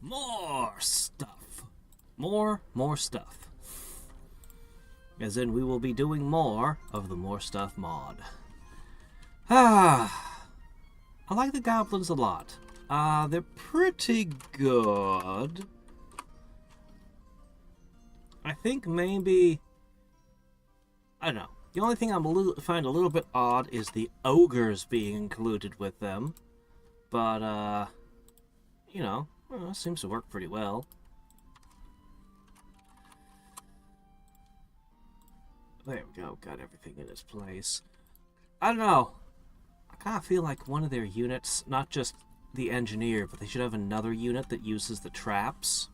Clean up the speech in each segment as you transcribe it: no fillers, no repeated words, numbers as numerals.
More stuff. More stuff. As in, we will be doing more of the More Stuff mod. I like the Goblins a lot. They're pretty good. I think maybe... I don't know. The only thing I find a little bit odd is the ogres being included with them. But, you know, well, it seems to work pretty well. There we go, got everything in its place. I don't know. I kind of feel like one of their units, not just the engineer, but they should have another unit that uses the traps.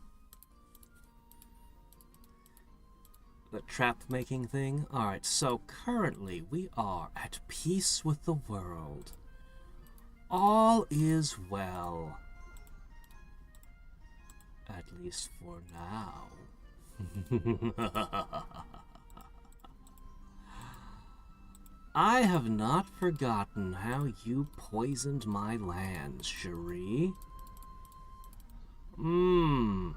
The trap-making thing. Alright, so currently we are at peace with the world. All is well. At least for now. I have not forgotten how you poisoned my lands, Cherie. And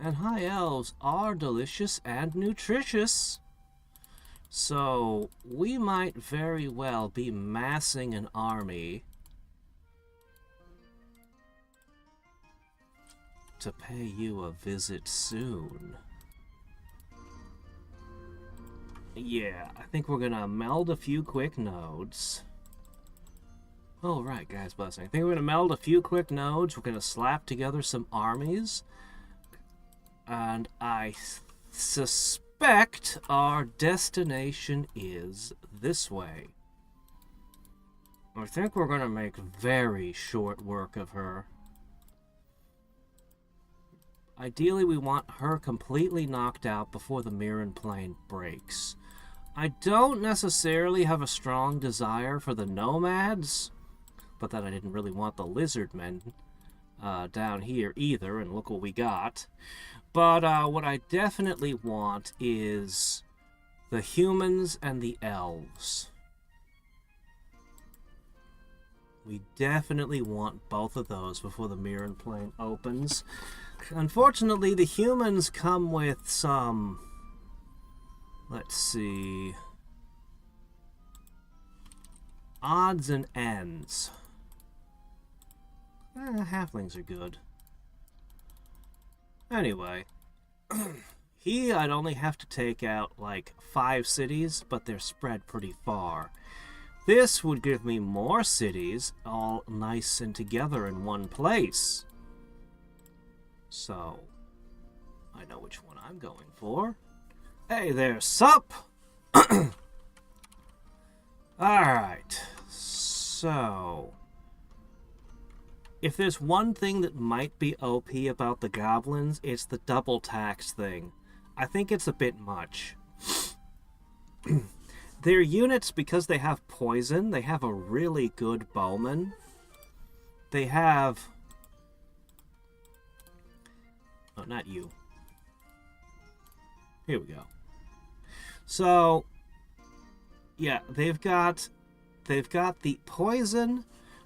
high elves are delicious and nutritious. So, we might very well be massing an army to pay you a visit soon. Yeah, I think we're gonna meld a few quick nodes. Oh, right, guys, blessing. I think we're gonna meld a few quick nodes. We're gonna slap together some armies. And I suspect our destination is this way. I think we're gonna make very short work of her. Ideally, we want her completely knocked out before the Mirren Plain breaks. I don't necessarily have a strong desire for the nomads, but then I didn't really want the lizard men down here either, and look what we got. But what I definitely want is the humans and the elves. We definitely want both of those before the Mirren Plain opens. Unfortunately, the humans come with some... Let's see... odds and ends. Halflings are good. Anyway, I'd only have to take out like 5 cities, but they're spread pretty far. This would give me more cities, all nice and together in one place. So, I know which one I'm going for. Hey there, sup! Alright, so... if there's one thing that might be OP about the Goblins, it's the double tax thing. I think it's a bit much. Their units, because they have poison, they have a really good bowman. They have... oh, not you. Here we go. So, yeah, they've got the poison,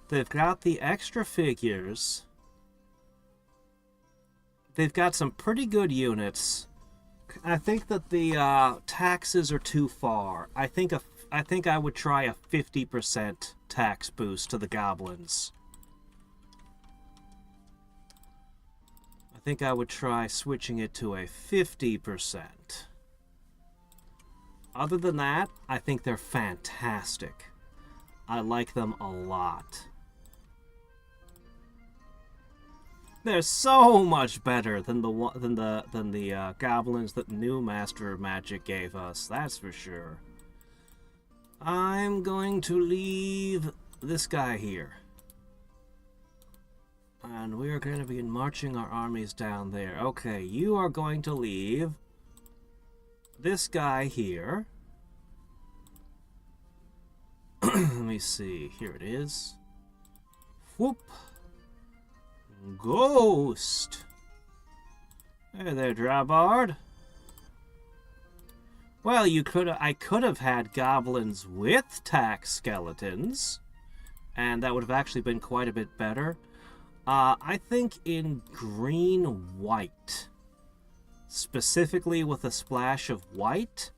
they've got the extra figures, they've got some pretty good units. I think that the taxes are too far. I think I would try a 50% tax boost to the Goblins. I think I would try switching it to a 50%. Other than that, I think they're fantastic. I like them a lot. They're so much better than the goblins that new Master of Magic gave us. That's for sure. I'm going to leave this guy here. And we are going to be marching our armies down there. Okay, you are going to leave this guy here. Let me see. Here it is. Whoop. Ghost. Hey there, Drabard. Well, I could have had goblins with tax skeletons, and that would have actually been quite a bit better. I think in green-white. Specifically with a splash of white,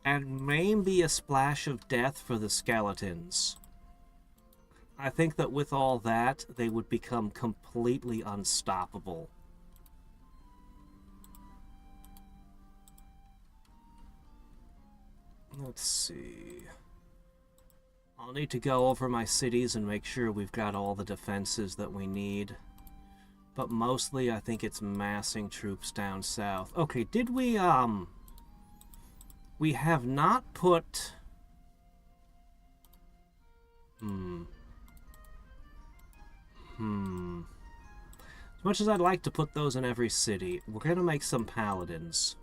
and maybe a splash of death for the skeletons. I think that with all that, they would become completely unstoppable. Let's see. I'll need to go over my cities and make sure we've got all the defenses that we need. But mostly, I think it's massing troops down south. Okay, did we, we have not put... As much as I'd like to put those in every city, we're gonna make some paladins.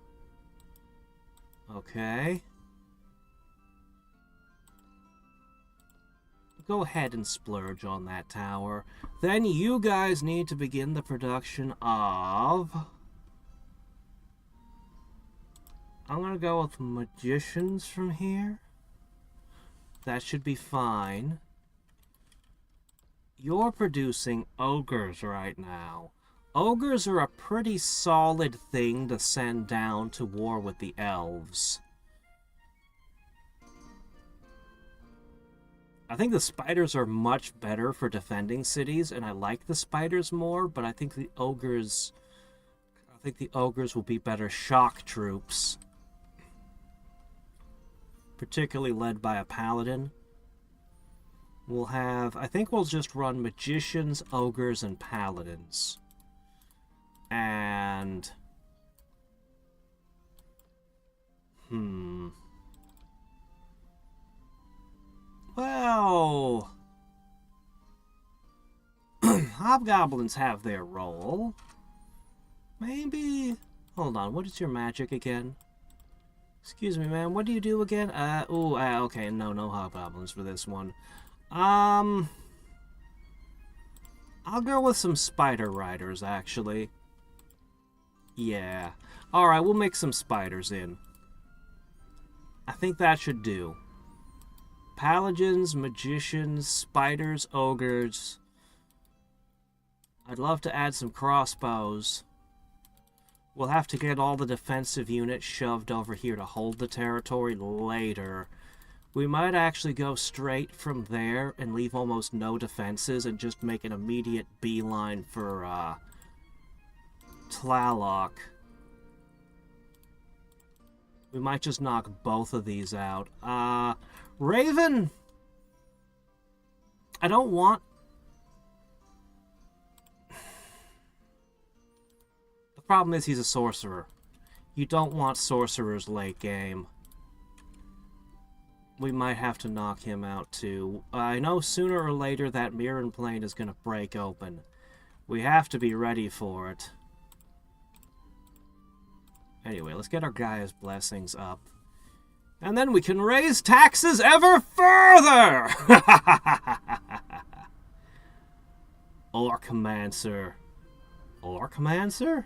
Okay. Go ahead and splurge on that tower. Then you guys need to begin the production of... I'm gonna go with magicians from here. That should be fine. You're producing ogres right now. Ogres are a pretty solid thing to send down to war with the elves. I think the spiders are much better for defending cities, and I like the spiders more, but I think the ogres will be better shock troops. Particularly led by a paladin. We'll have, I think we'll just run magicians, ogres, and paladins. And... Well... Hobgoblins have their role. Maybe... Hold on, what is your magic again? Excuse me, man, what do you do again? Okay, no hobgoblins for this one. I'll go with some spider riders, actually. Yeah. Alright, we'll mix some spiders in. I think that should do. Paladins, magicians, spiders, ogres. I'd love to add some crossbows. We'll have to get all the defensive units shoved over here to hold the territory later. We might actually go straight from there and leave almost no defenses and just make an immediate beeline for, Tlaloc. We might just knock both of these out. Raven! I don't want... The problem is he's a sorcerer. You don't want sorcerers late game. We might have to knock him out too. I know sooner or later that Mirren Plane is going to break open. We have to be ready for it. Anyway, let's get our Gaia's blessings up. And then we can raise taxes ever further! Orcmancer. Orcmancer?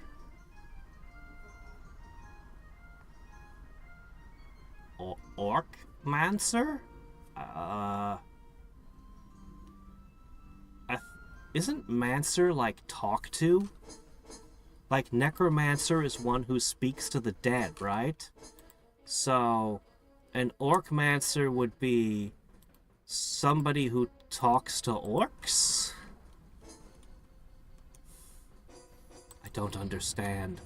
Orcmancer? Isn't Mancer like talk to? Like necromancer is one who speaks to the dead, right? So, an orcmancer would be somebody who talks to orcs? I don't understand.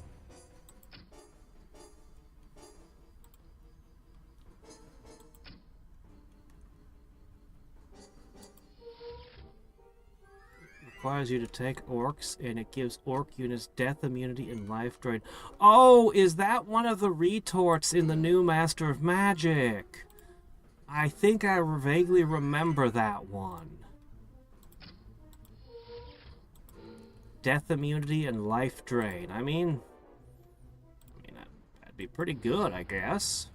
Requires you to take orcs, and it gives orc units death immunity and life drain. Oh, is that one of the retorts in the new Master of Magic? I think I vaguely remember that one. Death immunity and life drain. I mean, that'd be pretty good, I guess.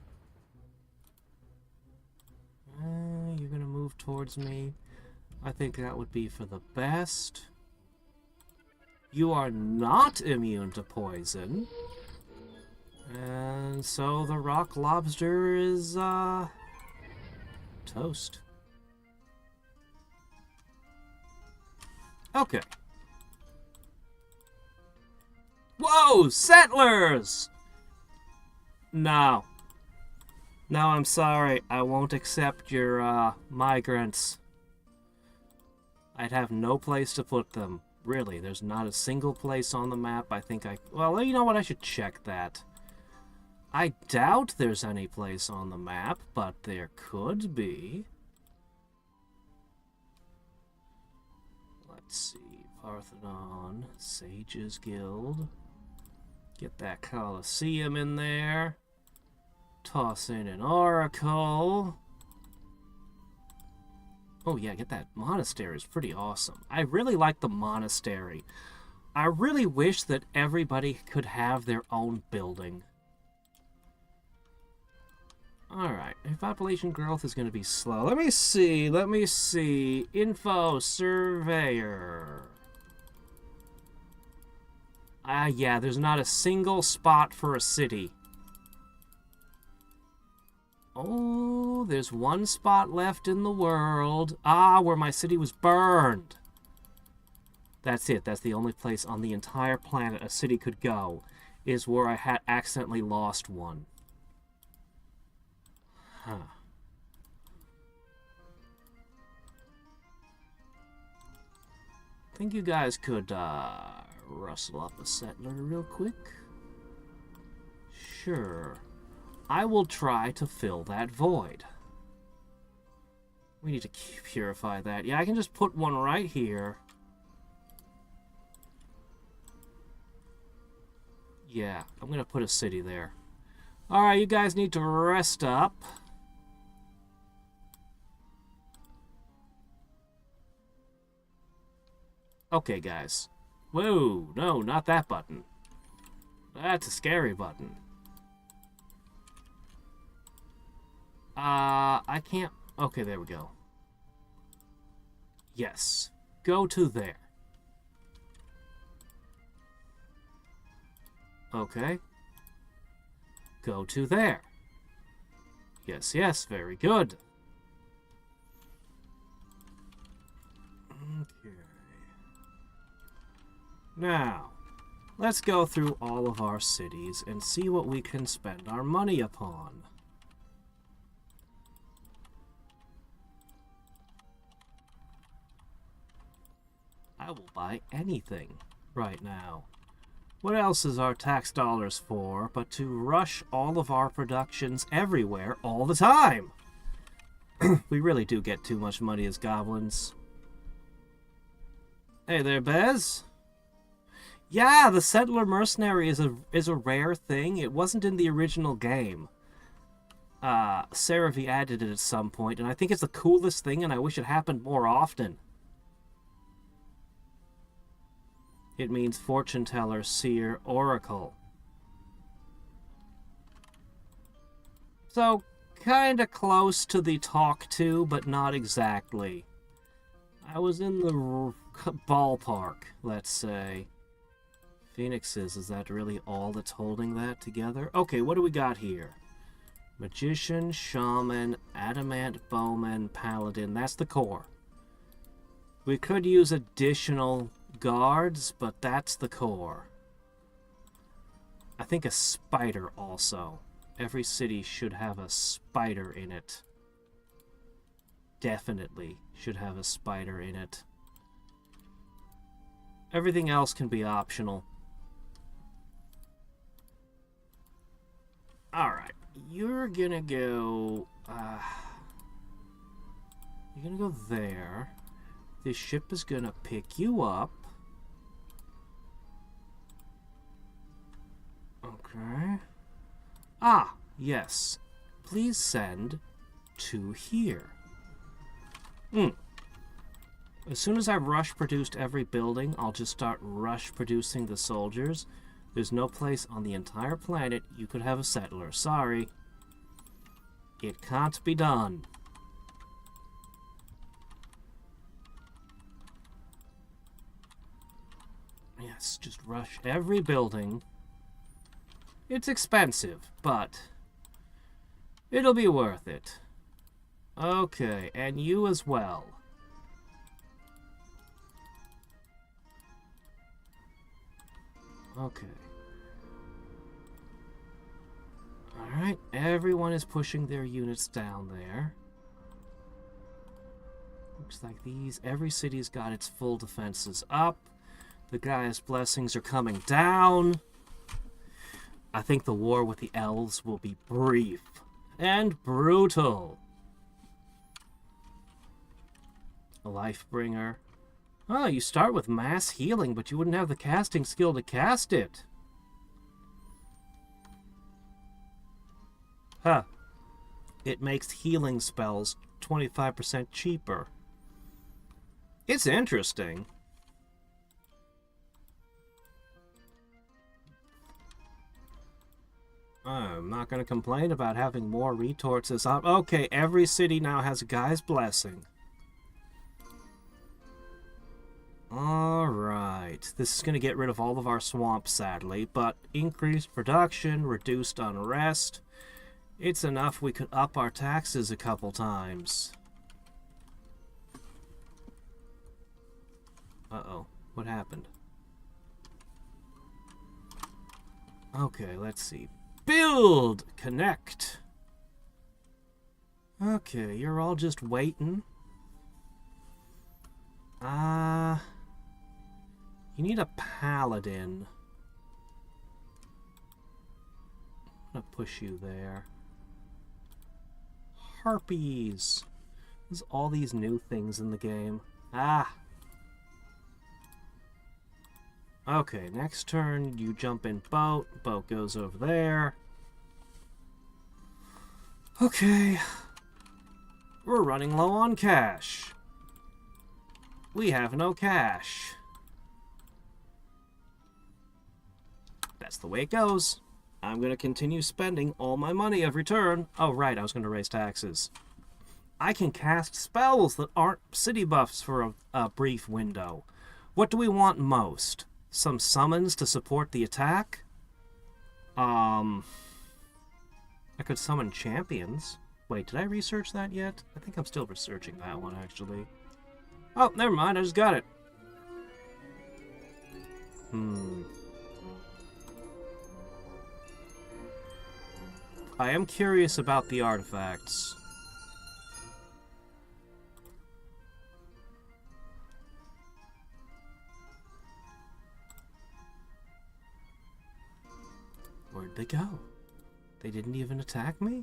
You're gonna move towards me. I think that would be for the best. You are not immune to poison. And so the rock lobster is, toast. Okay. Whoa! Settlers! No. No, I'm sorry. I won't accept your, migrants. I'd have no place to put them. Really, there's not a single place on the map I think I... Well, you know what? I should check that. I doubt there's any place on the map, but there could be. Let's see. Parthenon, Sages Guild. Get that Colosseum in there. Toss in an Oracle. Oh yeah, get that monastery. It's pretty awesome. I really like the monastery. I really wish that everybody could have their own building. Alright, population growth is going to be slow. Let me see. Info, surveyor. Yeah, there's not a single spot for a city. Oh, there's one spot left in the world. Ah, where my city was burned. That's it. That's the only place on the entire planet a city could go, is where I had accidentally lost one. Huh. Think you guys could, rustle up a settler real quick? Sure. I will try to fill that void. We need to purify that. Yeah, I can just put one right here. Yeah, I'm gonna put a city there. Alright, you guys need to rest up. Okay, guys. Whoa, no, not that button. That's a scary button. I can't... Okay, there we go. Yes. Go to there. Okay. Go to there. Yes, yes, very good. Okay. Now, let's go through all of our cities and see what we can spend our money upon. I will buy anything right now. What else is our tax dollars for but to rush all of our productions everywhere all the time? We really do get too much money as goblins. Hey there, Bez. Yeah, the settler mercenary is a rare thing. It wasn't in the original game. Sarah V added it at some point, and I think it's the coolest thing, and I wish it happened more often. It means fortune teller, seer, oracle. So, kinda close to the talk to, but not exactly. I was in the ballpark, let's say. Phoenixes, is that really all that's holding that together? Okay, what do we got here? Magician, shaman, adamant, bowman, paladin. That's the core. We could use additional guards, but that's the core. I think a spider also. Every city should have a spider in it. Definitely should have a spider in it. Everything else can be optional. Alright, you're gonna go... you're gonna go there. This ship is gonna pick you up. Okay. Ah, yes. Please send to here. As soon as I've rush-produced every building, I'll just start rush-producing the soldiers. There's no place on the entire planet you could have a settler. Sorry. It can't be done. Yes, just rush every building. It's expensive, but it'll be worth it. Okay, and you as well. Okay. Alright, everyone is pushing their units down there. Looks like every city's got its full defenses up. The Gaia's blessings are coming down. I think the war with the elves will be brief and brutal. A Lifebringer. Oh, you start with mass healing, but you wouldn't have the casting skill to cast it. Huh. It makes healing spells 25% cheaper. It's interesting. I'm not going to complain about having more retorts as up. Okay, every city now has a Gaia's blessing. Alright, this is going to get rid of all of our swamps, sadly, but increased production, reduced unrest. It's enough we could up our taxes a couple times. Uh-oh, what happened? Okay, let's see. Build! Connect! Okay, you're all just waiting. You need a paladin. I'm gonna push you there. Harpies! There's all these new things in the game. Okay, next turn you jump in boat. Boat goes over there. Okay. We're running low on cash. We have no cash. That's the way it goes. I'm going to continue spending all my money every turn. Oh, right, I was going to raise taxes. I can cast spells that aren't city buffs for a brief window. What do we want most? Some summons to support the attack? I could summon champions. Wait, did I research that yet? I think I'm still researching that one, actually. Oh, never mind, I just got it. I am curious about the artifacts. Where'd they go? They didn't even attack me?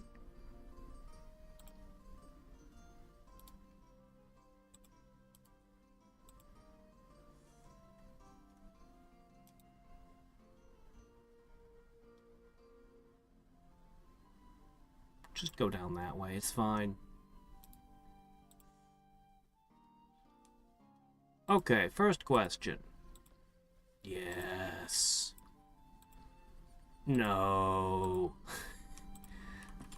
Just go down that way, it's fine. Okay, first question. Yes. No.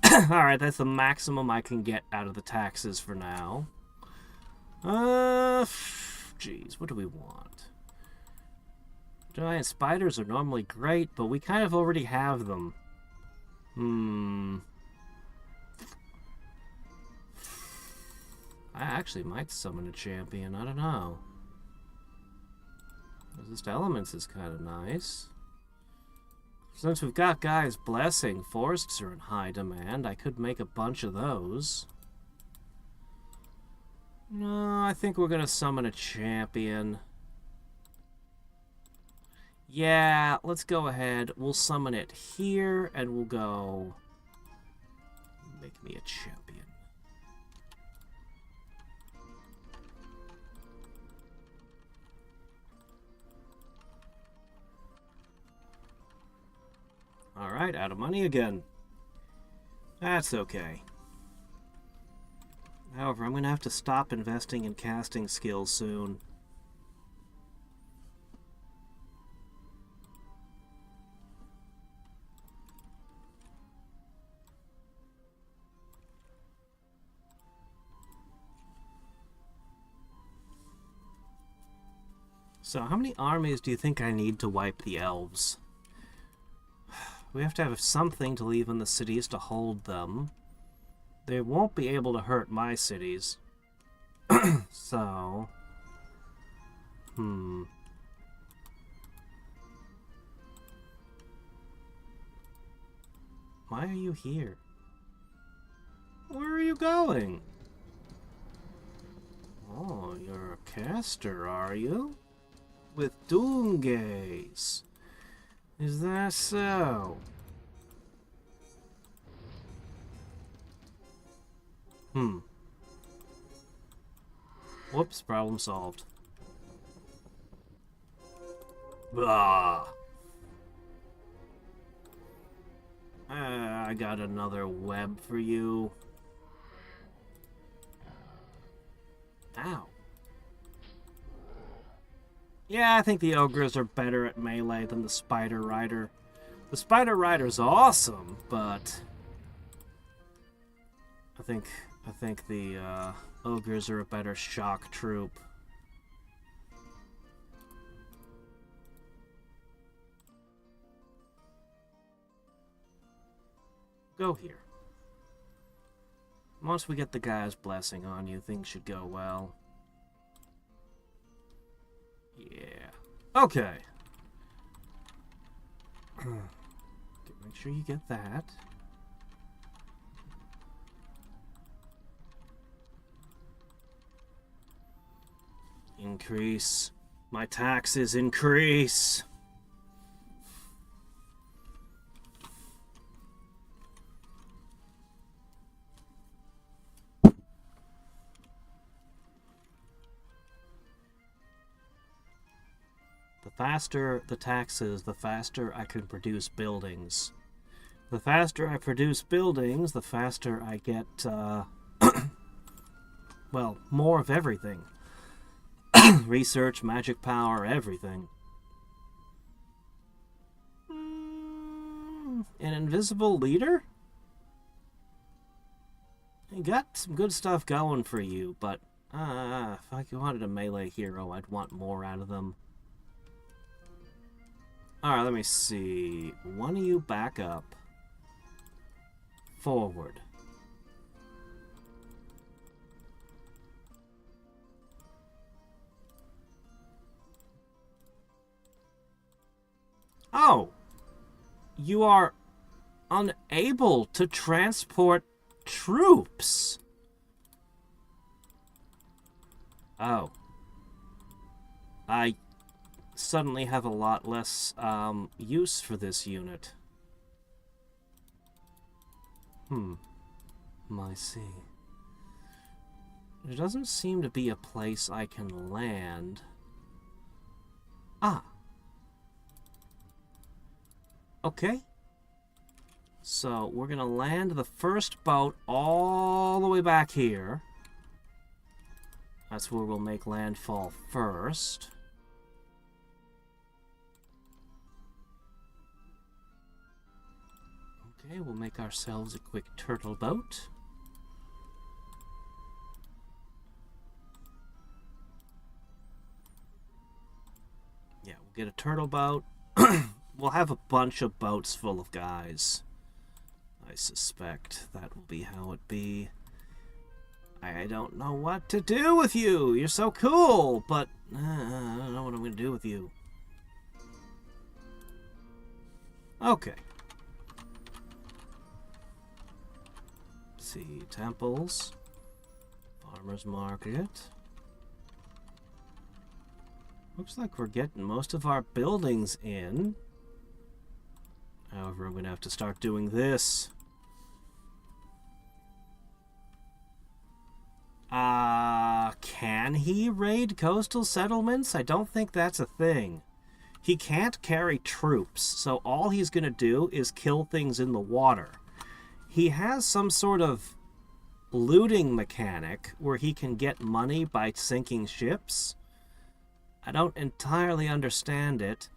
Alright, that's the maximum I can get out of the taxes for now. Jeez, what do we want? Giant spiders are normally great, but we kind of already have them. I actually might summon a champion, I don't know. Resist elements is kind of nice. Since we've got Gaia's blessing, forests are in high demand. I could make a bunch of those. No, I think we're gonna summon a champion. Yeah, let's go ahead. We'll summon it here, and we'll go... Make me a champion. Alright, out of money again. That's okay. However, I'm going to have to stop investing in casting skills soon. So, how many armies do you think I need to wipe the elves? We have to have something to leave in the cities to hold them. They won't be able to hurt my cities. So... Why are you here? Where are you going? Oh, you're a caster, are you? With Dungays. Is that so? Whoops, problem solved. Blah. I got another web for you. Ow. Yeah, I think the ogres are better at melee than the spider rider. The spider rider's awesome, but I think the ogres are a better shock troop. Go here. Once we get the guy's blessing on you, things should go well. Yeah. Okay. Make sure you get that. Increase. My taxes increase. The faster the taxes, the faster I can produce buildings. The faster I produce buildings, the faster I get, well, more of everything. Research, magic power, everything. An invisible leader? You got some good stuff going for you, but if I wanted a melee hero, I'd want more out of them. Alright, let me see. One of you back up. Forward. Oh! You are unable to transport troops. Oh. I suddenly have a lot less use for this unit. I see. There doesn't seem to be a place I can land. Ah. Okay. So we're gonna land the first boat all the way back here. That's where we'll make landfall first. Okay, we'll make ourselves a quick turtle boat. Yeah, we'll get a turtle boat. We'll have a bunch of boats full of guys. I suspect that will be how it be. I don't know what to do with you. You're so cool, but I don't know what I'm going to do with you. Okay. Let's see, temples, farmer's market. Looks like we're getting most of our buildings in. However, I'm going to have to start doing this. Can he raid coastal settlements? I don't think that's a thing. He can't carry troops, so all he's going to do is kill things in the water. He has some sort of looting mechanic where he can get money by sinking ships. I don't entirely understand it.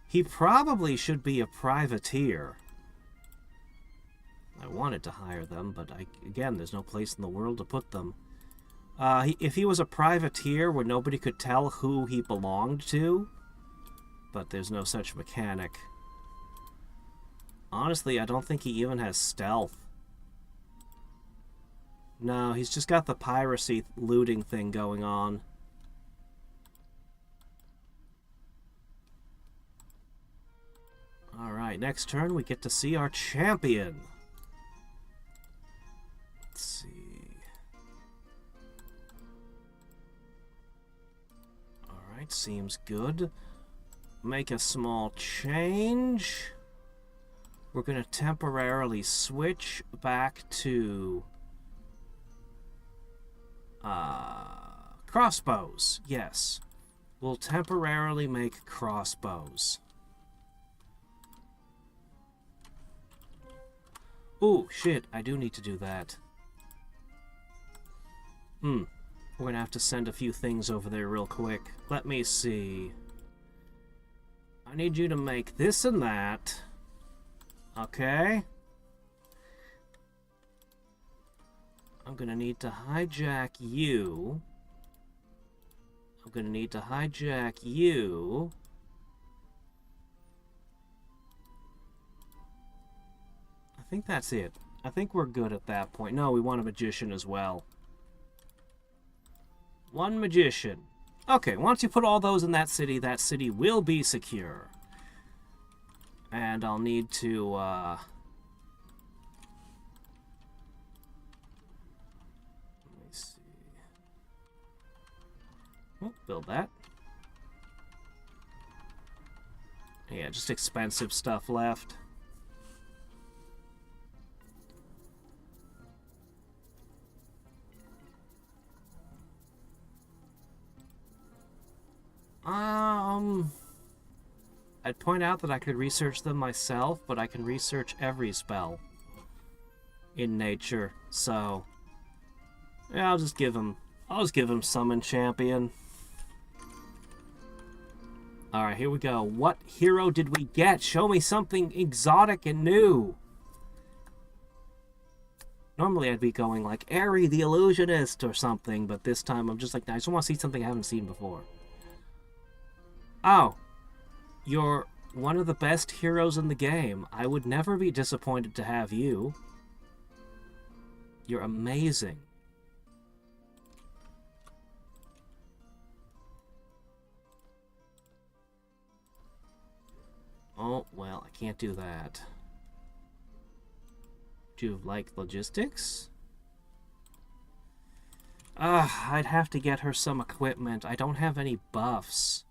He probably should be a privateer. I wanted to hire them, but again, there's no place in the world to put them. If he was a privateer where nobody could tell who he belonged to, but there's no such mechanic. Honestly, I don't think he even has stealth. No, he's just got the piracy looting thing going on. Alright. Alright, next turn we get to see our champion. Let's see. Alright, seems good. Make a small change. We're going to temporarily switch back to crossbows. Yes. We'll temporarily make crossbows. Ooh, shit, I do need to do that. We're going to have to send a few things over there real quick. Let me see. I need you to make this and that. Okay. I'm going to need to hijack you. I'm going to need to hijack you. I think that's it. I think we're good at that point. No, we want a magician as well. One magician. Okay, once you put all those in that city will be secure. And I'll need to, let me see. Oh, build that. Yeah, just expensive stuff left. I'd point out that I could research them myself, but I can research every spell in nature, so yeah, I'll just give him Summon Champion. Alright, here we go. What hero did we get? Show me something exotic and new. Normally I'd be going like Airy the Illusionist or something, but this time I'm just like, I just want to see something I haven't seen before. Oh, you're one of the best heroes in the game. I would never be disappointed to have you. You're amazing. Oh, well, I can't do that. Do you like logistics? I'd have to get her some equipment. I don't have any buffs.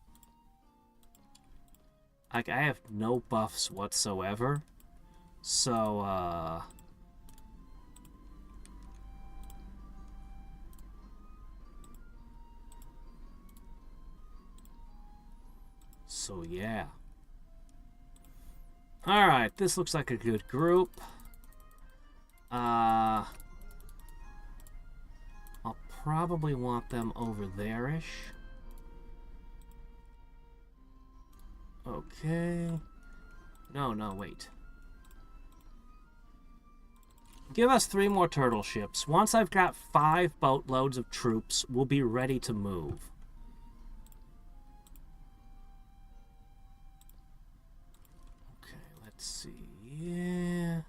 Like, I have no buffs whatsoever. So, So, yeah. Alright, this looks like a good group. I'll probably want them over there-ish. Okay. No, wait. Give us 3 more turtle ships. Once I've got 5 boatloads of troops, we'll be ready to move. Okay, let's see. Yeah.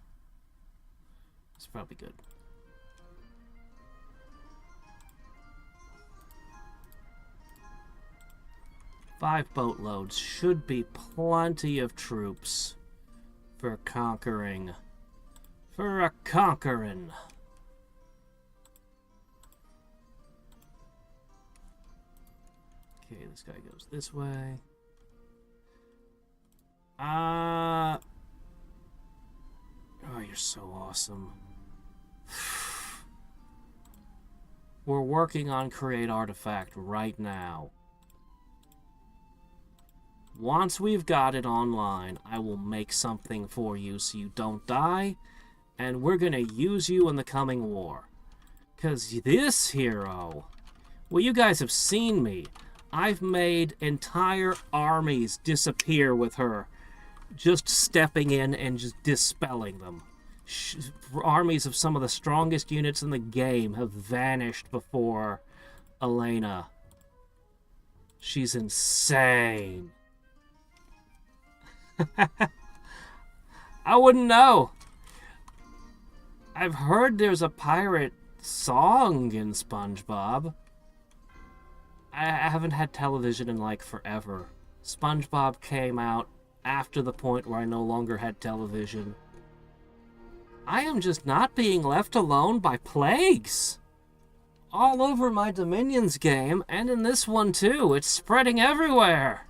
It's probably good. Five boatloads should be plenty of troops for conquering. For a conquering. Okay, this guy goes this way. Oh, you're so awesome. We're working on Create Artifact right now. Once we've got it online, I will make something for you so you don't die, and we're going to use you in the coming war. Because this hero, well, you guys have seen me. I've made entire armies disappear with her, just stepping in and just dispelling them. Armies of some of the strongest units in the game have vanished before Elena. She's insane. I wouldn't know. I've heard there's a pirate song in SpongeBob. I haven't had television in like forever. SpongeBob came out after the point where I no longer had television. I am just not being left alone by plagues. All over my Dominions game, and in this one too. It's spreading everywhere.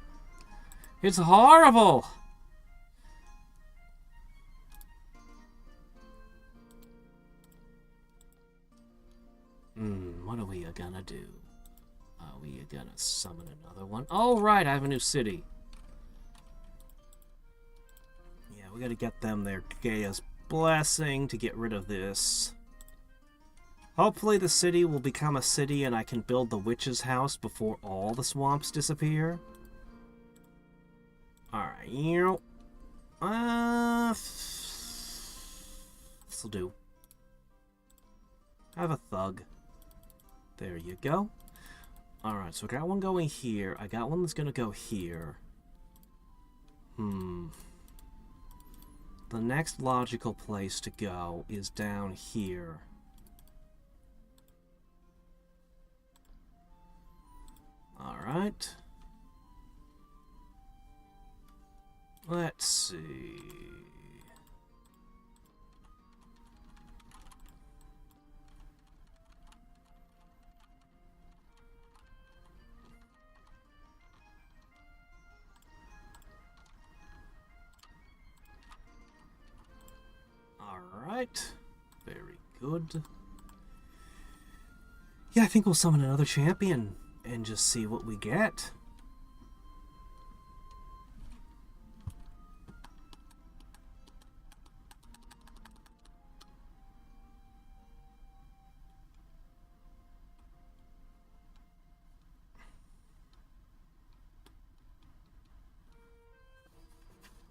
It's horrible. What are we gonna do? Are we gonna summon another one? Oh, right, I have a new city. Yeah, we gotta get them their Gaia's blessing to get rid of this. Hopefully the city will become a city and I can build the witch's house before all the swamps disappear. Alright, this'll do. Have a thug. There you go. Alright, so I got one going here. I got one that's gonna go here. The next logical place to go is down here. Alright. Let's see. Alright. Very good. Yeah, I think we'll summon another champion and just see what we get.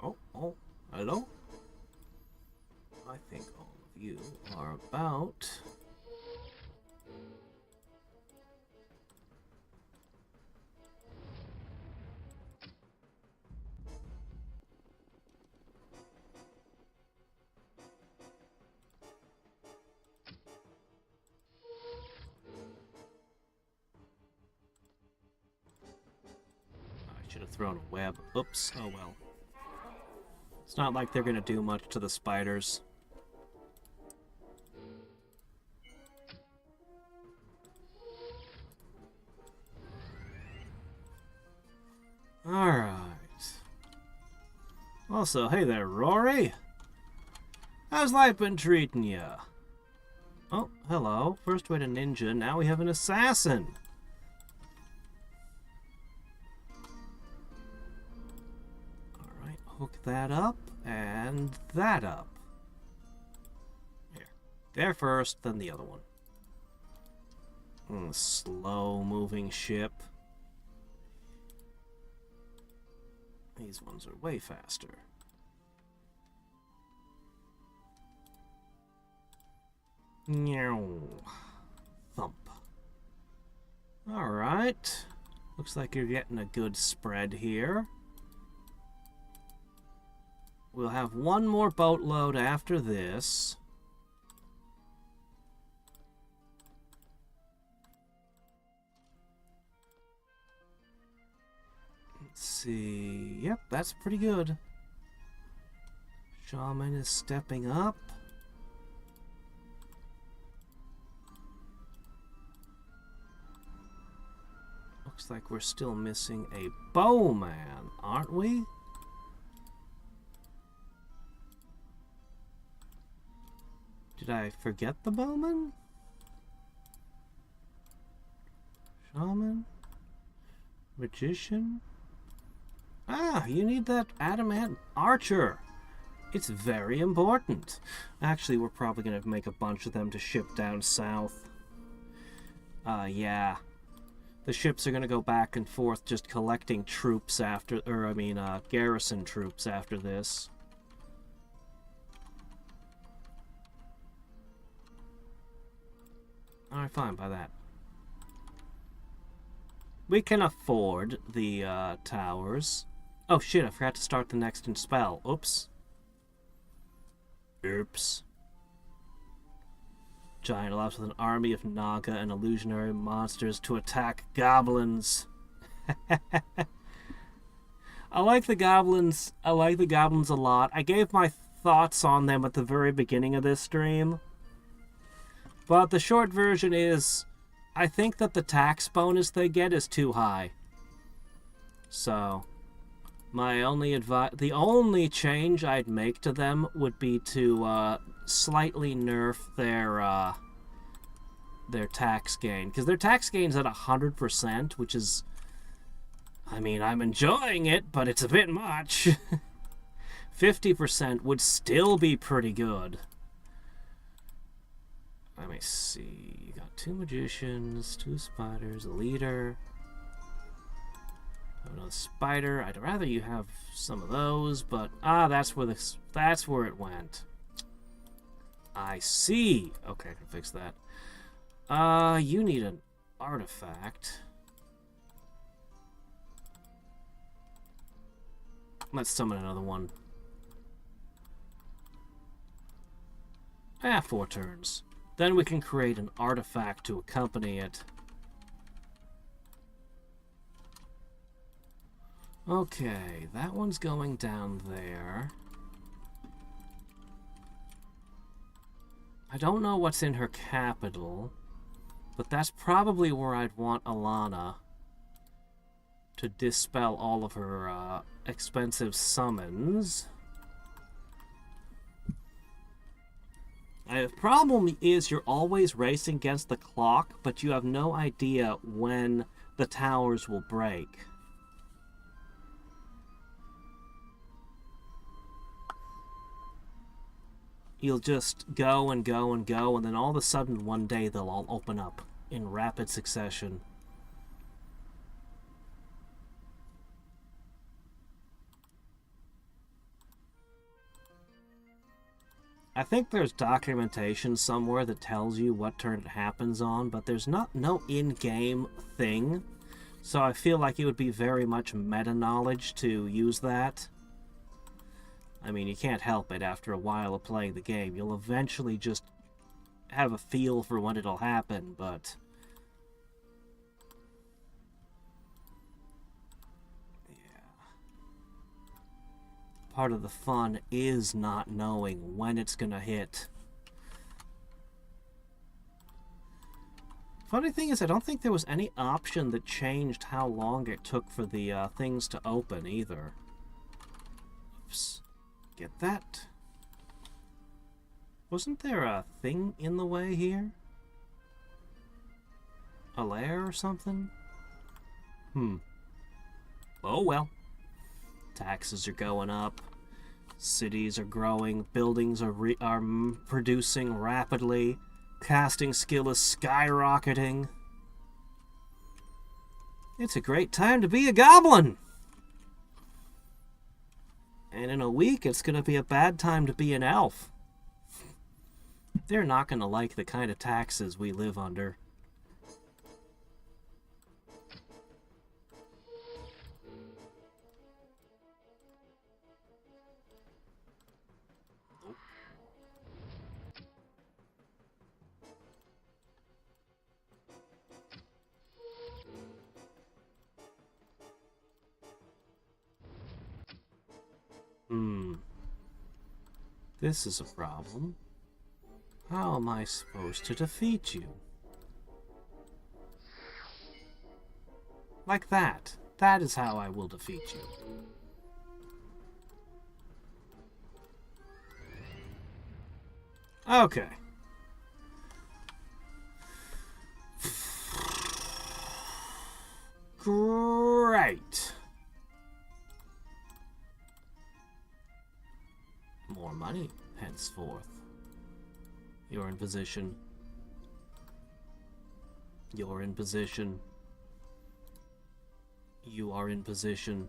Oh, hello? I think all of you are about... I should have thrown a web. Oops, oh well. It's not like they're gonna do much to the spiders. Alright. Also, hey there, Rory. How's life been treating ya? Oh, hello. First we had a ninja, now we have an assassin. Alright, hook that up, and that up. Here. There first, then the other one. Slow-moving ship. These ones are way faster. Meow. Thump. Alright. Looks like you're getting a good spread here. We'll have one more boatload after this. Let's see. Yep, that's pretty good. Shaman is stepping up. Looks like we're still missing a bowman, aren't we? Did I forget the bowman? Shaman? Magician? Ah, you need that adamant archer. It's very important. Actually, we're probably going to make a bunch of them to ship down south. Yeah. The ships are going to go back and forth just collecting troops after, garrison troops after this. Alright, fine by that. We can afford the towers. Oh shit, I forgot to start the next spell. Oops. Oops. Giant allows with an army of Naga and illusionary monsters to attack goblins. I like the goblins. I like the goblins a lot. I gave my thoughts on them at the very beginning of this stream. But the short version is, I think that the tax bonus they get is too high. So, the only change I'd make to them would be to slightly nerf their tax gain, because their tax gain's at 100%, which is, I mean, I'm enjoying it, but it's a bit much. 50% would still be pretty good. Let me see. You got 2 magicians, 2 spiders, a leader. Another spider. I'd rather you have some of those, but that's where it went. I see. Okay, I can fix that. You need an artifact. Let's summon another one. 4 turns. Then we can create an artifact to accompany it. Okay, that one's going down there. I don't know what's in her capital, but that's probably where I'd want Alana to dispel all of her expensive summons. The problem is you're always racing against the clock, but you have no idea when the towers will break. You'll just go and go and go, and then all of a sudden one day they'll all open up in rapid succession. I think there's documentation somewhere that tells you what turn it happens on, but there's no in-game thing, so I feel like it would be very much meta-knowledge to use that. I mean, you can't help it after a while of playing the game. You'll eventually just have a feel for when it'll happen, but... part of the fun is not knowing when it's gonna hit. Funny thing is, I don't think there was any option that changed how long it took for the things to open either. Oops. Get that. Wasn't there a thing in the way here? A lair or something? Oh well. Taxes are going up. Cities are growing. Buildings are producing rapidly. Casting skill is skyrocketing. It's a great time to be a goblin! And in a week, it's going to be a bad time to be an elf. They're not going to like the kind of taxes we live under. This is a problem. How am I supposed to defeat you? Like that. That is how I will defeat you. Okay. Great. More money, henceforth. You're in position. You're in position. You are in position.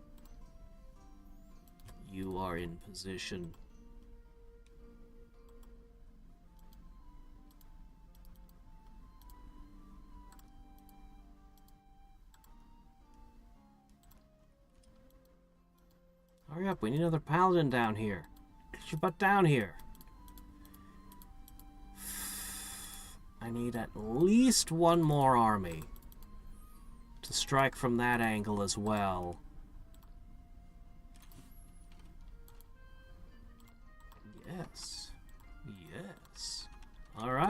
You are in position. Hurry up, we need another paladin down here. Get your butt down here. I need at least one more army to strike from that angle as well.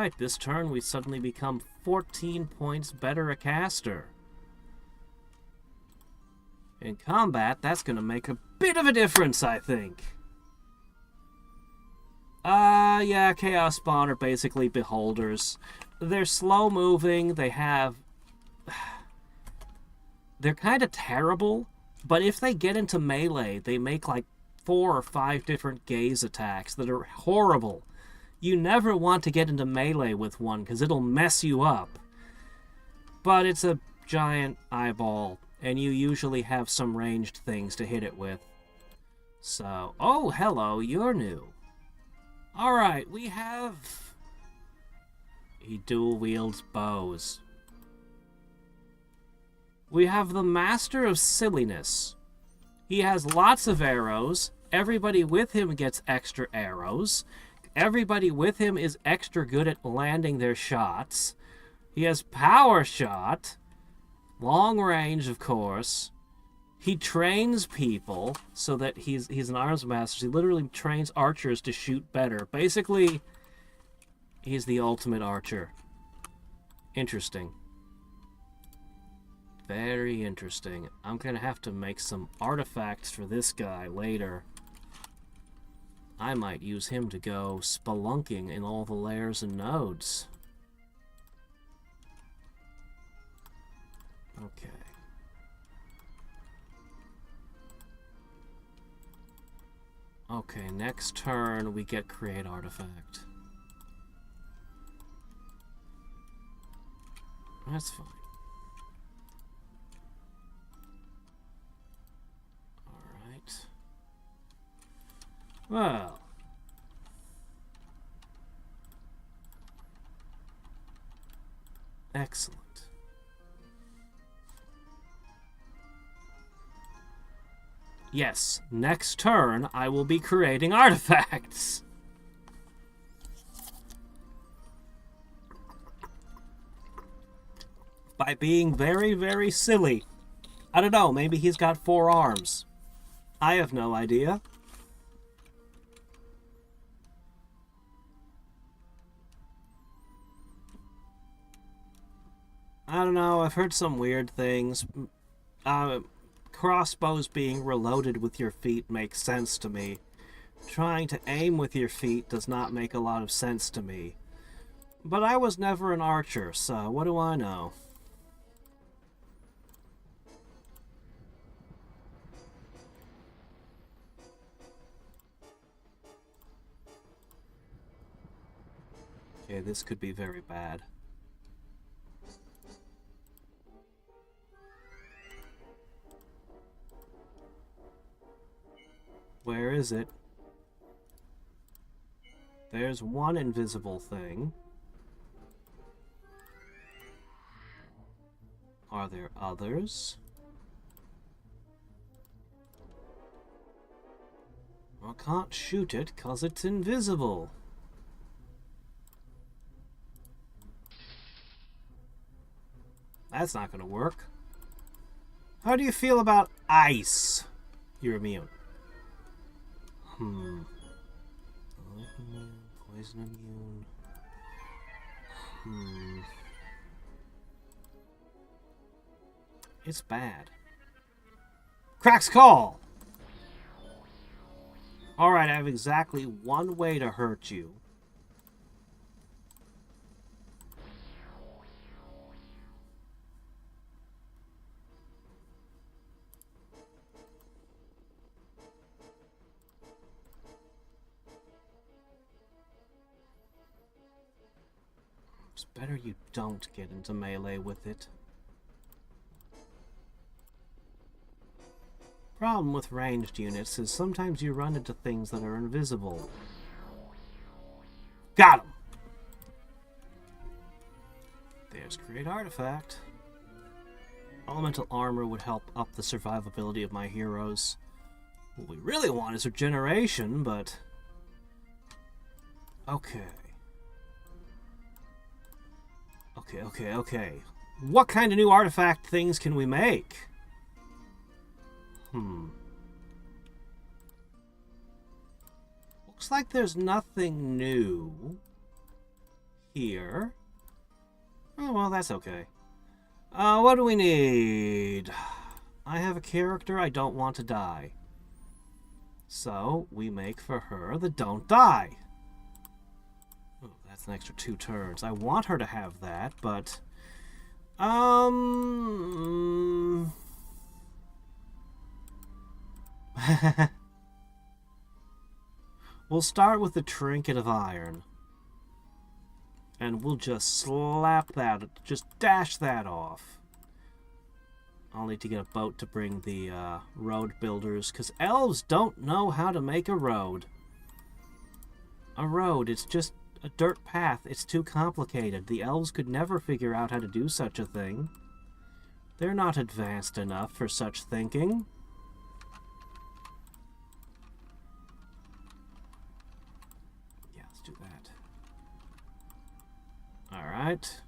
Alright, this turn we suddenly become 14 points better a caster. In combat, that's going to make a bit of a difference, I think. Yeah, Chaos Spawn are basically beholders. They're slow-moving, they have... They're kind of terrible, but if they get into melee, they make like 4 or 5 different gaze attacks that are horrible. You never want to get into melee with one, because it'll mess you up. But it's a giant eyeball, and you usually have some ranged things to hit it with. So, oh, hello, you're new. Alright, we have... He dual wields bows. We have the Master of Silliness. He has lots of arrows. Everybody with him gets extra arrows. Everybody with him is extra good at landing their shots. He has Power Shot. Long range, of course. He trains people so that he's an arms master. He literally trains archers to shoot better. Basically, he's the ultimate archer. Interesting. Very interesting. I'm going to have to make some artifacts for this guy later. I might use him to go spelunking in all the layers and nodes. Okay. Okay, next turn we get Create Artifact. That's fine. Alright. Well. Excellent. Yes, next turn I will be creating artifacts. By being very, very silly. I don't know, maybe he's got 4 arms. I have no idea. I don't know, I've heard some weird things. Crossbows being reloaded with your feet makes sense to me. Trying to aim with your feet does not make a lot of sense to me. But I was never an archer, so what do I know? Okay, this could be very bad. Where is it? There's one invisible thing. Are there others? I can't shoot it because it's invisible. That's not going to work. How do you feel about ice? You're immune. Poison immune. It's bad. Crack's call! Alright, I have exactly one way to hurt you. It's better you don't get into melee with it. Problem with ranged units is sometimes you run into things that are invisible. Got him! There's Create Artifact. Elemental armor would help up the survivability of my heroes. What we really want is regeneration, but... Okay. Okay. What kind of new artifact things can we make? Looks like there's nothing new here. Oh, well, that's okay. What do we need? I have a character I don't want to die. So, we make for her the don't die. Oh, that's an extra 2 turns. I want her to have that, but... We'll start with the Trinket of Iron. And we'll just slap that, just dash that off. I'll need to get a boat to bring the road builders, because elves don't know how to make a road. A road, it's just a dirt path. It's too complicated. The elves could never figure out how to do such a thing. They're not advanced enough for such thinking. Yeah, let's do that. Alright.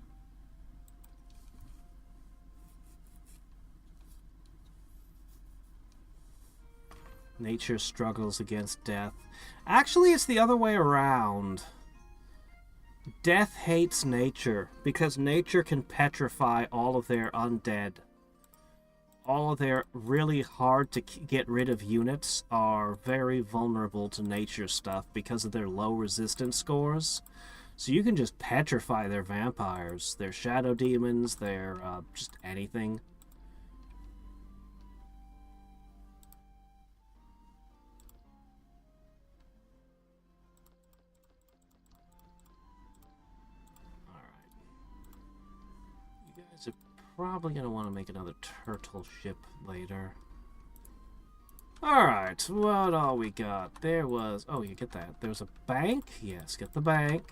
Nature struggles against death. Actually, it's the other way around. Death hates nature, because nature can petrify all of their undead. All of their really hard to get rid of units are very vulnerable to nature stuff because of their low resistance scores. So you can just petrify their vampires, their shadow demons, their just anything. Probably going to want to make another turtle ship later. Alright, what all we got? There was... Oh, you get that. There's a bank? Yes, get the bank.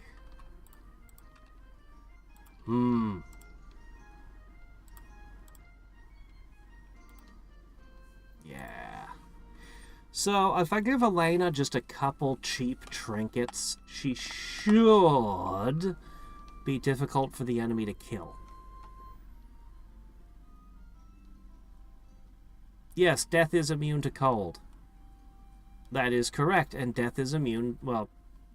Yeah. So, if I give Elena just a couple cheap trinkets, she should be difficult for the enemy to kill. Yes, death is immune to cold. That is correct, and death is immune... Well,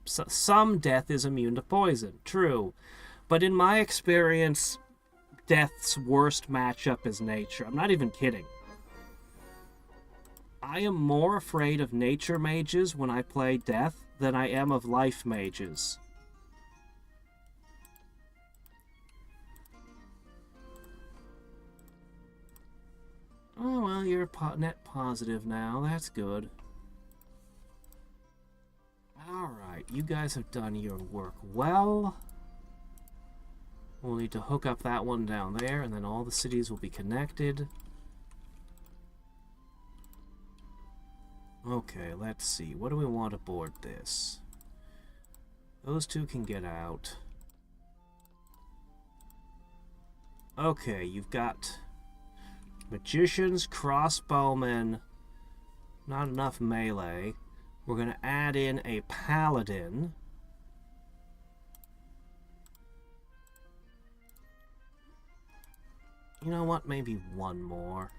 some death is immune to poison, true. But in my experience, death's worst matchup is nature. I'm not even kidding. I am more afraid of nature mages when I play death than I am of life mages. Oh, well, you're net positive now. That's good. Alright, you guys have done your work well. We'll need to hook up that one down there, and then all the cities will be connected. Okay, let's see. What do we want aboard this? Those two can get out. Okay, you've got... magicians, crossbowmen, not enough melee. We're going to add in a paladin. You know what? Maybe one more.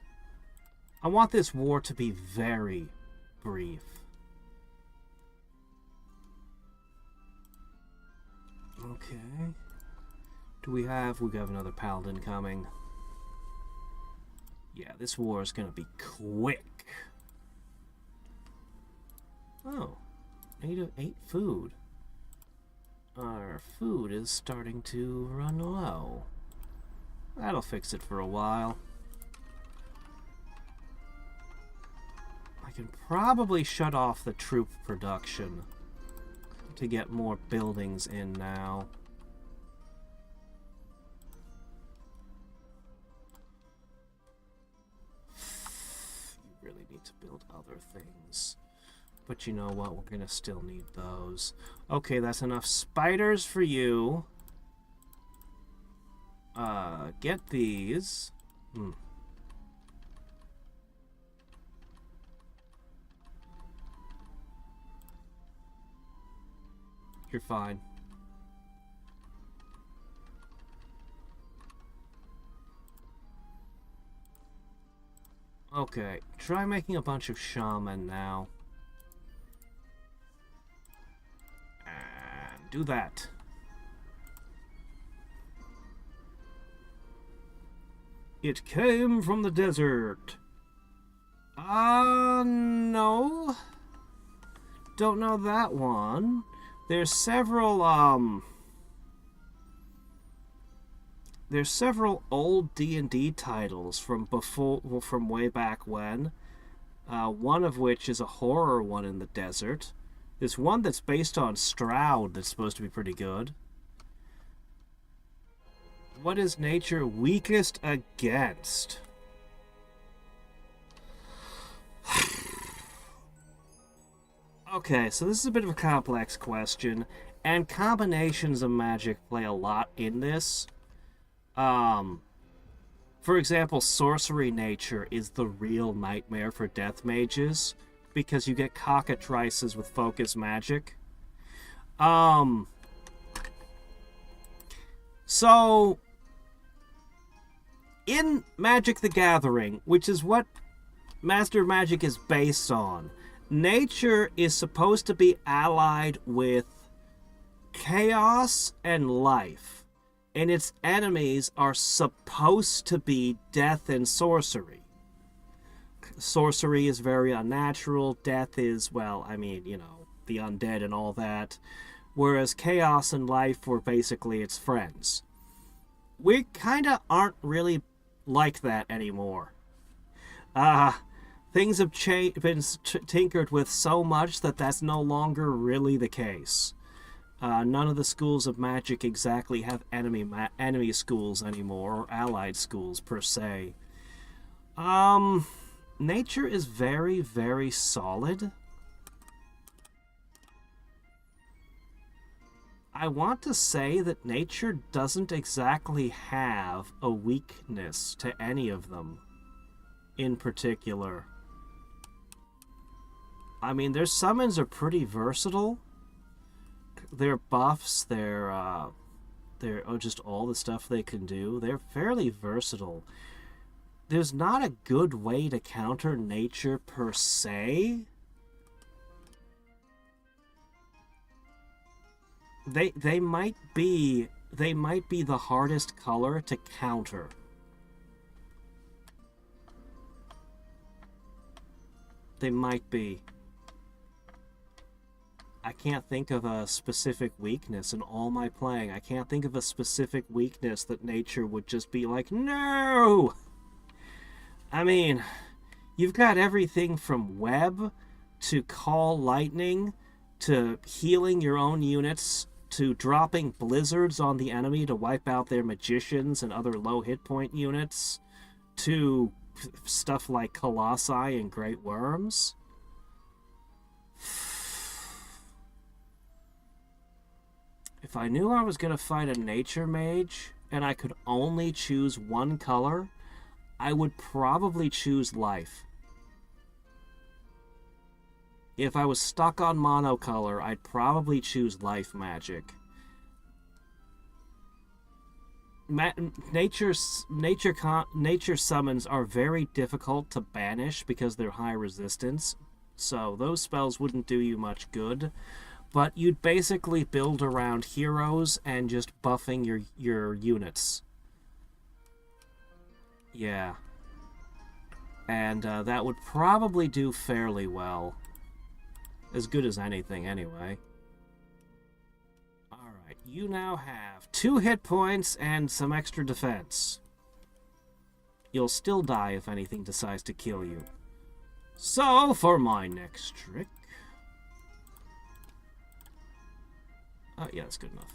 I want this war to be very brief. Okay. We have another paladin coming. Yeah, this war is going to be quick. Oh, 8 of 8 food. Our food is starting to run low. That'll fix it for a while. I can probably shut off the troop production to get more buildings in now. To build other things, but you know what, we're gonna still need those. Okay, that's enough spiders for you. Get these. You're fine. Okay, try making a bunch of shaman now. And do that. It came from the desert. No. Don't know that one. There's several old D&D titles from way back when. One of which is a horror one in the desert. There's one that's based on Stroud that's supposed to be pretty good. What is nature weakest against? Okay, so this is a bit of a complex question, and combinations of magic play a lot in this. For example, sorcery nature is the real nightmare for death mages, because you get cockatrices with focus magic. So, in Magic the Gathering, which is what Master Magic is based on, nature is supposed to be allied with chaos and life, and its enemies are supposed to be death and sorcery. Sorcery is very unnatural, death is, well, I mean, you know, the undead and all that, whereas chaos and life were basically its friends. We kinda aren't really like that anymore. Things have been tinkered with so much that that's no longer really the case. None of the schools of magic exactly have enemy schools anymore, or allied schools per se. Nature is very, very solid. I want to say that nature doesn't exactly have a weakness to any of them in particular. I mean, their summons are pretty versatile. Their buffs, their just all the stuff they can do, they're fairly versatile. There's not a good way to counter nature per se. They might be the hardest color to counter. They might be. I can't think of a specific weakness in all my playing. I can't think of a specific weakness that nature would just be like, no! I mean, you've got everything from web to call lightning to healing your own units to dropping blizzards on the enemy to wipe out their magicians and other low hit point units to stuff like colossi and great worms. If I knew I was going to fight a nature mage and I could only choose one color, I would probably choose life. If I was stuck on monocolor, I'd probably choose life magic. Nature summons are very difficult to banish because they're high resistance, so those spells wouldn't do you much good. But you'd basically build around heroes and just buffing your units. Yeah. And that would probably do fairly well. As good as anything, anyway. Alright, you now have 2 hit points and some extra defense. You'll still die if anything decides to kill you. So, for my next trick... Oh, yeah, that's good enough.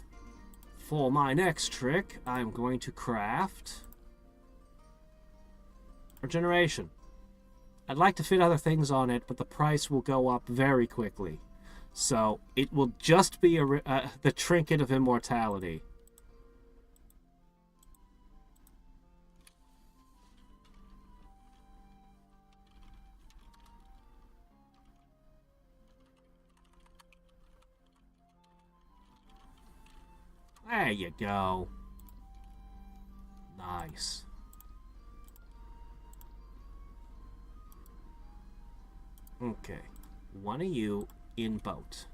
For my next trick, I'm going to craft... Regeneration. I'd like to fit other things on it, but the price will go up very quickly. So, it will just be the Trinket of Immortality. There you go. Nice. Okay. One of you in boat.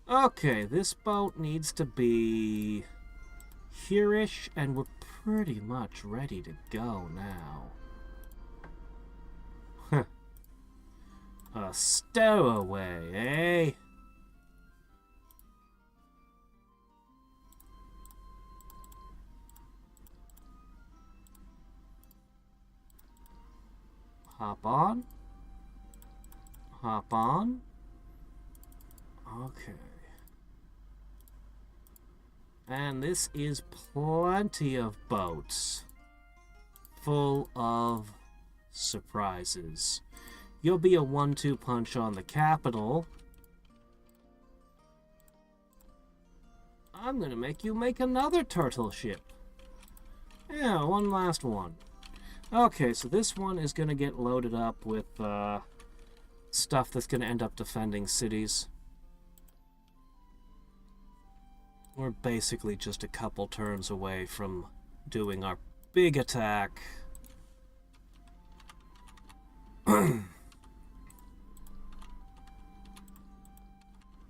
Okay, this boat needs to be here-ish, and we're pretty much ready to go now. A stowaway, eh? Hop on. Hop on. Okay. And this is plenty of boats. Full of surprises. You'll be a 1-2 punch on the capital. I'm gonna make you make another turtle ship. Yeah, one last one. Okay, so this one is gonna get loaded up with stuff that's gonna end up defending cities. We're basically just a couple turns away from doing our big attack.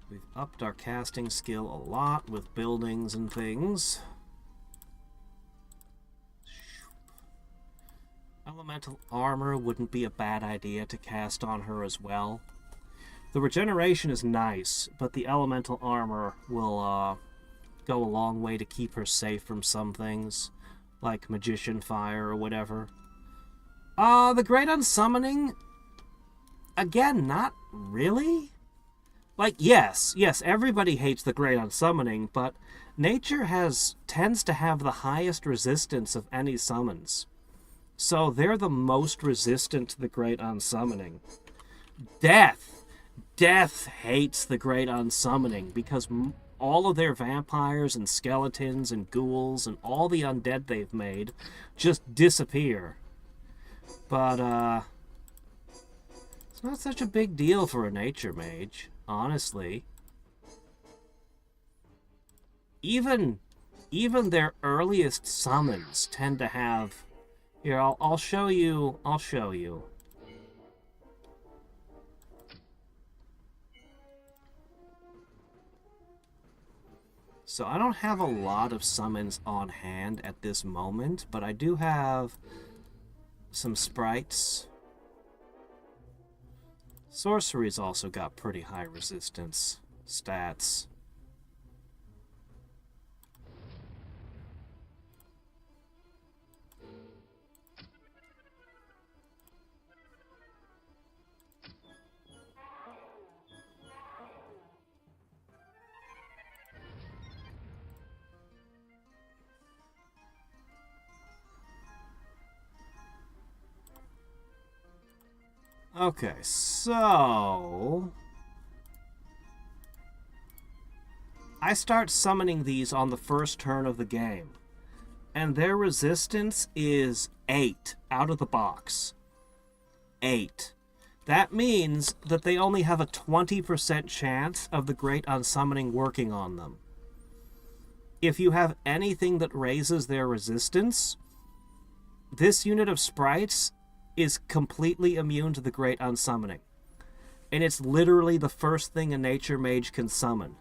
We've upped our casting skill a lot with buildings and things. Elemental armor wouldn't be a bad idea to cast on her as well. The regeneration is nice, but the elemental armor will go a long way to keep her safe from some things, like magician fire or whatever. The Great Unsummoning, again, not really. Like, yes, everybody hates the Great Unsummoning, but nature tends to have the highest resistance of any summons. So they're the most resistant to the Great Unsummoning. Death hates the Great Unsummoning because all of their vampires and skeletons and ghouls and all the undead they've made just disappear. But, it's not such a big deal for a nature mage, honestly. Even their earliest summons tend to have... Here, I'll show you. So I don't have a lot of summons on hand at this moment, but I do have some sprites. Sorcery's also got pretty high resistance stats. Okay, so... I start summoning these on the first turn of the game. And their resistance is 8 out of the box. 8. That means that they only have a 20% chance of the Great Unsummoning working on them. If you have anything that raises their resistance, this unit of sprites is completely immune to the Great Unsummoning. And it's literally the first thing a nature mage can summon.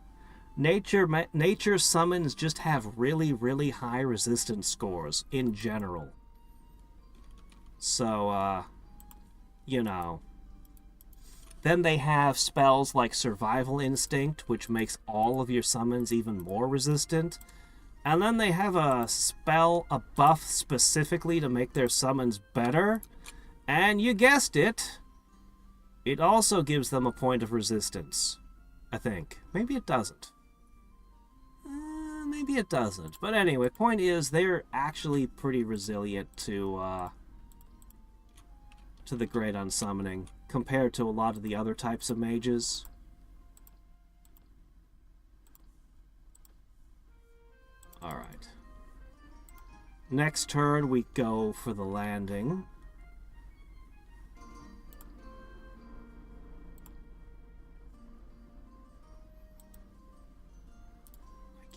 Nature summons just have really, really high resistance scores in general. So, you know. Then they have spells like Survival Instinct, which makes all of your summons even more resistant. And then they have a buff specifically to make their summons better. And you guessed it, it also gives them a point of resistance, I think. Maybe it doesn't. Maybe it doesn't. But anyway, point is, they're actually pretty resilient to the Great Unsummoning, compared to a lot of the other types of mages. Alright. Next turn, we go for the landing.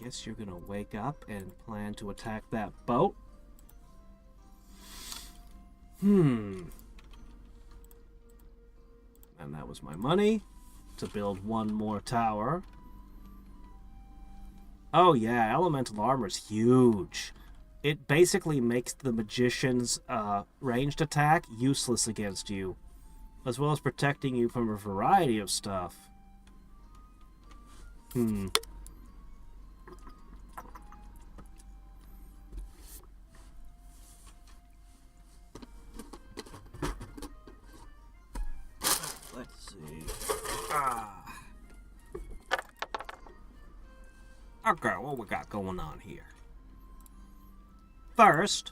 Guess you're gonna wake up and plan to attack that boat. And that was my money to build one more tower. Oh yeah, elemental armor is huge. It basically makes the magician's ranged attack useless against you, as well as protecting you from a variety of stuff. Let's see. Okay, what we got going on here? First,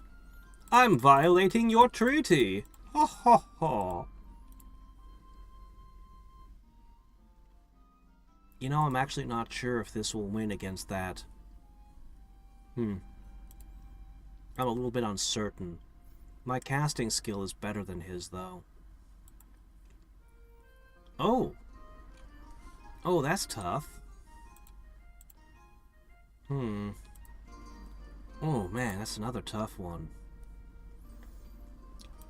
I'm violating your treaty. Ha ha ha. You know, I'm actually not sure if this will win against that. I'm a little bit uncertain. My casting skill is better than his, though. Oh. Oh, that's tough. Oh man, that's another tough one.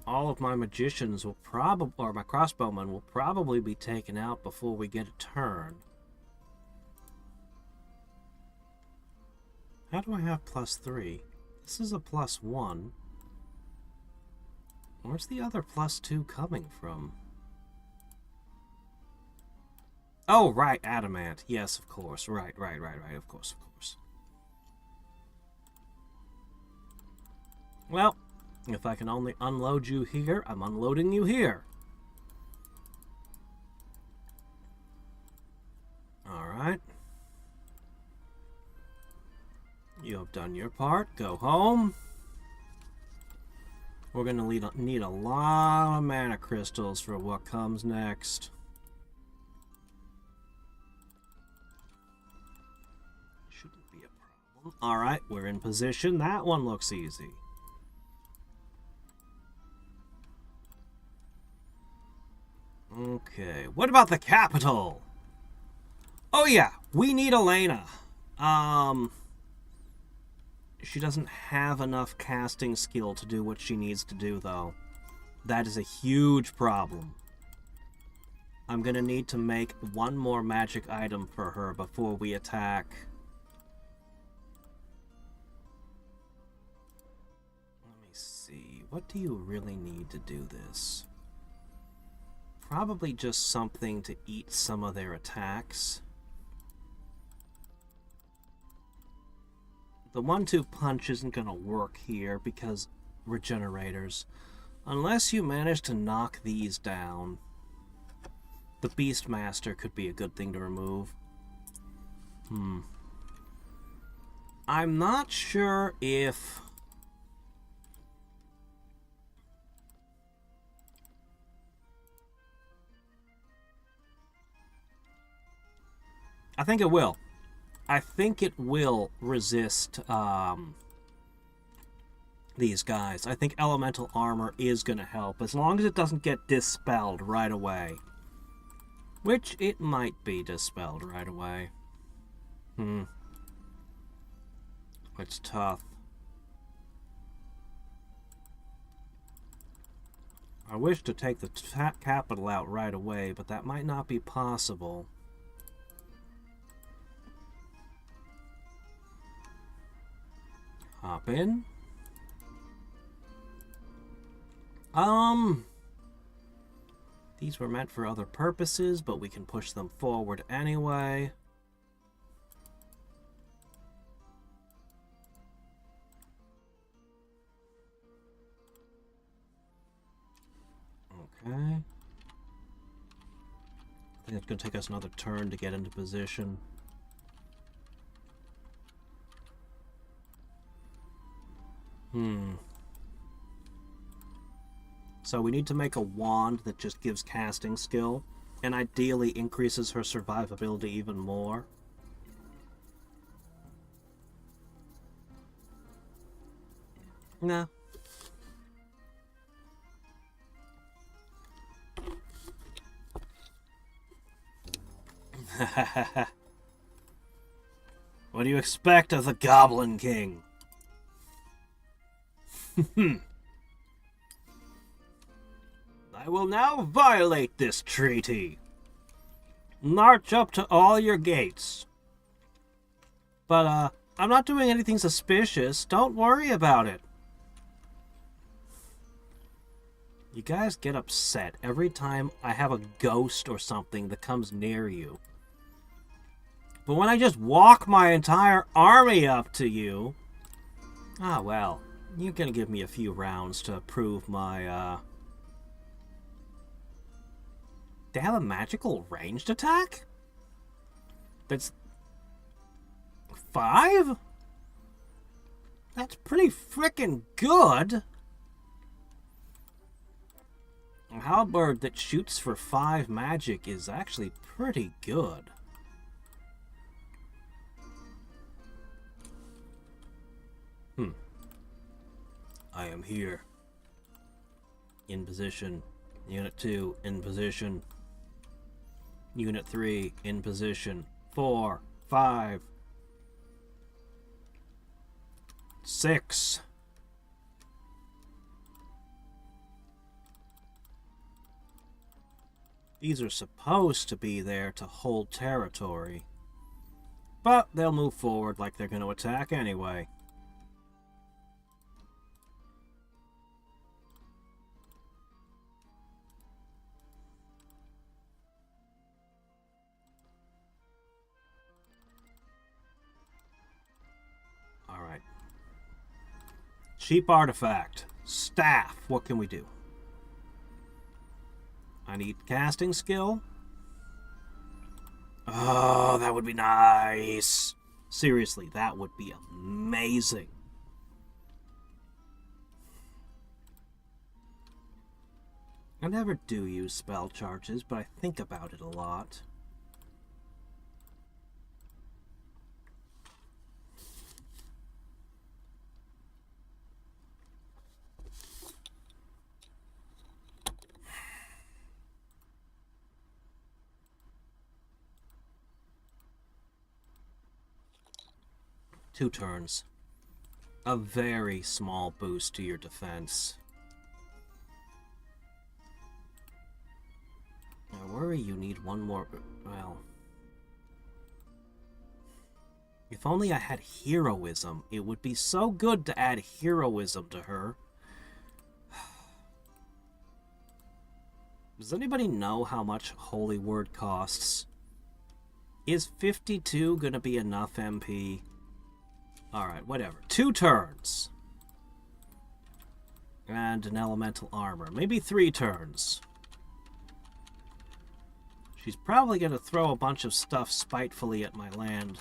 All of my magicians will probably, or my crossbowmen will probably be taken out before we get a turn. How do I have +3? This is a +1. Where's the other +2 coming from? Oh, right, adamant. Yes, of course. Right, of course. Well, if I can only unload you here, I'm unloading you here. Alright. You have done your part. Go home. We're going to need a lot of mana crystals for what comes next. Shouldn't be a problem. Alright, we're in position. That one looks easy. Okay, what about the capital? Oh yeah, we need Elena. She doesn't have enough casting skill to do what she needs to do, though. That is a huge problem. I'm gonna need to make one more magic item for her before we attack. Let me see, what do you really need to do this? Probably just something to eat some of their attacks. The 1-2 punch isn't going to work here because regenerators. Unless you manage to knock these down. The Beastmaster could be a good thing to remove. I'm not sure if... I think it will. I think it will resist these guys. I think elemental armor is going to help, as long as it doesn't get dispelled right away. Which it might be dispelled right away. It's tough. I wish to take the capital out right away, but that might not be possible. Hop in. These were meant for other purposes, but we can push them forward anyway. Okay. I think it's going to take us another turn to get into position. So we need to make a wand that just gives casting skill, and ideally increases her survivability even more. Nah. What do you expect of the Goblin King? I will now violate this treaty. March up to all your gates. But, I'm not doing anything suspicious. Don't worry about it. You guys get upset every time I have a ghost or something that comes near you. But when I just walk my entire army up to you... Ah, well. You're gonna give me a few rounds to prove my, They have a magical ranged attack? That's... 5? That's pretty frickin' good! A halberd that shoots for 5 magic is actually pretty good. I am here. In position. Unit 2, in position. Unit 3, in position. 4, 5, 6. These are supposed to be there to hold territory. But they'll move forward like they're going to attack anyway. Alright. Cheap artifact. Staff. What can we do? I need casting skill. Oh, that would be nice. Seriously, that would be amazing. I never do use spell charges, but I think about it a lot. Two turns. A very small boost to your defense. I worry you need one more... Well... If only I had heroism. It would be so good to add heroism to her. Does anybody know how much Holy Word costs? Is 52 gonna be enough MP? Alright, whatever. 2 turns. And an elemental armor. Maybe 3 turns. She's probably going to throw a bunch of stuff spitefully at my land.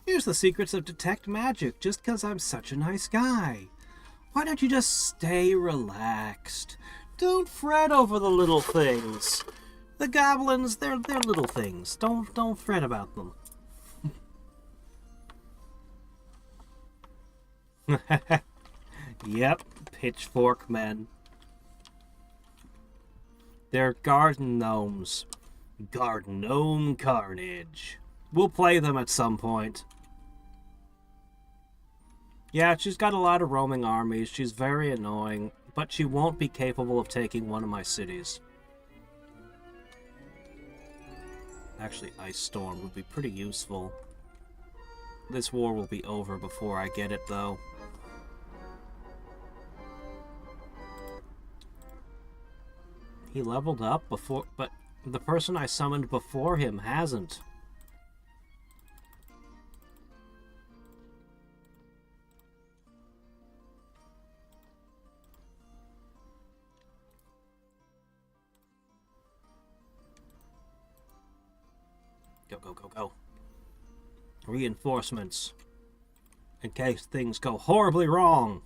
Here's the secrets of detect magic, just because I'm such a nice guy. Why don't you just stay relaxed? Don't fret over the little things. The goblins, they're little things. Don't fret about them. Yep, pitchfork men. They're garden gnomes. Garden gnome carnage. We'll play them at some point. Yeah, she's got a lot of roaming armies. She's very annoying. But she won't be capable of taking one of my cities. Actually, Ice Storm would be pretty useful. This war will be over before I get it, though. He leveled up before, but the person I summoned before him hasn't. Go. Reinforcements. In case things go horribly wrong.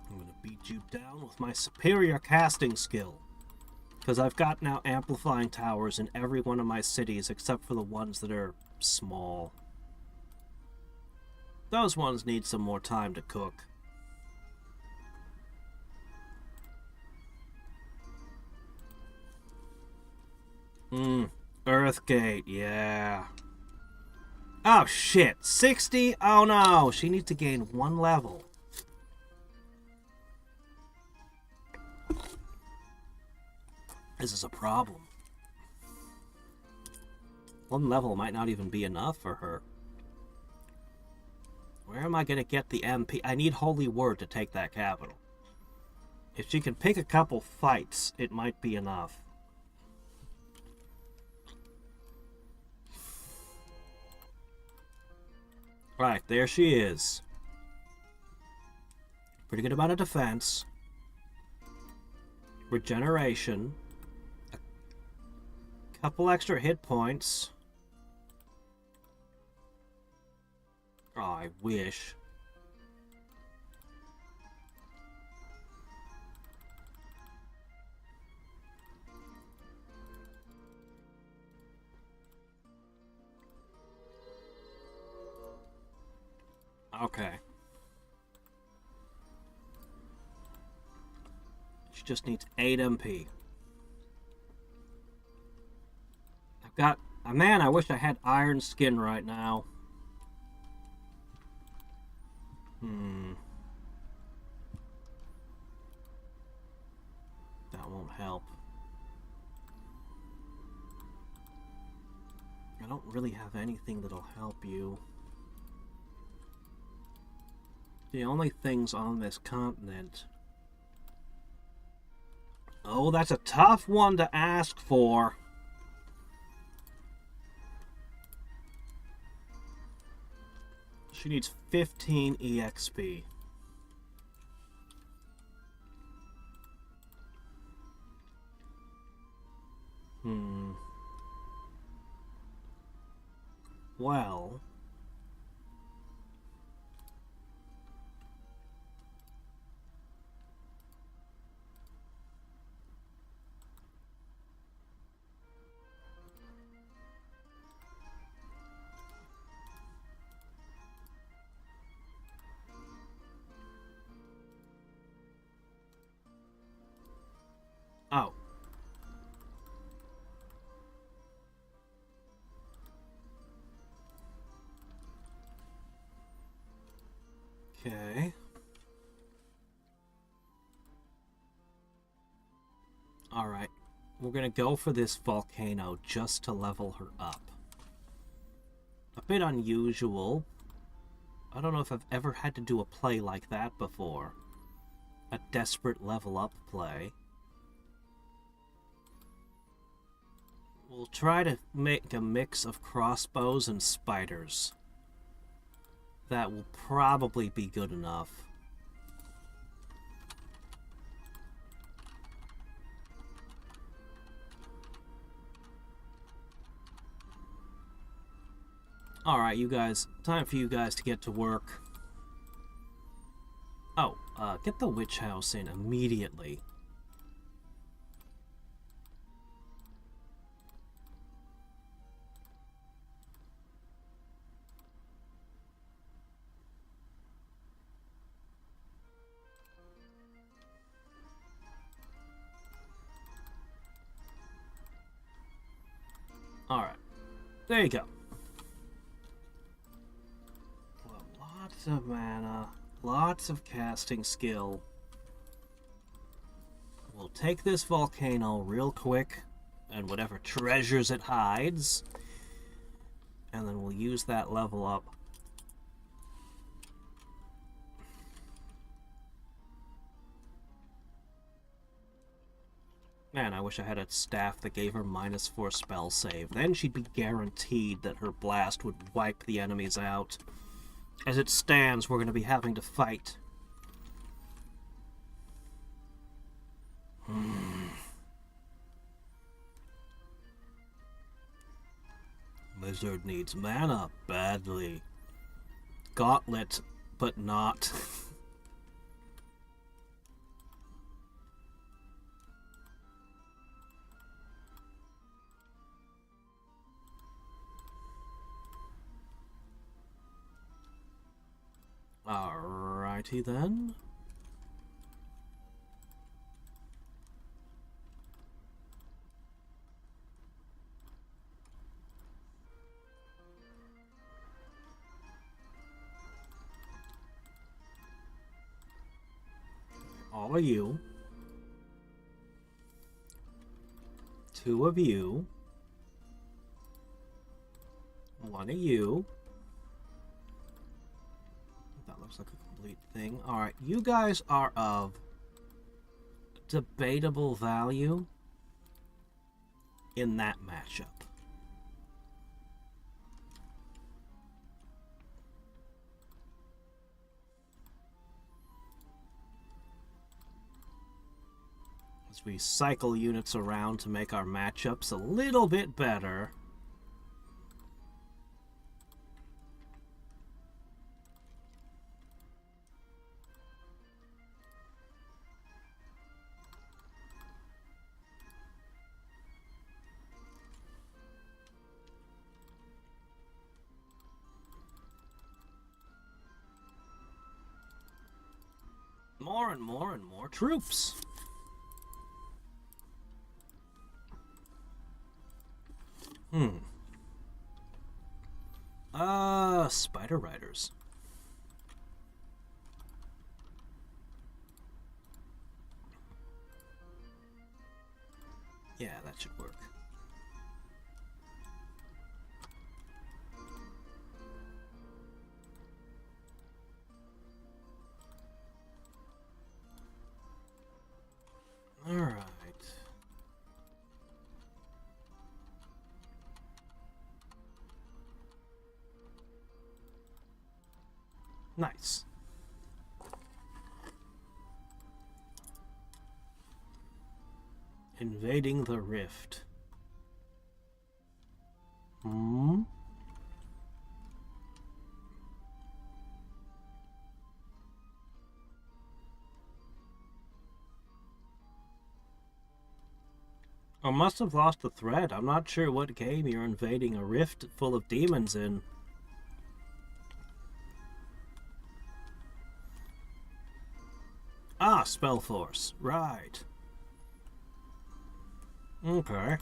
I'm gonna beat you down with my superior casting skill. Because I've got now amplifying towers in every one of my cities except for the ones that are small. Those ones need some more time to cook. Earthgate, yeah. Oh shit, 60? Oh no, she needs to gain 1 level. This is a problem. 1 level might not even be enough for her. Where am I going to get the MP? I need Holy Word to take that capital. If she can pick a couple fights, it might be enough. Right, there she is. Pretty good amount of defense. Regeneration. A couple extra hit points. Oh, I wish. Okay. She just needs 8 MP. I've got... man, I wish I had iron skin right now. That won't help. I don't really have anything that'll help you. The only things on this continent... Oh, that's a tough one to ask for. She needs 15 EXP. Well... Oh. Okay. Alright. We're gonna go for this volcano just to level her up. A bit unusual. I don't know if I've ever had to do a play like that before. A desperate level up play. We'll try to make a mix of crossbows and spiders. That will probably be good enough. Alright, you guys. Time for you guys to get to work. Oh, get the witch house in immediately. Alright. There you go. Well, lots of mana. Lots of casting skill. We'll take this volcano real quick. And whatever treasures it hides. And then we'll use that level up. Man, I wish I had a staff that gave her -4 spell save. Then she'd be guaranteed that her blast would wipe the enemies out. As it stands, we're going to be having to fight. Lizard needs mana badly. Gauntlet, but not. Alrighty then. All of you. 2 of you. 1 of you. That looks like a complete thing. Alright, you guys are of debatable value in that matchup. As we cycle units around to make our matchups a little bit better. More and more and more troops. Spider Riders. Yeah, that should work. All right. Nice. Invading the rift. I must have lost the thread. I'm not sure what game you're invading a rift full of demons in. Ah, Spellforce. Right. Okay.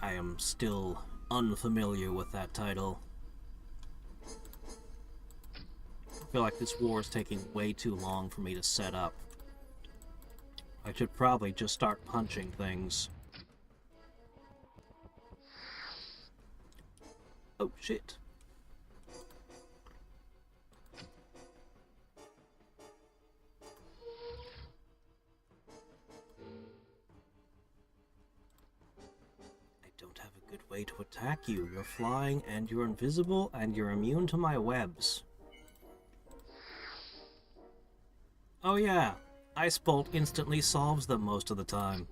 I am still unfamiliar with that title. I feel like this war is taking way too long for me to set up. I should probably just start punching things. Oh, shit. I don't have a good way to attack you. You're flying and you're invisible and you're immune to my webs. Oh yeah. Ice Bolt instantly solves them most of the time.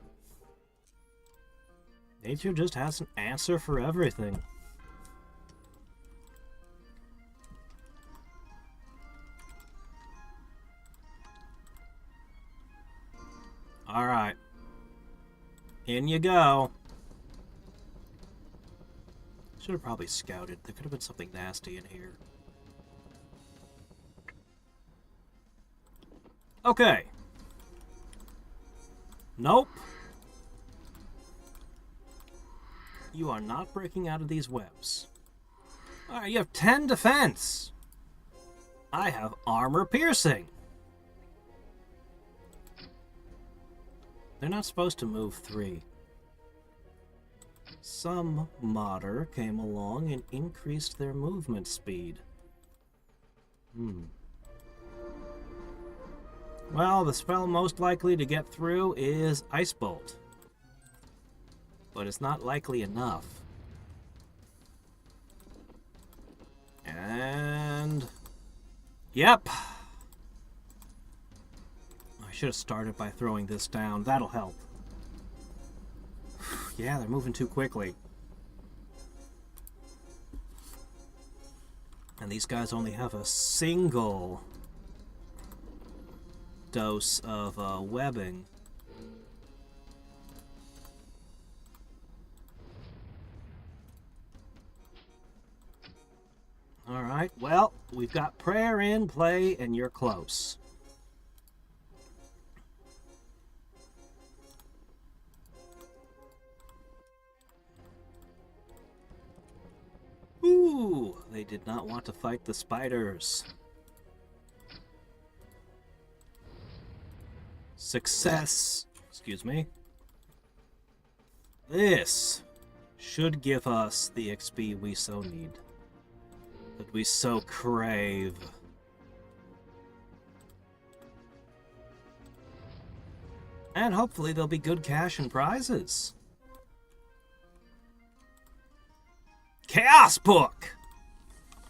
Nature just has an answer for everything. Alright. In you go. Should have probably scouted. There could have been something nasty in here. Okay. Nope. You are not breaking out of these webs. Alright, you have 10 defense. I have armor piercing. They're not supposed to move 3. Some modder came along and increased their movement speed. Well, the spell most likely to get through is Ice Bolt. But it's not likely enough. And... Yep! I should have started by throwing this down. That'll help. Yeah, they're moving too quickly. And these guys only have a single dose of webbing. Alright, well, we've got prayer in play and you're close. Ooh, they did not want to fight the spiders. Success. Excuse me. This should give us the XP we so need. That we so crave. And hopefully there'll be good cash and prizes. Chaos Book!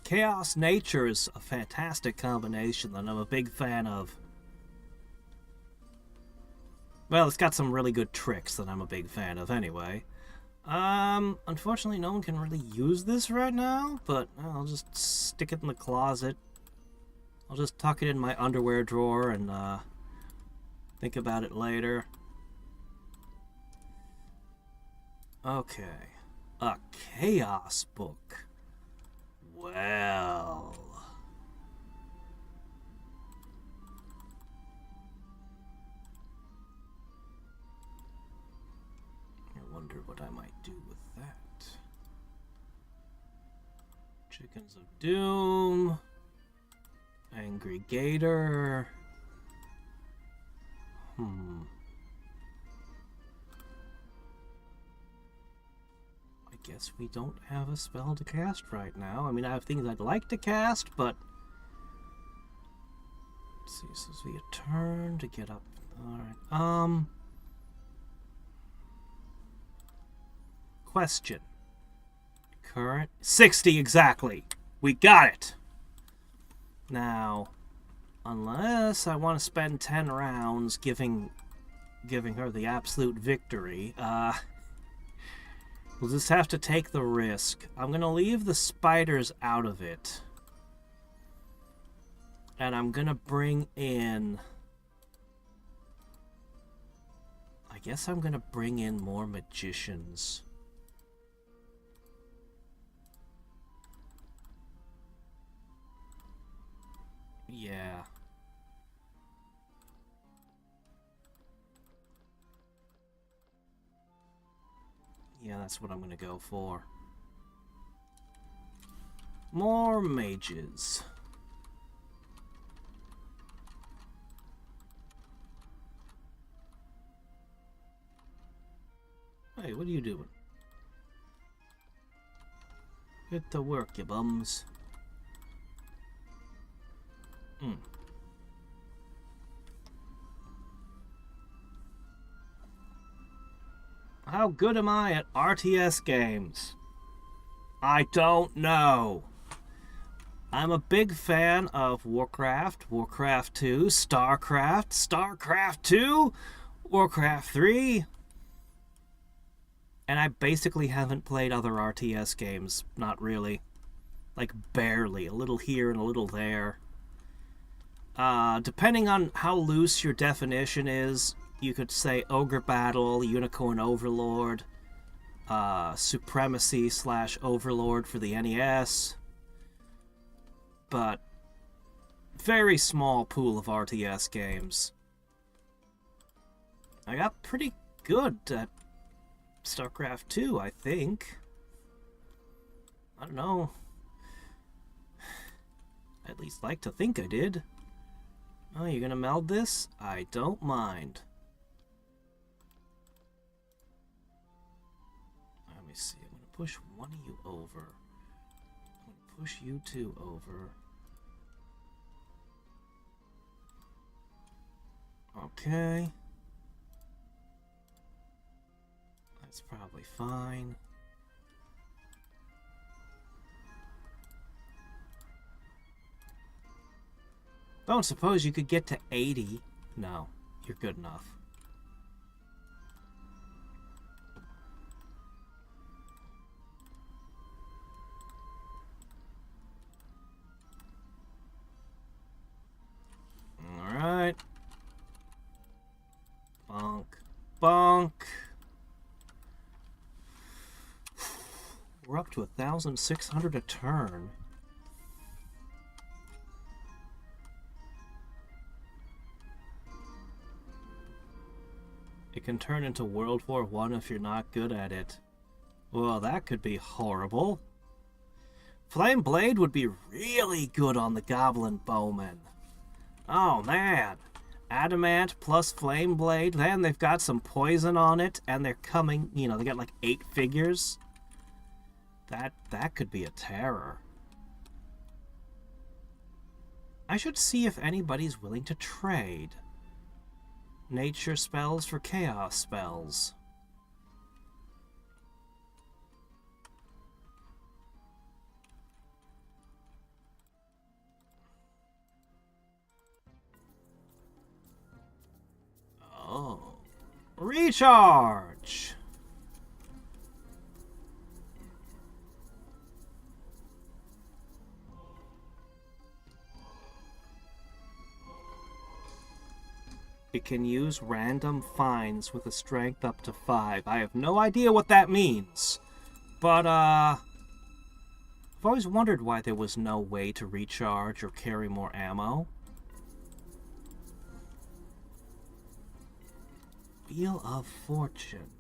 Chaos Nature is a fantastic combination that I'm a big fan of. Well, it's got some really good tricks that I'm a big fan of anyway. Unfortunately no one can really use this right now, but I'll just stick it in the closet. I'll just tuck it in my underwear drawer and, think about it later. Okay. A Chaos Book. Well... I wonder what I might do with that. Chickens of Doom. Angry Gator. I guess we don't have a spell to cast right now. I mean, I have things I'd like to cast, but... Let's see, this will be a turn to get up. Alright, Question. Current... 60 exactly! We got it! Now... Unless I want to spend 10 rounds giving her the absolute victory, we'll just have to take the risk. I'm going to leave the spiders out of it. And I'm going to bring in... I guess I'm going to bring in more magicians. Yeah. Yeah, that's what I'm gonna go for. More mages. Hey, what are you doing? Get to work, you bums. How good am I at RTS games? I don't know. I'm a big fan of Warcraft, Warcraft 2, StarCraft, StarCraft 2, Warcraft 3. And I basically haven't played other RTS games. Not really. Like, barely. A little here and a little there. Depending on how loose your definition is, you could say Ogre Battle, Unicorn Overlord, Supremacy / Overlord for the NES. But very small pool of RTS games. I got pretty good at StarCraft 2, I think. I don't know. I at least like to think I did. Oh, you're gonna meld this? I don't mind. Let me see. I'm gonna push one of you over. I'm gonna push you two over. Okay. That's probably fine. Don't suppose you could get to 80? No, you're good enough. Alright. Bonk. Bonk. We're up to 1,600 a turn. It can turn into World War I if you're not good at it. Well, that could be horrible. Flame Blade would be really good on the Goblin Bowman. Oh, man. Adamant plus Flame Blade. Then they've got some poison on it, and they're coming, you know, they got like 8 figures. That could be a terror. I should see if anybody's willing to trade. Nature spells for chaos spells. Oh. Recharge! It can use random finds with a strength up to 5. I have no idea what that means. But, I've always wondered why there was no way to recharge or carry more ammo. Wheel of Fortune.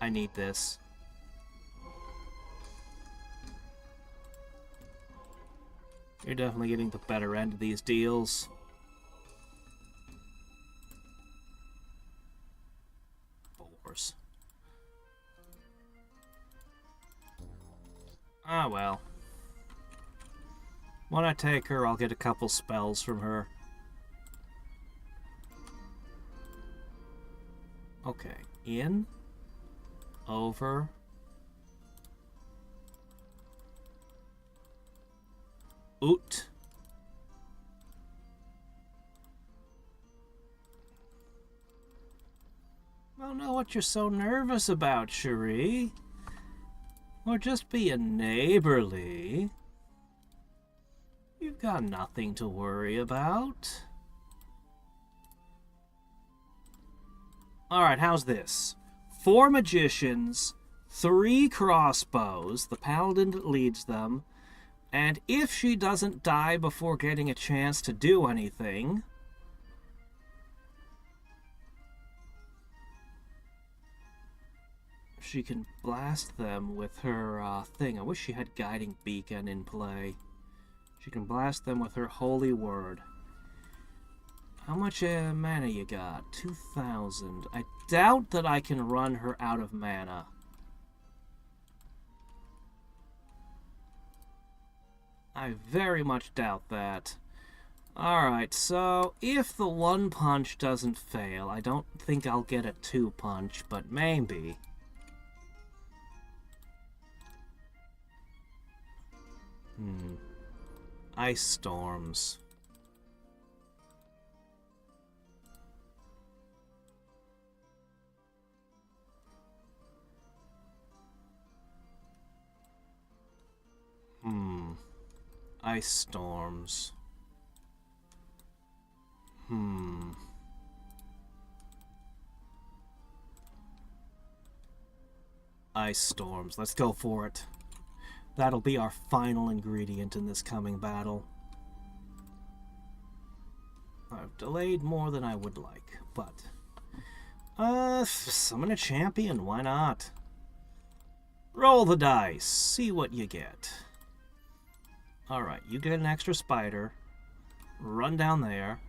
I need this. You're definitely getting the better end of these deals. Fours. Ah, well. When I take her, I'll get a couple spells from her. Okay. In. Over. Oot. I don't know what you're so nervous about, Cherie. Or just being neighborly. You've got nothing to worry about. Alright, how's this? 4 magicians, 3 crossbows, the paladin that leads them, and if she doesn't die before getting a chance to do anything, she can blast them with her thing. I wish she had Guiding Beacon in play. She can blast them with her Holy Word. How much mana you got? 2,000. I doubt that I can run her out of mana. I very much doubt that. Alright, so if the 1 punch doesn't fail, I don't think I'll get a 2 punch, but maybe. Ice storms. Ice storms. Ice storms. Let's go for it. That'll be our final ingredient in this coming battle. I've delayed more than I would like, but... summon a champion, why not? Roll the dice, see what you get. Alright, you get an extra spider. Run down there.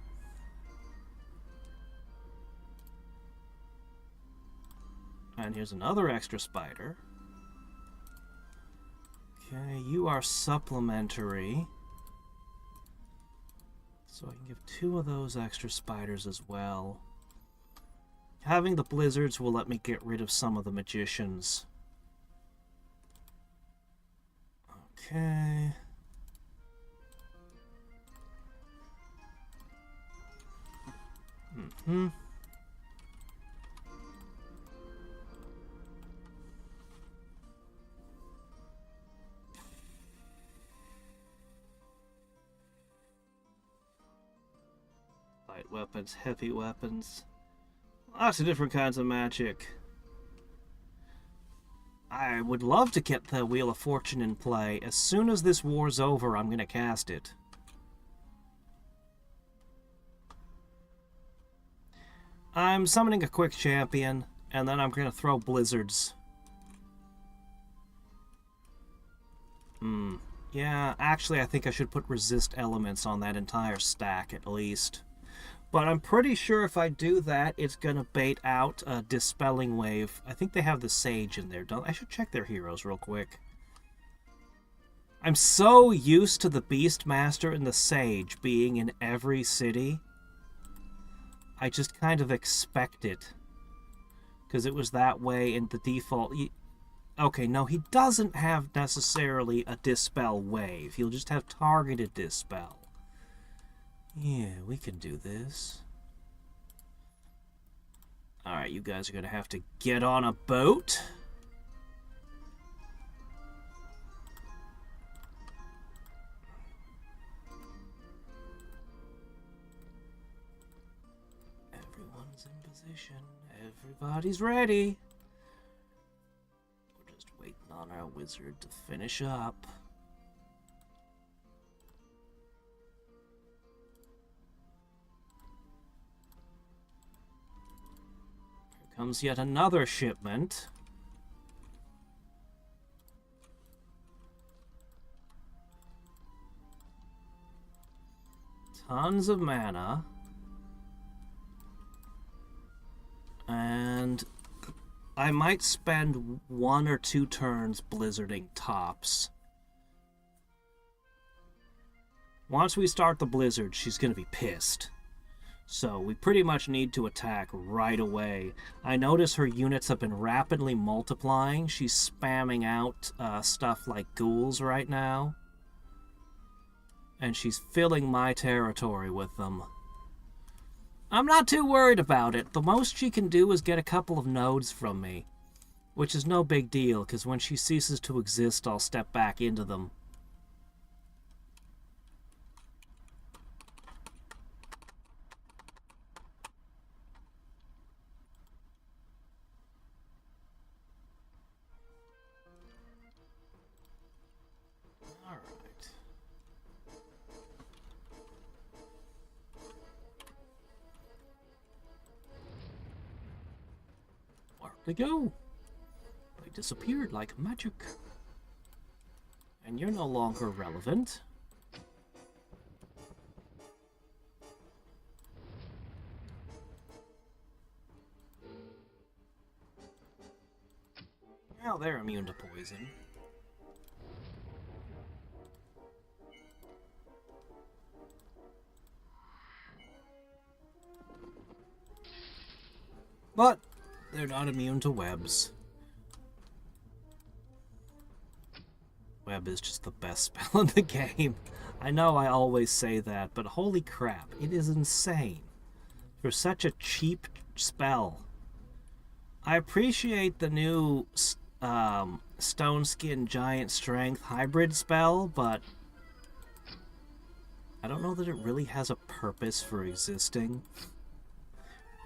And here's another extra spider. Okay, you are supplementary. So I can give 2 of those extra spiders as well. Having the blizzards will let me get rid of some of the magicians. Okay. Light weapons, heavy weapons. Lots of different kinds of magic. I would love to get the Wheel of Fortune in play. As soon as this war's over, I'm going to cast it. I'm summoning a quick champion, and then I'm going to throw blizzards. Yeah, actually, I think I should put resist elements on that entire stack at least. But I'm pretty sure if I do that, it's going to bait out a Dispelling Wave. I think they have the Sage in there. I should check their heroes real quick. I'm so used to the Beastmaster and the Sage being in every city. I just kind of expect it. Because it was that way in the default. Okay, no, he doesn't have necessarily a Dispel Wave. He'll just have targeted Dispel. Yeah, we can do this. Alright, you guys are going to have to get on a boat. Everyone's in position. Everybody's ready. We're just waiting on our wizard to finish up. Comes yet another shipment. Tons of mana. And I might spend 1 or 2 turns blizzarding tops. Once we start the blizzard, she's going to be pissed. So we pretty much need to attack right away. I notice her units have been rapidly multiplying. She's spamming out stuff like ghouls right now. And she's filling my territory with them. I'm not too worried about it. The most she can do is get a couple of nodes from me. Which is no big deal, because when she ceases to exist, I'll step back into them. They go. They disappeared like magic. And you're no longer relevant. Now they're immune to poison. But they're not immune to webs. Web is just the best spell in the game. I know I always say that, but holy crap, it is insane. For such a cheap spell. I appreciate the new Stone Skin Giant Strength hybrid spell, but I don't know that it really has a purpose for existing.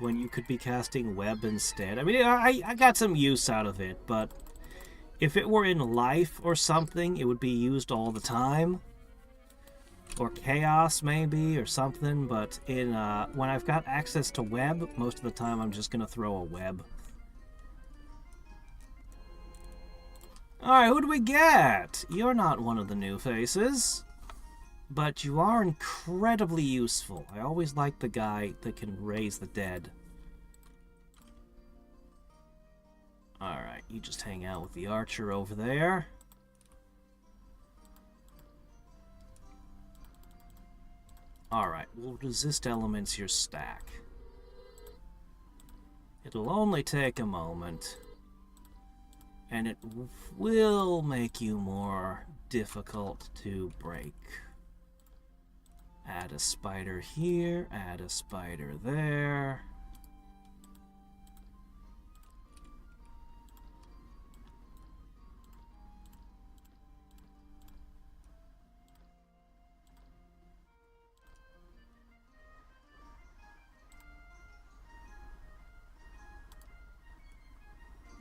When you could be casting web instead. I mean, I got some use out of it, but if it were in life or something, it would be used all the time. Or chaos, maybe, or something, but in when I've got access to web, most of the time I'm just going to throw a web. Alright, who do we get? You're not one of the new faces. But you are incredibly useful. I always like the guy that can raise the dead. Alright, you just hang out with the archer over there. Alright, we'll resist elements your stack. It'll only take a moment. And it will make you more difficult to break. Add a spider here, add a spider there.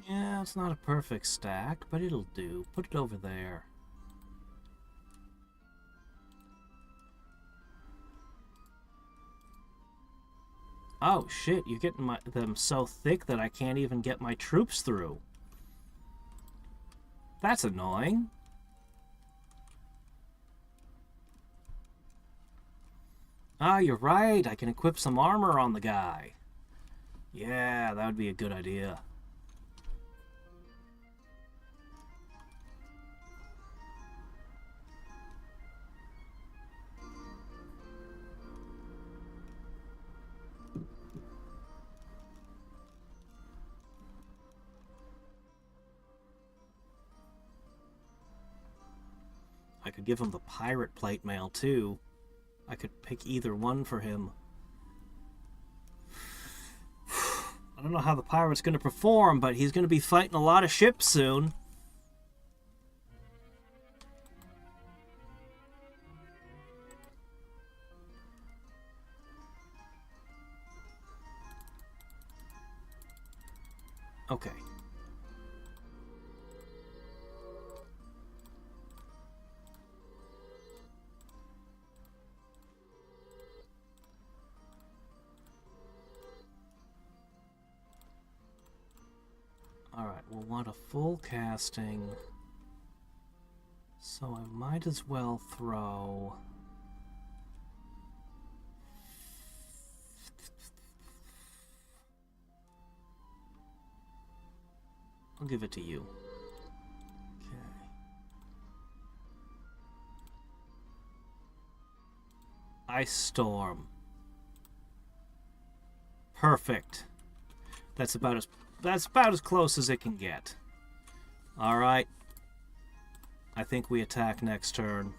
Yeah, it's not a perfect stack, but it'll do. Put it over there. Oh shit, you're getting them so thick that I can't even get my troops through. That's annoying. Ah, you're right. I can equip some armor on the guy. Yeah, that would be a good idea. I could give him the pirate plate mail, too. I could pick either one for him. I don't know how the pirate's going to perform, but he's going to be fighting a lot of ships soon. Okay. Alright, we'll want a full casting. So I might as well throw... I'll give it to you. Okay. Ice Storm. Perfect. That's about as close as it can get. All right. I think we attack next turn.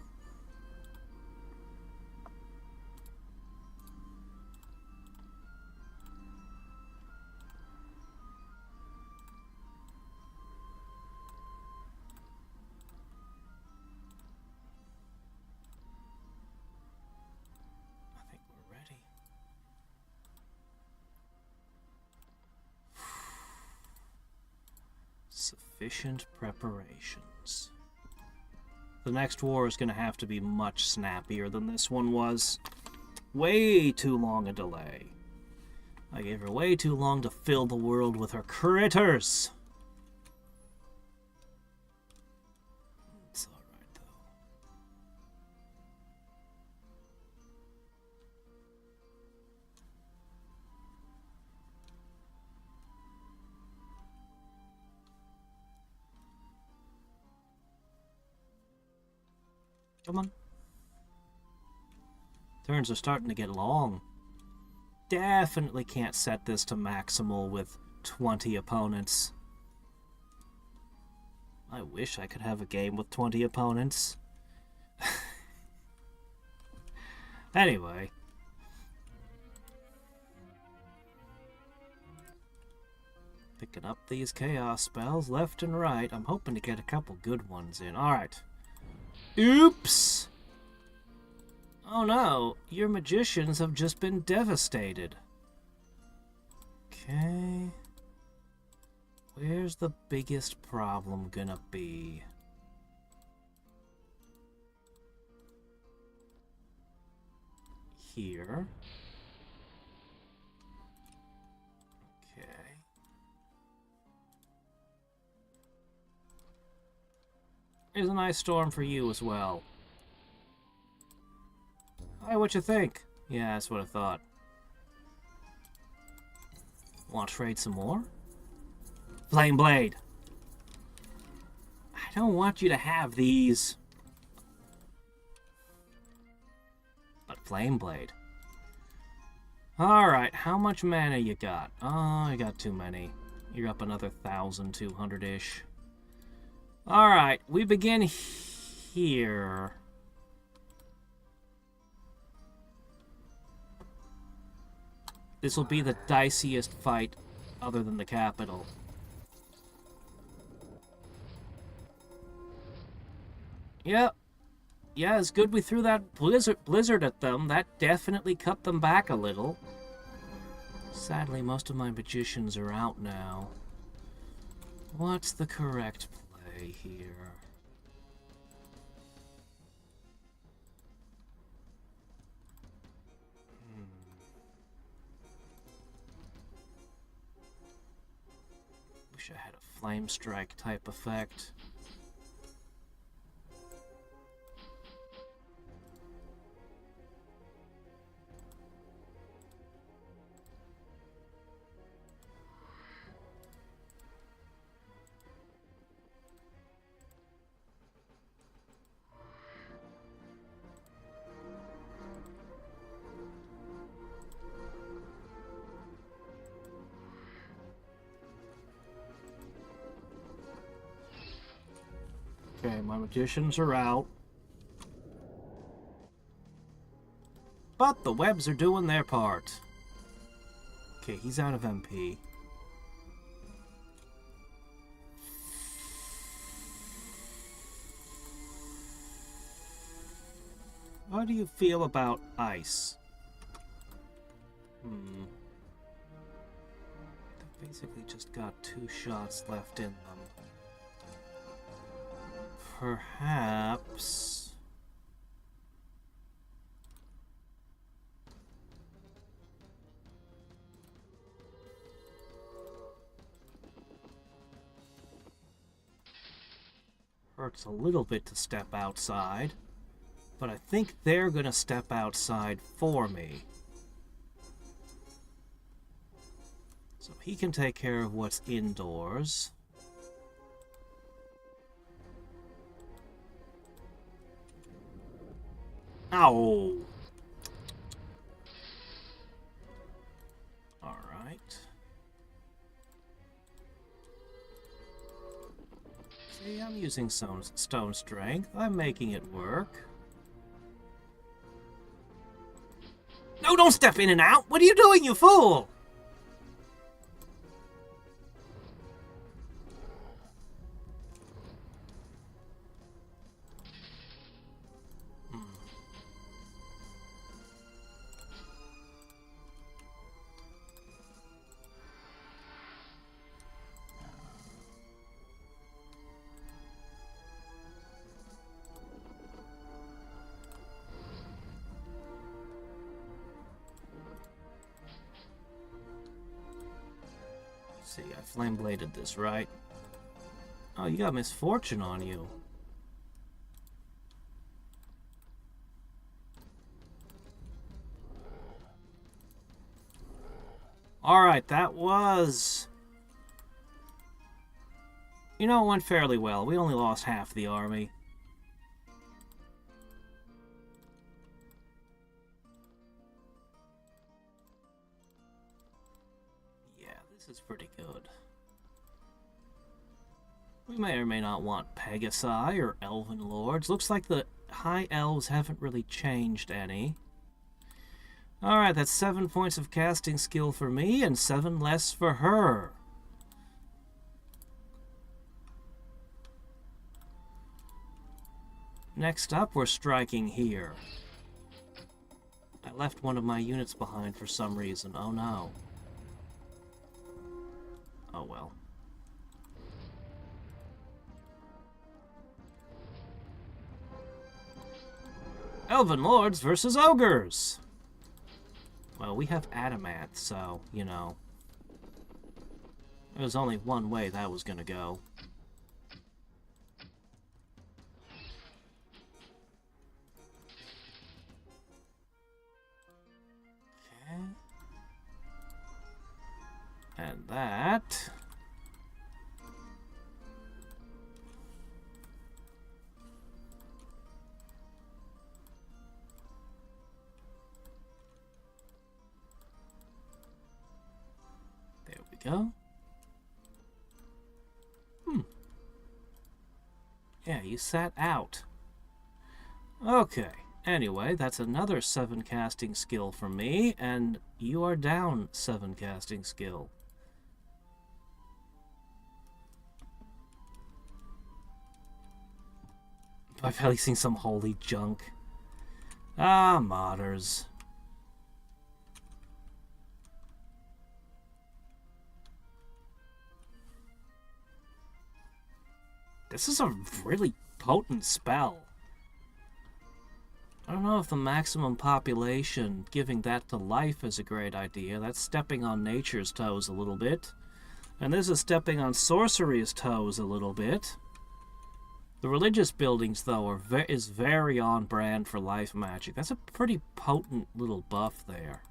I think we're ready. Sufficient preparations. The next war is going to have to be much snappier than this one was. Way too long a delay. I gave her way too long to fill the world with her critters. It's alright, though. Come on. Turns are starting to get long. Definitely can't set this to maximal with 20 opponents. I wish I could have a game with 20 opponents. Anyway. Picking up these chaos spells left and right. I'm hoping to get a couple good ones in. Alright. Oops! Oh no, your magicians have just been devastated. Okay. Where's the biggest problem gonna be? Here. Okay. Here's an ice storm for you as well. Hey, what you think? Yeah, that's what I thought. Want to trade some more? Flame Blade! I don't want you to have these. But Flame Blade. Alright, how much mana you got? Oh, I got too many. You're up another 1,200-ish. Alright, we begin here. This will be the diciest fight other than the capital. Yep. Yeah, it's good we threw that blizzard at them. That definitely cut them back a little. Sadly, most of my magicians are out now. What's the correct play here? Wish I had a flame strike type effect. my magicians are out. But the webs are doing their part. Okay, he's out of MP. How do you feel about ice? They basically just got 2 shots left in them. Perhaps... hurts a little bit to step outside, but I think they're gonna step outside for me. So he can take care of what's indoors. Ow! Alright. See, I'm using stone strength. I'm making it work. No, don't step in and out! What are you doing, you fool? See, I flame bladed this, right? Oh, you got misfortune on you. Alright, that was... You know, it went fairly well. We only lost half the army. This is pretty good. We may or may not want Pegasi or Elven Lords. Looks like the High Elves haven't really changed any. Alright, that's 7 points of casting skill for me and 7 less for her. Next up, we're striking here. I left one of my units behind for some reason. Oh no. Oh well. Elven Lords versus Ogres! Well, we have Adamant, so, you know. There was only one way that was gonna go. Okay. And that... There we go. Yeah, you sat out. Okay. Anyway, that's another 7 casting skill for me, and you are down 7 casting skill. I've probably seen some holy junk. Ah, modders. This is a really potent spell. I don't know if the maximum population, giving that to life is a great idea. That's stepping on nature's toes a little bit. And this is stepping on sorcery's toes a little bit. The religious buildings, though, is very on brand for life magic. That's a pretty potent little buff there.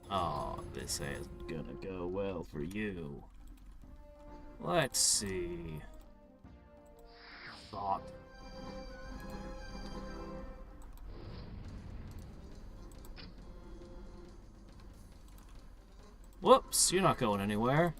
Oh, this isn't gonna go well for you. Let's see. Thought. Whoops, you're not going anywhere.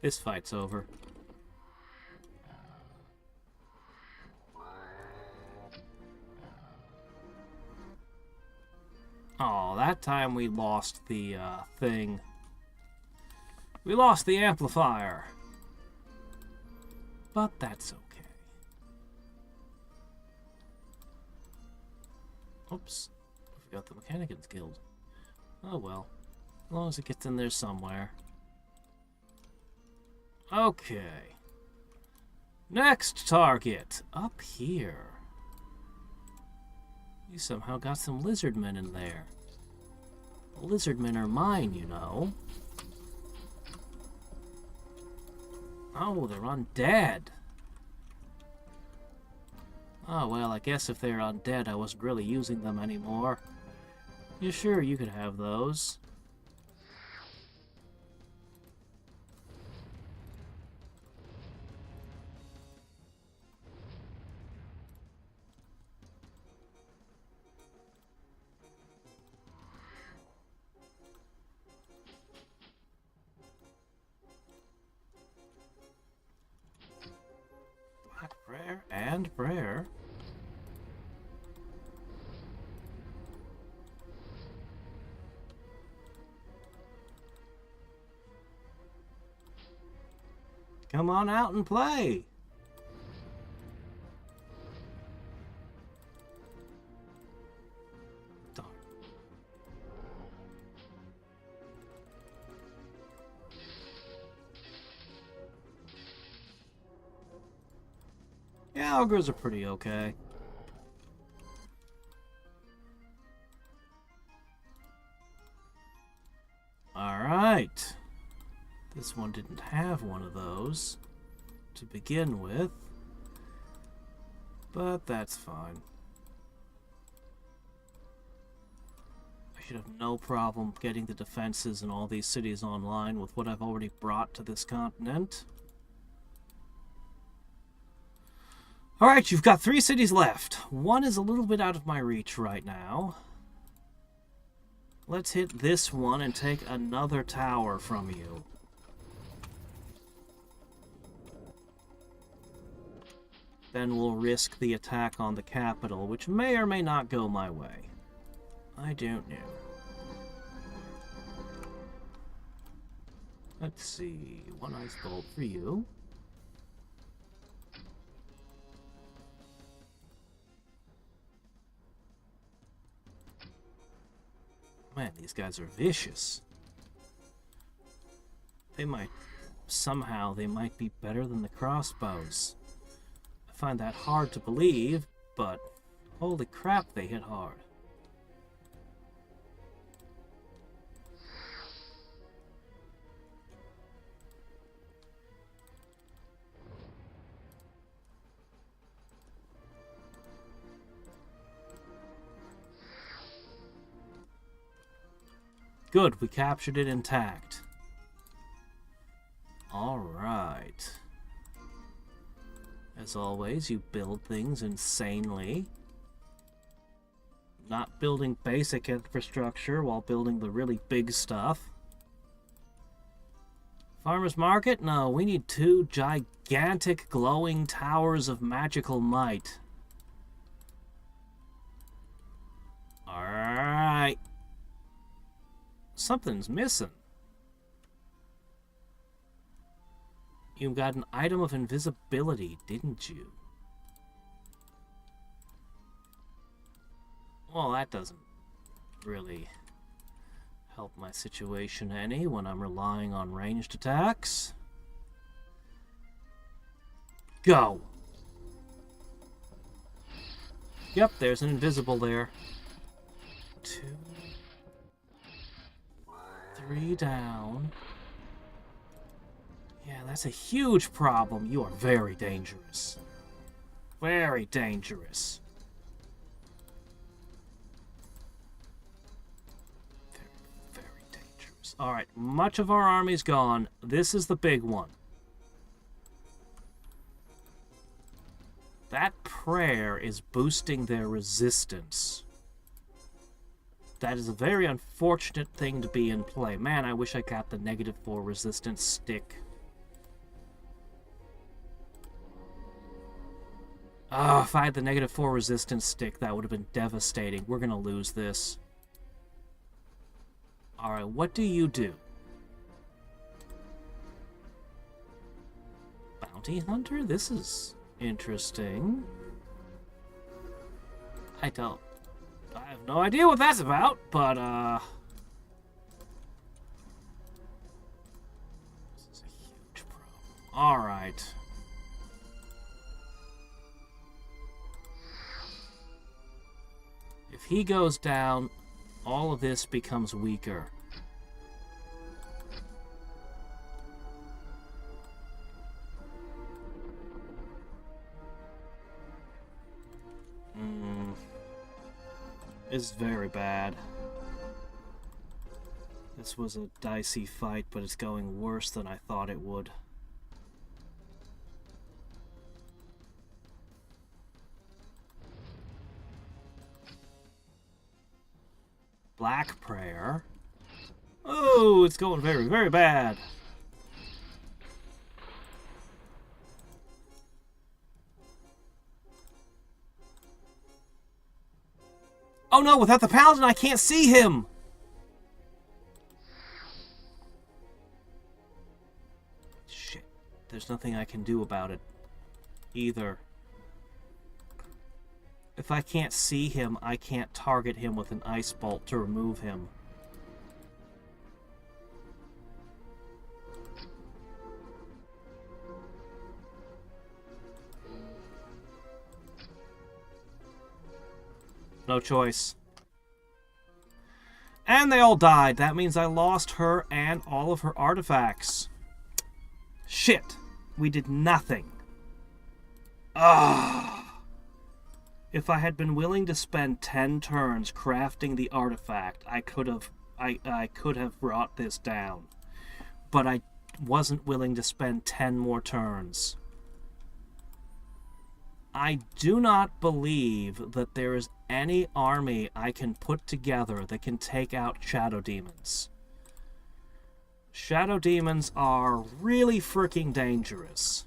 This fight's over. Oh, that time we lost the thing. We lost the amplifier. But that's okay. Oops. I forgot the Mechanicans Guild. Oh well. As long as it gets in there somewhere. Okay. Next target. Up here. You somehow got some lizardmen in there. Lizardmen are mine, you know. Oh, they're undead. Oh, well, I guess if they're undead, I wasn't really using them anymore. Yeah, sure, you could have those. Prayer and prayer. Come on out and play. Darn. Yeah, ogres are pretty okay. Alright. This one didn't have one of those to begin with. But that's fine. I should have no problem getting the defenses in all these cities online with what I've already brought to this continent. Alright, you've got 3 cities left. One is a little bit out of my reach right now. Let's hit this one and take another tower from you. Then we'll risk the attack on the capital, which may or may not go my way. I don't know. Let's see. One ice bolt for you. Man, these guys are vicious. They might be better than the crossbows. I find that hard to believe, but holy crap, they hit hard. Good, we captured it intact. Alright. As always, you build things insanely. Not building basic infrastructure while building the really big stuff. Farmer's Market? No, we need 2 gigantic glowing towers of magical might. Alright. Something's missing. You got an item of invisibility, didn't you? Well, that doesn't really help my situation any when I'm relying on ranged attacks. Go! Yep, there's an invisible there. 2, 3 down. Yeah, that's a huge problem. You are very dangerous. Very dangerous. Very dangerous. Alright, much of our army's gone. This is the big one. That prayer is boosting their resistance. That is a very unfortunate thing to be in play. Man, I wish I got the -4 resistance stick. Oh, if I had the -4 resistance stick, that would have been devastating. We're gonna lose this. Alright, what do you do? Bounty Hunter? This is interesting. I have no idea what that's about, but, this is a huge problem. Alright. If he goes down, all of this becomes weaker. It's very bad. This was a dicey fight, but it's going worse than I thought it would. Black Prayer. Oh, it's going very, very bad. Oh no, without the Paladin, I can't see him! Shit. There's nothing I can do about it. Either. If I can't see him, I can't target him with an ice bolt to remove him. No choice. And they all died. That means I lost her and all of her artifacts. Shit. We did nothing. Ah. If I had been willing to spend 10 turns crafting the artifact, I could have brought this down. But I wasn't willing to spend 10 more turns. I do not believe that there is any army I can put together that can take out Shadow Demons. Shadow Demons are really freaking dangerous.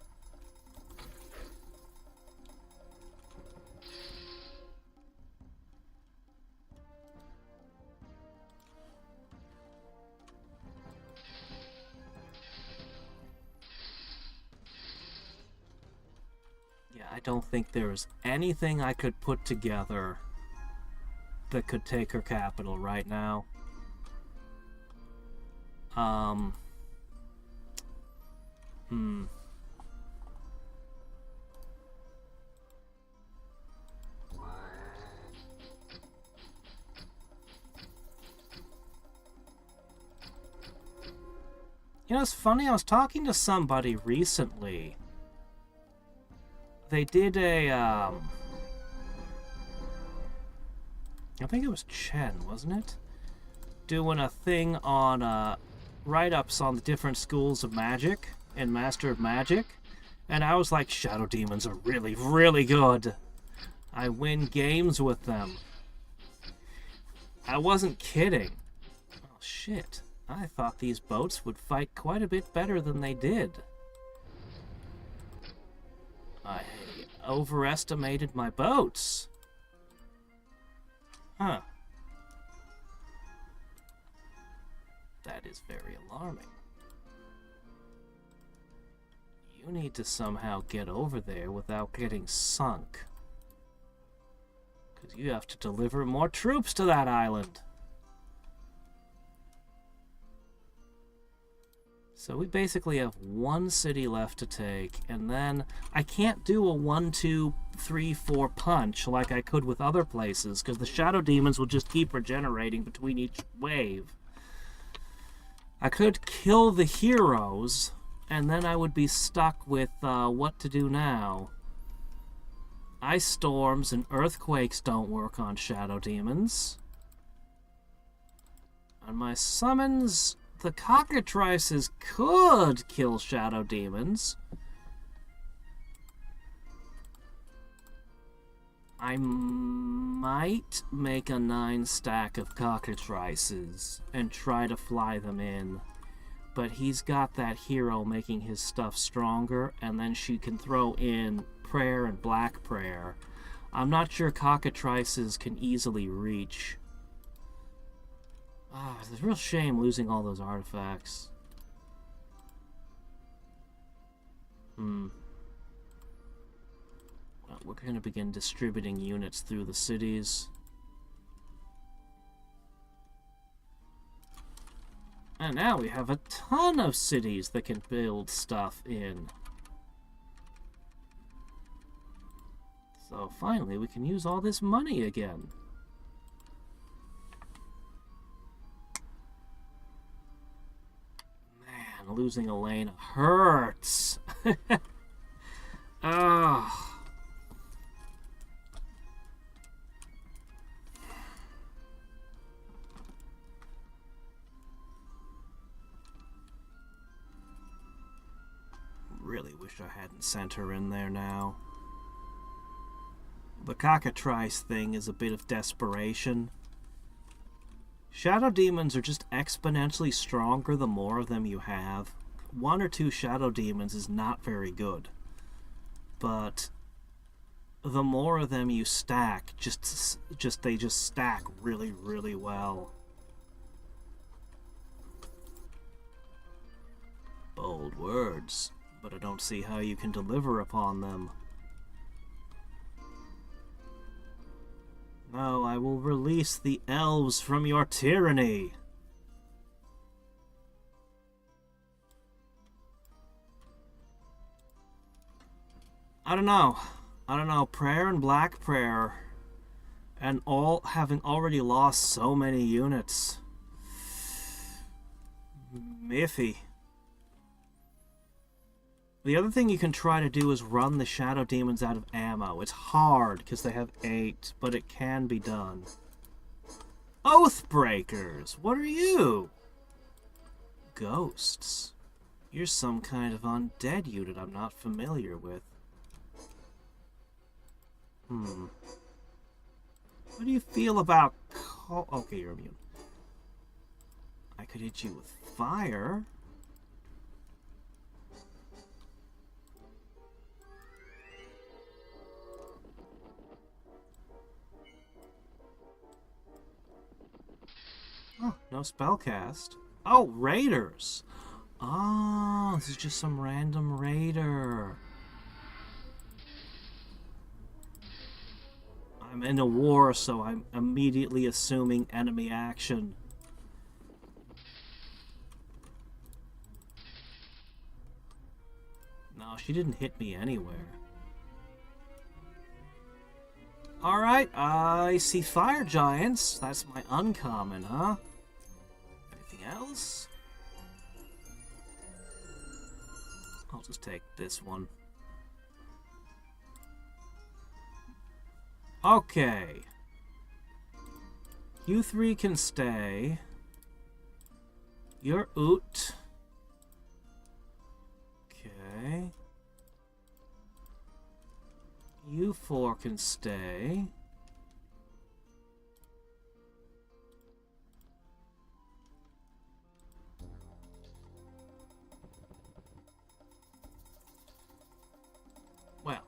I don't think there's anything I could put together that could take her capital right now. You know, it's funny, I was talking to somebody recently. They did a, I think it was Chen, wasn't it? Doing a thing on, write-ups on the different schools of magic and Master of Magic. And I was like, Shadow Demons are really, really good. I win games with them. I wasn't kidding. Oh, shit. I thought these boats would fight quite a bit better than they did. I overestimated my boats. Huh. That is very alarming. You need to somehow get over there without getting sunk. Because you have to deliver more troops to that island. So we basically have one city left to take, and then I can't do a 1, 2, 3, 4 punch like I could with other places, because the Shadow Demons will just keep regenerating between each wave. I could kill the heroes, and then I would be stuck with what to do now. Ice storms and earthquakes don't work on shadow demons. On my summons, the cockatrices could kill shadow demons. I might make a 9-stack of cockatrices and try to fly them in. But he's got that hero making his stuff stronger, and then she can throw in prayer and black prayer. I'm not sure cockatrices can easily reach. It's a real shame losing all those artifacts. Well, we're going to begin distributing units through the cities. And now we have a ton of cities that can build stuff in. So finally we can use all this money again. Man, losing Elena hurts. Ah. Really wish I hadn't sent her in there now. The cockatrice thing is a bit of desperation. Shadow demons are just exponentially stronger the more of them you have. 1 or 2 shadow demons is not very good. But the more of them you stack, they just stack really, really well. Bold words, but I don't see how you can deliver upon them. No, I will release the elves from your tyranny. I don't know. Prayer and black prayer, and all having already lost so many units. Iffy. The other thing you can try to do is run the shadow demons out of ammo. It's hard because they have 8, but it can be done. Oathbreakers! What are you? Ghosts. You're some kind of undead unit I'm not familiar with. What do you feel about... Okay, you're immune. I could hit you with fire. Oh, no spellcast. Oh, raiders! Oh, this is just some random raider. I'm in a war, so I'm immediately assuming enemy action. No, she didn't hit me anywhere. Alright, I see fire giants. That's my uncommon, huh? Anything else? I'll just take this one. Okay. You 3 can stay. You're oot. Okay. You 4 can stay. Well.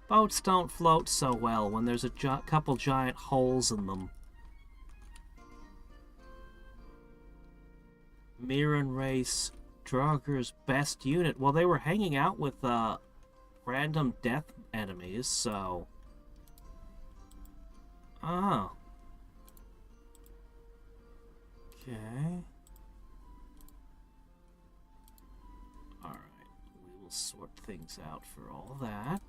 Boats don't float so well when there's a couple giant holes in them. Mirren race, Draugr's best unit. Well, they were hanging out with random death enemies, so... Oh. Okay. Alright, we will sort things out for all that.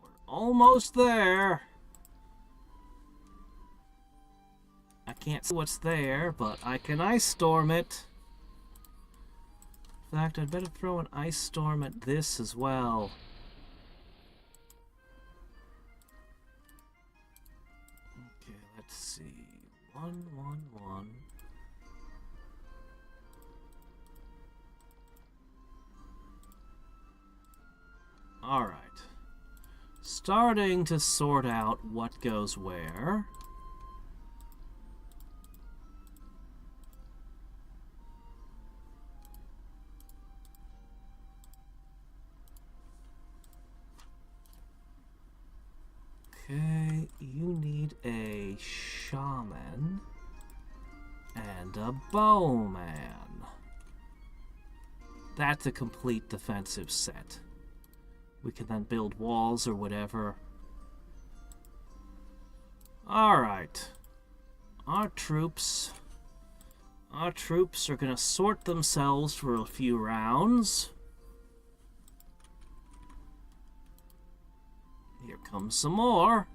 We're almost there. I Can't see what's there, but I can ice storm it. In fact, I'd better throw an ice storm at this as well. Okay, let's see. 1, 1, 1. Alright. Starting to sort out what goes where. Okay, you need a shaman and a bowman. That's a complete defensive set. We can then build walls or whatever. Alright. Our troops are going to sort themselves for a few rounds. Here comes some more.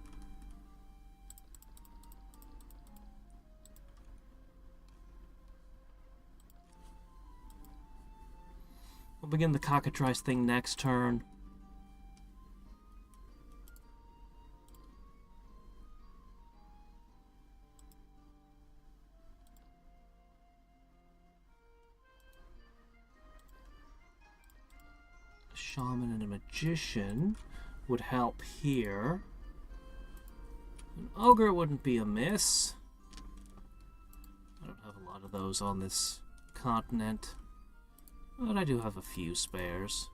We'll begin the cockatrice thing next turn. A shaman and a magician would help here. An ogre wouldn't be amiss. I don't have a lot of those on this continent, but I do have a few spares.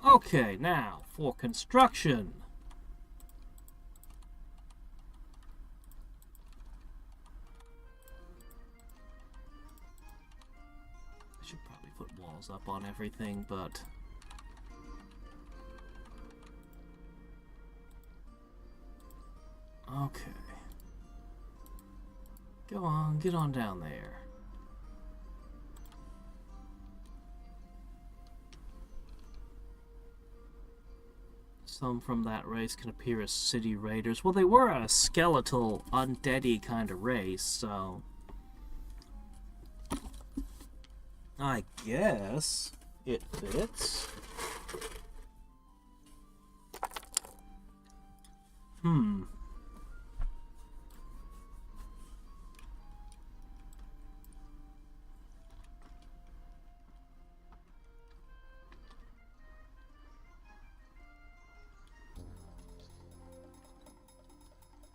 Okay, now for construction. Up on everything, but okay. Go on, get on down there. Some from that race can appear as city raiders. Well, they were a skeletal, undeady kind of race, so I guess it fits.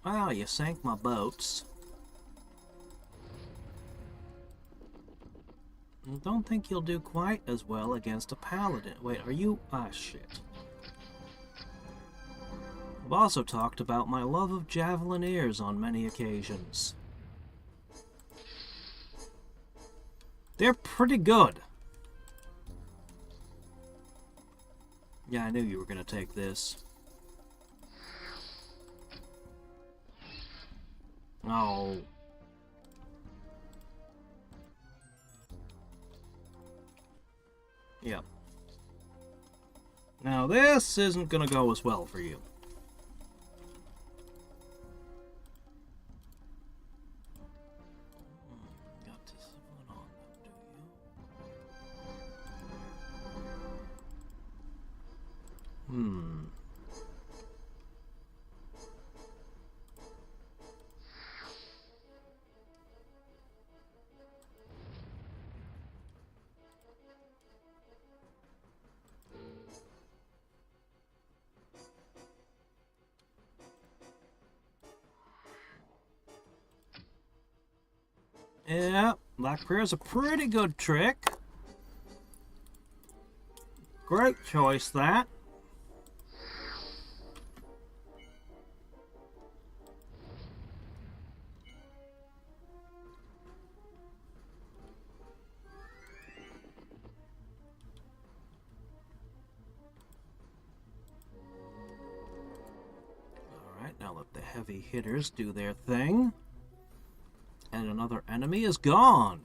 Well, you sank my boats. Don't think you'll do quite as well against a paladin. Wait, are you? Ah, shit. I've also talked about my love of javelineers on many occasions. They're pretty good. Yeah, I knew you were gonna take this. Oh. Yep. Now this isn't gonna go as well for you. Got this one on them, do you? Yeah, Black Prayer is a pretty good trick. Great choice, that. Alright, now let the heavy hitters do their thing. And another enemy is gone.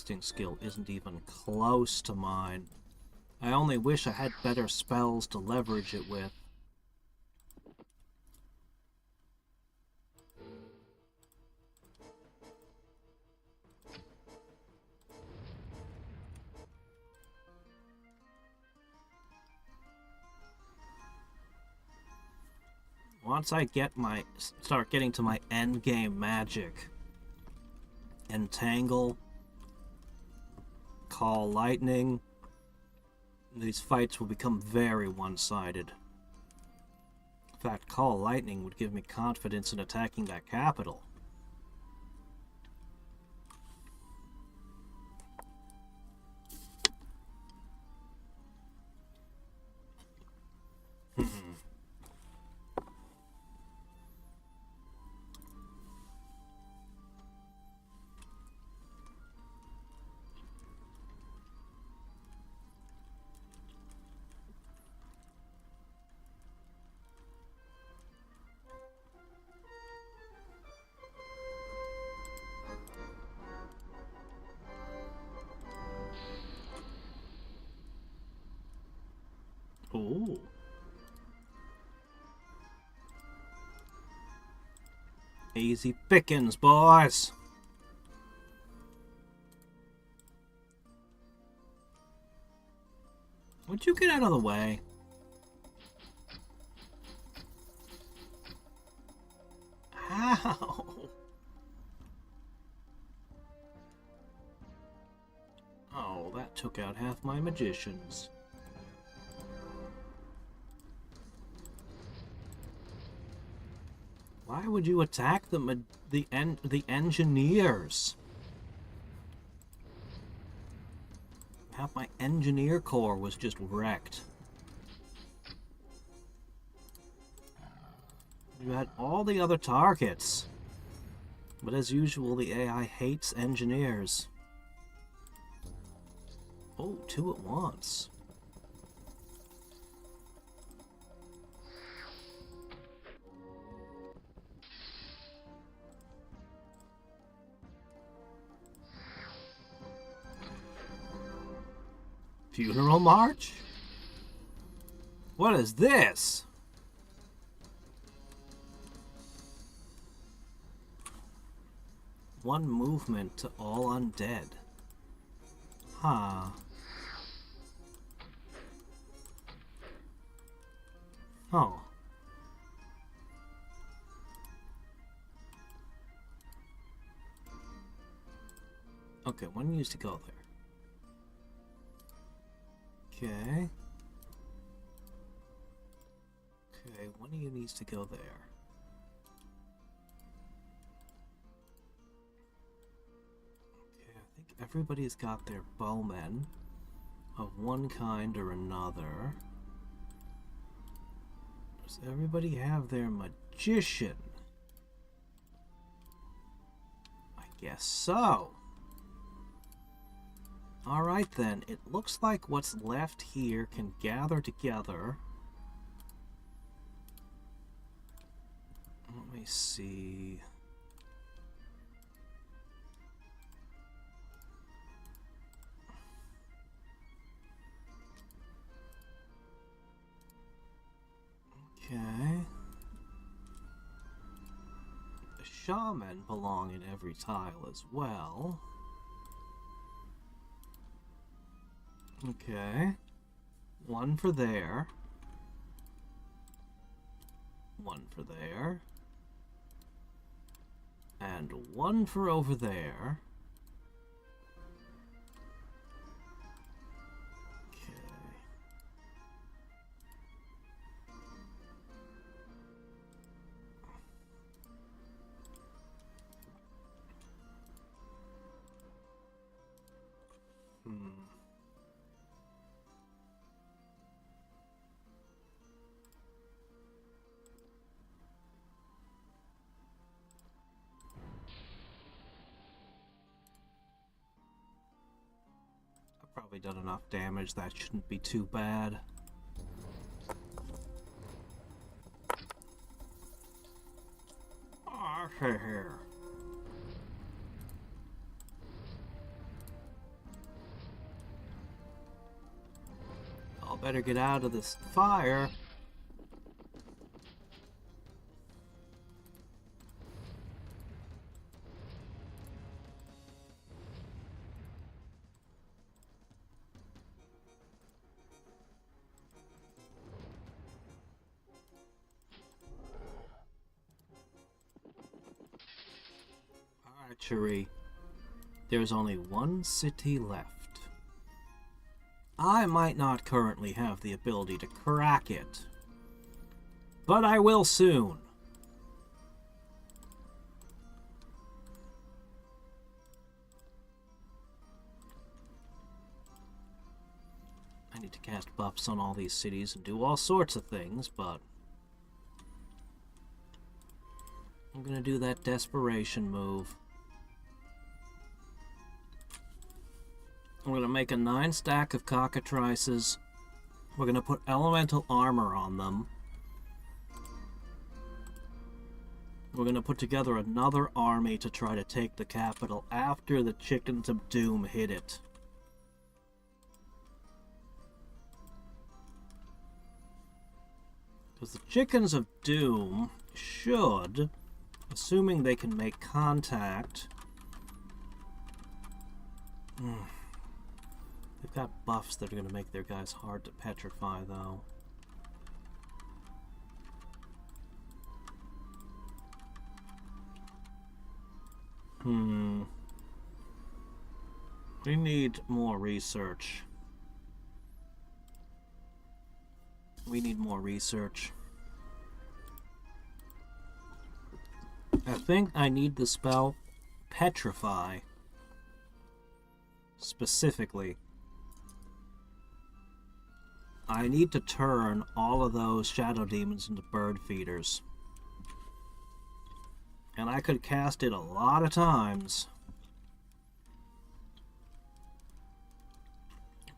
casting skill isn't even close to mine. I only wish I had better spells to leverage it with. Once I start getting to my end game magic, Entangle, Call Lightning, these fights will become very one-sided. In fact, Call Lightning would give me confidence in attacking that capital. Ooh. Easy pickings, boys. Would you get out of the way? Ow. Oh, that took out half my magicians. Why would you attack the engineers? Half my engineer corps was just wrecked. You had all the other targets. But as usual, the AI hates engineers. Oh, 2 at once. Funeral march? What is this? One movement to all undead. Huh. Oh. Okay, one needs to go there. Okay. Okay, one of you needs to go there. Okay, I think everybody's got their bowmen of one kind or another. Does everybody have their magician? I guess so. Alright then, it looks like what's left here can gather together. Let me see. Okay. The shaman belong in every tile as well. Okay. One for there. One for there. And one for over there. Okay. Probably done enough damage, that shouldn't be too bad. Oh, here. Better get out of this fire. Archery. There's only one city left. I might not currently have the ability to crack it, but I will soon. I need to cast buffs on all these cities and do all sorts of things, but I'm gonna do that desperation move. I'm going to make a 9 stack of cockatrices. We're going to put elemental armor on them. We're going to put together another army to try to take the capital after the Chickens of Doom hit it. Because the Chickens of Doom should, assuming they can make contact... They've got buffs that are going to make their guys hard to petrify, though. We need more research. We need more research. I think I need the spell Petrify. Specifically. I need to turn all of those shadow demons into bird feeders. And I could cast it a lot of times.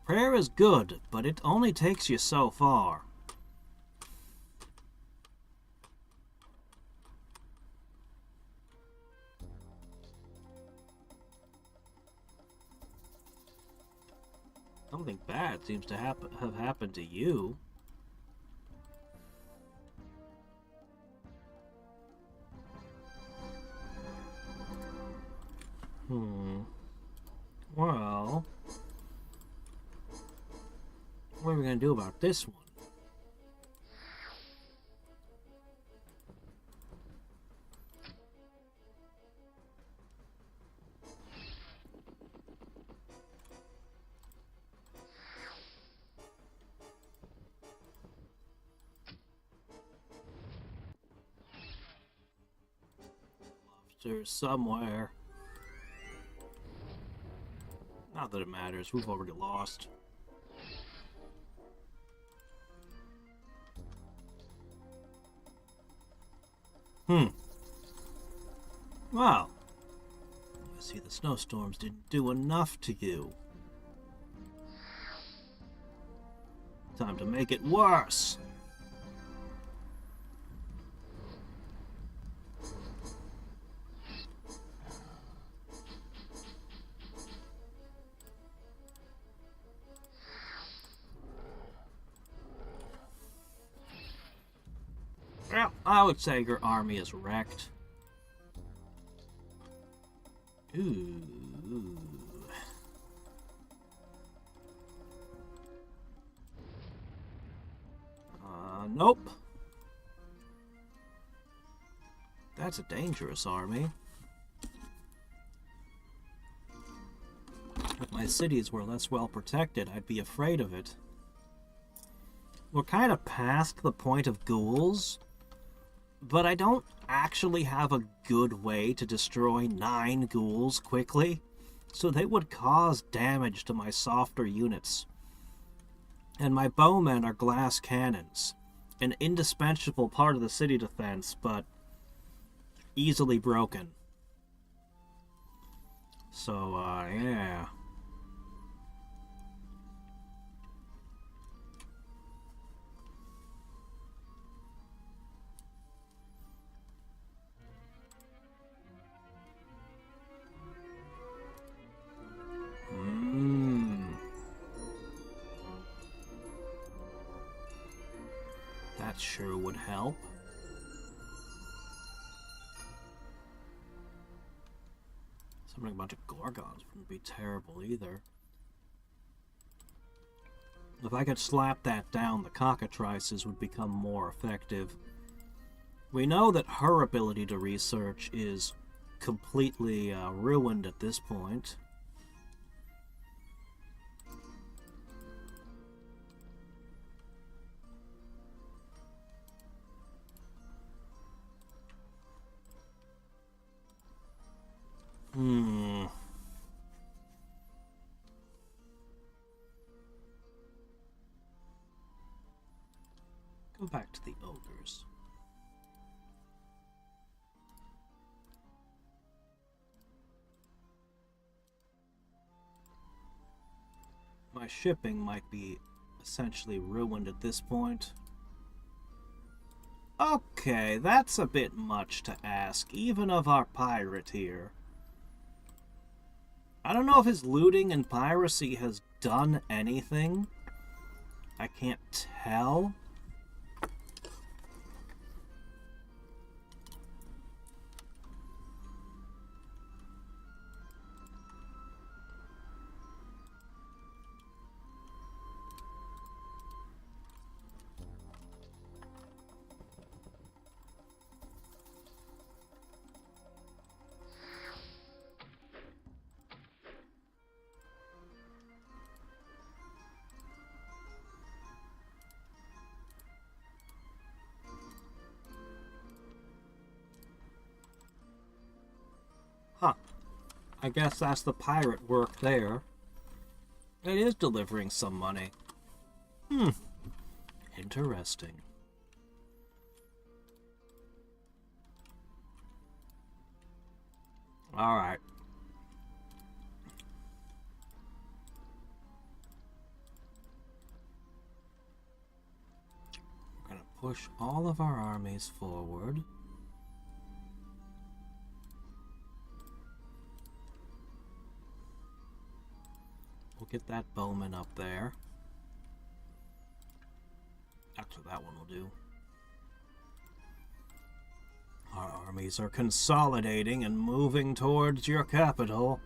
Prayer is good, but it only takes you so far. Something bad seems to have happened to you. Well, what are we going to do about this one? Lobster somewhere. Not that it matters, we've already lost. Well, I see the snowstorms didn't do enough to you. Time to make it worse. Well, I would say your army is wrecked. Ooh. Nope. That's a dangerous army. If my cities were less well protected, I'd be afraid of it. We're kind of past the point of ghouls, but I don't actually have a good way to destroy 9 ghouls quickly, so they would cause damage to my softer units. And my bowmen are glass cannons, an indispensable part of the city defense, but easily broken. So, yeah. That sure would help. Something a bunch of Gorgons wouldn't be terrible either. If I could slap that down, the cockatrices would become more effective. We know that her ability to research is completely ruined at this point. Go back to the ogres. My shipping might be essentially ruined at this point. Okay, that's a bit much to ask, even of our pirate here. I don't know if his looting and piracy has done anything. I can't tell. Huh. I guess that's the pirate work there. It is delivering some money. Interesting. Alright. We're gonna push all of our armies forward. We'll get that bowman up there. Actually, that one will do. Our armies are consolidating and moving towards your capital.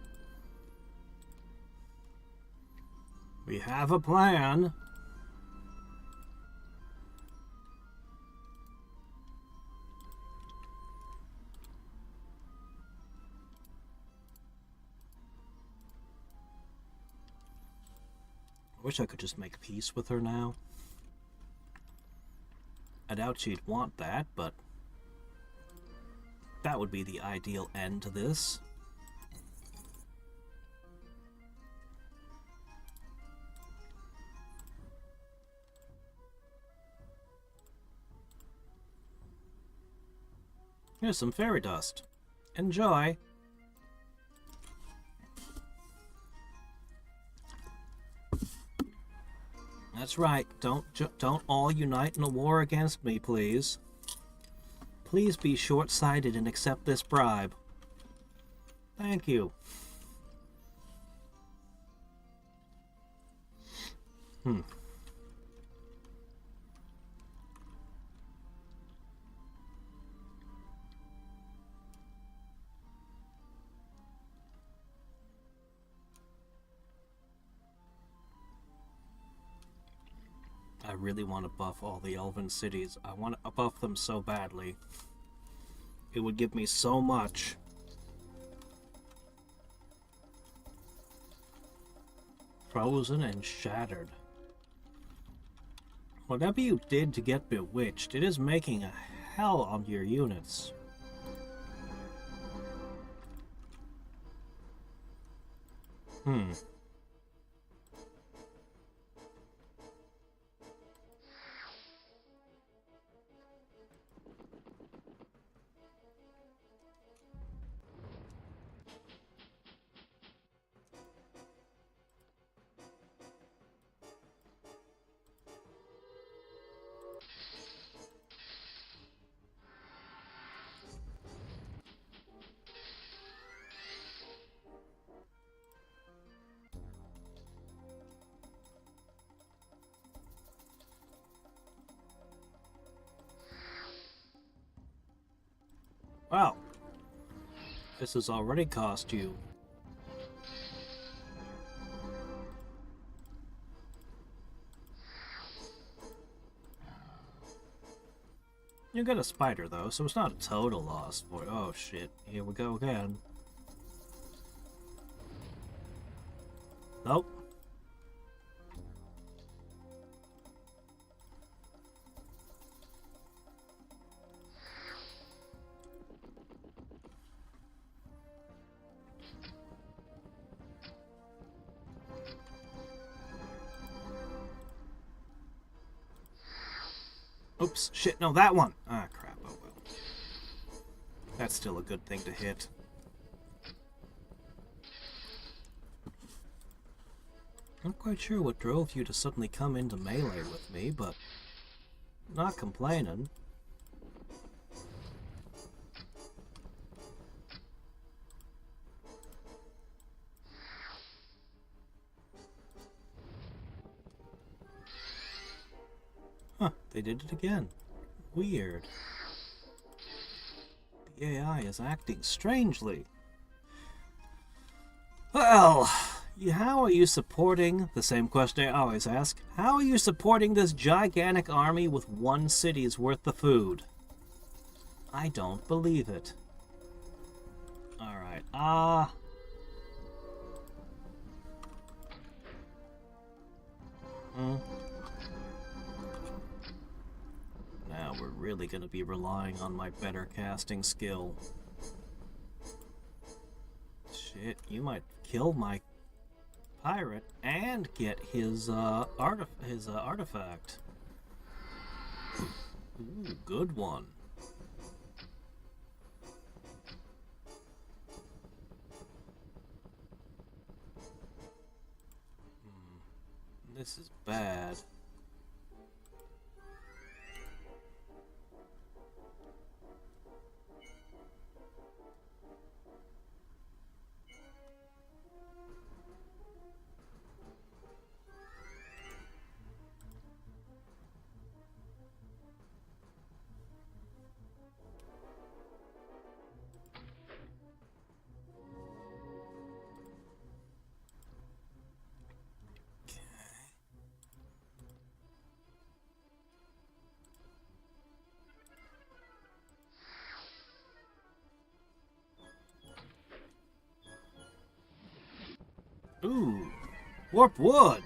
We have a plan. I wish I could just make peace with her now. I doubt she'd want that, but that would be the ideal end to this. Here's some fairy dust. Enjoy! That's right. Don't all unite in a war against me, please. Please be short-sighted and accept this bribe. Thank you. I really want to buff all the elven cities. I want to buff them so badly. It would give me so much. Frozen and shattered. Whatever you did to get bewitched, it is making a hell of your units. Well, this has already cost you. You got a spider, though, so it's not a total loss for you. Oh, shit. Here we go again. Nope. Oops, shit, no, that one! Ah, crap, oh well. That's still a good thing to hit. Not quite sure what drove you to suddenly come into melee with me, but not complaining. Huh, they did it again. Weird. The AI is acting strangely. Well, how are you supporting, the same question I always ask, how are you supporting this gigantic army with one city's worth of food? I don't believe it. Alright, Now we're really going to be relying on my better casting skill. Shit, you might kill my pirate and get his artifact. Ooh, good one. This is bad. Ooh, warp wood.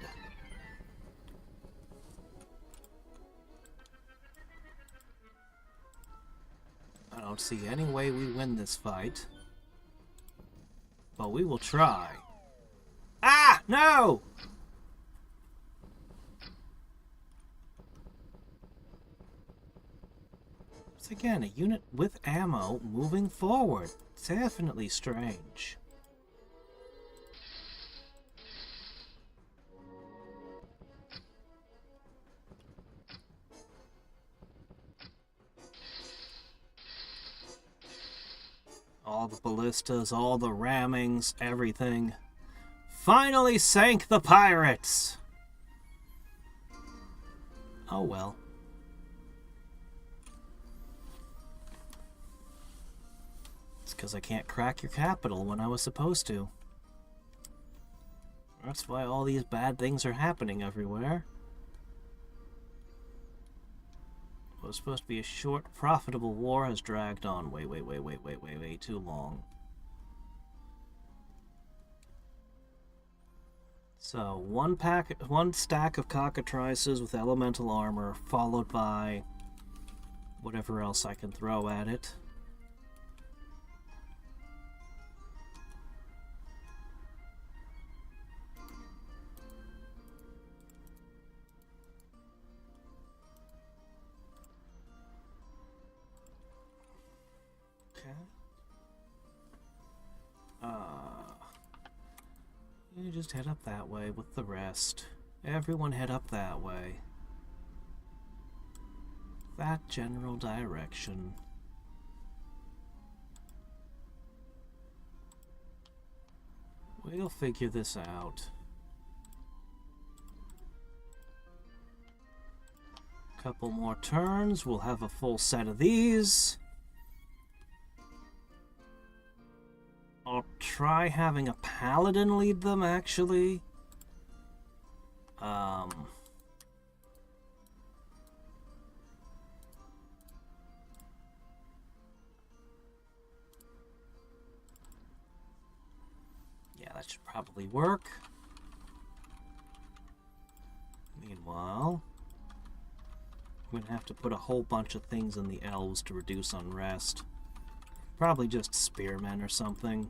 I don't see any way we win this fight, but we will try. Ah, no! It's again a unit with ammo moving forward. Definitely strange. All the ballistas, all the rammings, everything. Finally sank the pirates! Oh well. It's because I can't crack your capital when I was supposed to. That's why all these bad things are happening everywhere. What was supposed to be a short, profitable war has dragged on way too long. So, one stack of cockatrices with elemental armor, followed by whatever else I can throw at it. You just head up that way with the rest. Everyone head up that way. That general direction. We'll figure this out. Couple more turns, we'll have a full set of these. try having a paladin lead them, actually. Yeah, that should probably work. Meanwhile, I'm gonna have to put a whole bunch of things in the elves to reduce unrest. Probably just spearmen or something.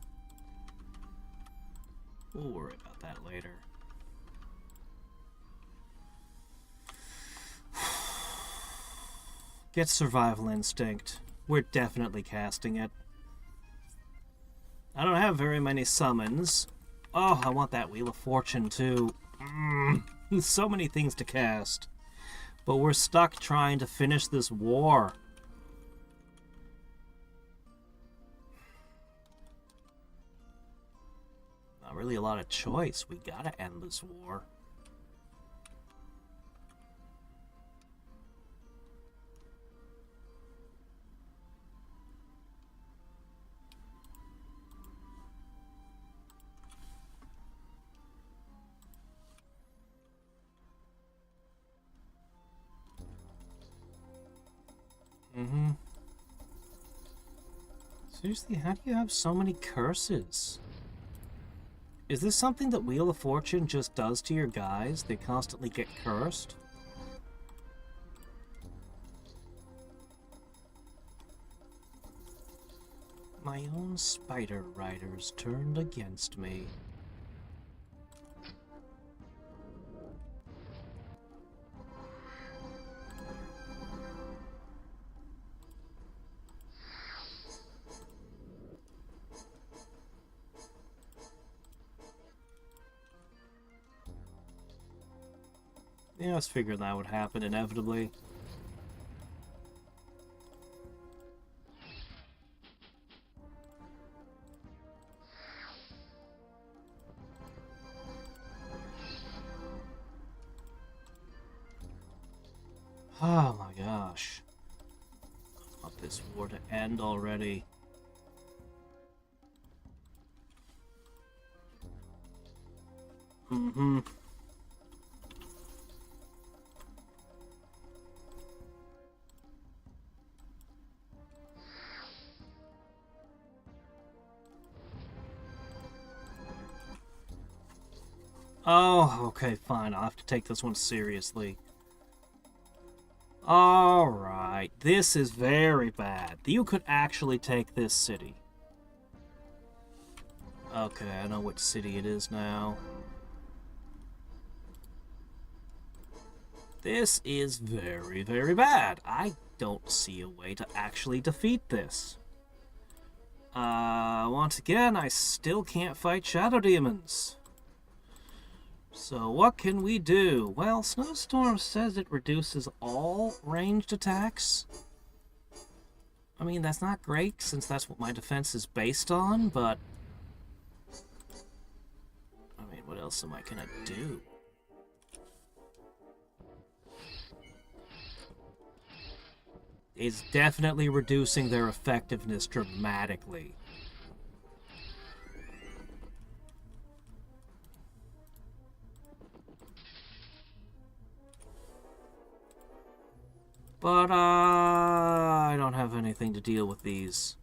We'll worry about that later. Get survival instinct. We're definitely casting it. I don't have very many summons. Oh, I want that Wheel of Fortune too. So many things to cast. But we're stuck trying to finish this war. Not really a lot of choice. We gotta end this war. Seriously, how do you have so many curses? Is this something that Wheel of Fortune just does to your guys? They constantly get cursed? My own spider riders turned against me. Yeah, I was figuring that would happen inevitably. Oh my gosh. I want this war to end already. Oh, okay, fine. I'll have to take this one seriously. Alright, this is very bad. You could actually take this city. Okay, I know which city it is now. This is very, very bad. I don't see a way to actually defeat this. Once again, I still can't fight shadow demons. So what can we do? Well, Snowstorm says it reduces all ranged attacks. I mean, that's not great, since that's what my defense is based on, but... I mean, what else am I gonna do? It's definitely reducing their effectiveness dramatically. But, I don't have anything to deal with these.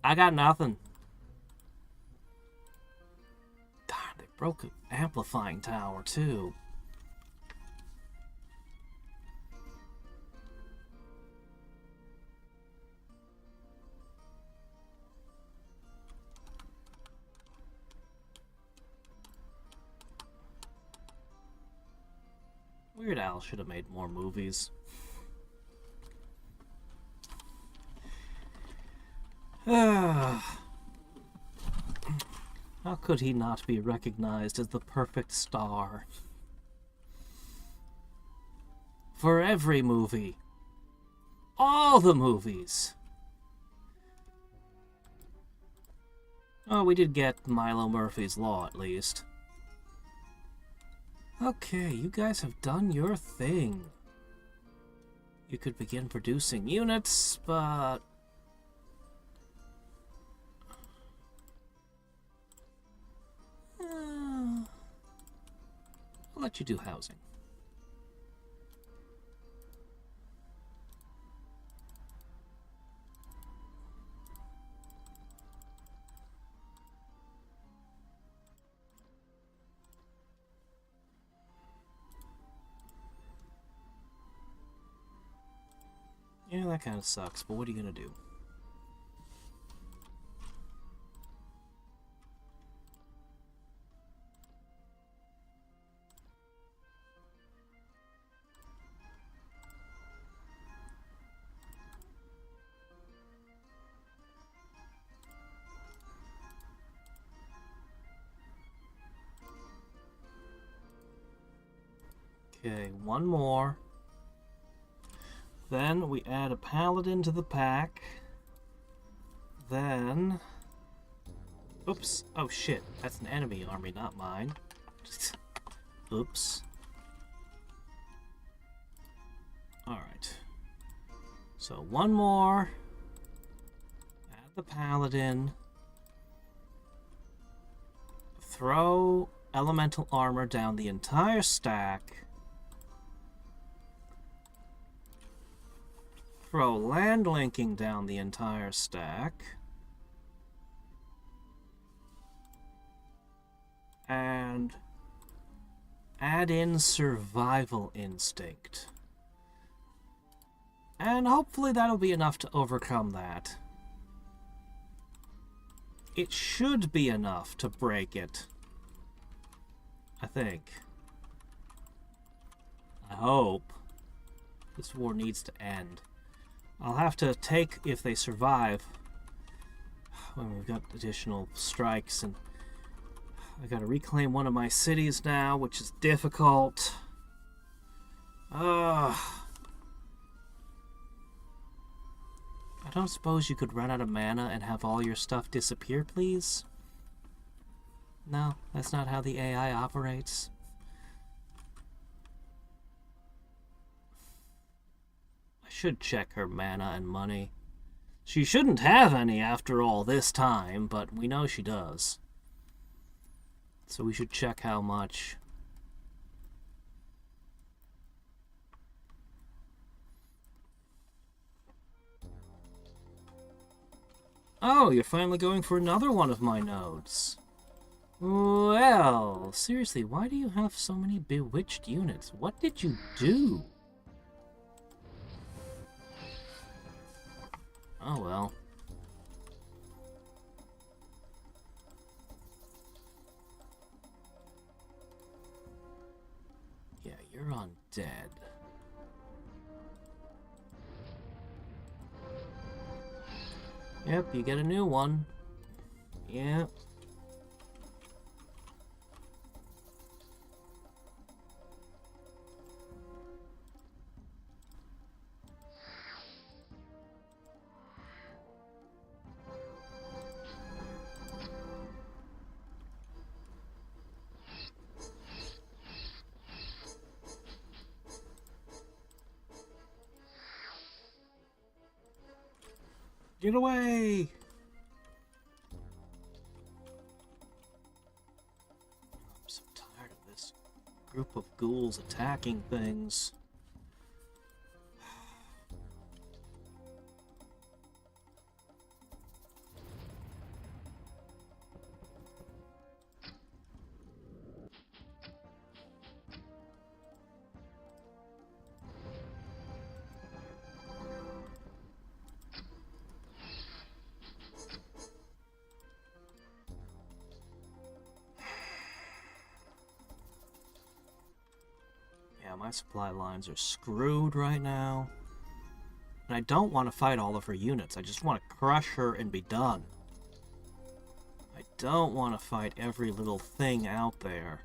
I got nothing. Darn, they broke an amplifying tower, too. Weird Al should have made more movies. How could he not be recognized as the perfect star? For every movie. All the movies. Oh, we did get Milo Murphy's Law, at least. Okay, you guys have done your thing. You could begin producing units, but... I'll let you do housing. Yeah, that kind of sucks, but what are you gonna do? Okay, one more. Then we add a paladin to the pack. Then... Oops. Oh shit, that's an enemy army, not mine. Oops. Alright. So one more. Add the paladin. Throw elemental armor down the entire stack. Throw land linking down the entire stack. And add in survival instinct. And hopefully that'll be enough to overcome that. It should be enough to break it. I think. I hope. This war needs to end. I'll have to take, if they survive, when we've got additional strikes, and I gotta reclaim one of my cities now, which is difficult. I don't suppose you could run out of mana and have all your stuff disappear, please? No, that's not how the AI operates. I should check her mana and money. She shouldn't have any after all this time, but we know she does. So we should check how much. Oh, you're finally going for another one of my nodes. Well, seriously, why do you have so many bewitched units? What did you do? Oh well. Yeah, you're undead. Yep, you get a new one. Yep. Get away! I'm so tired of this group of ghouls attacking things. My supply lines are screwed right now. And I don't want to fight all of her units. I just want to crush her and be done. I don't want to fight every little thing out there.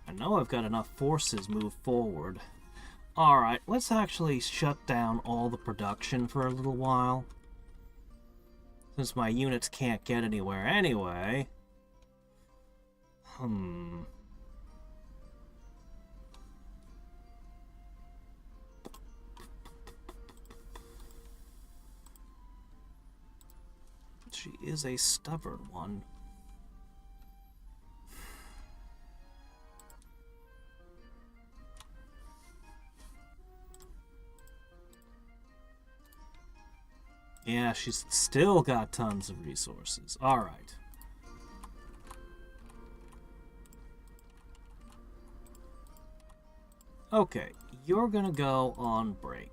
I know I've got enough forces move forward. Alright, let's actually shut down all the production for a little while. Since my units can't get anywhere anyway. She is a stubborn one. Yeah, she's still got tons of resources. Alright. Okay, you're gonna go on break.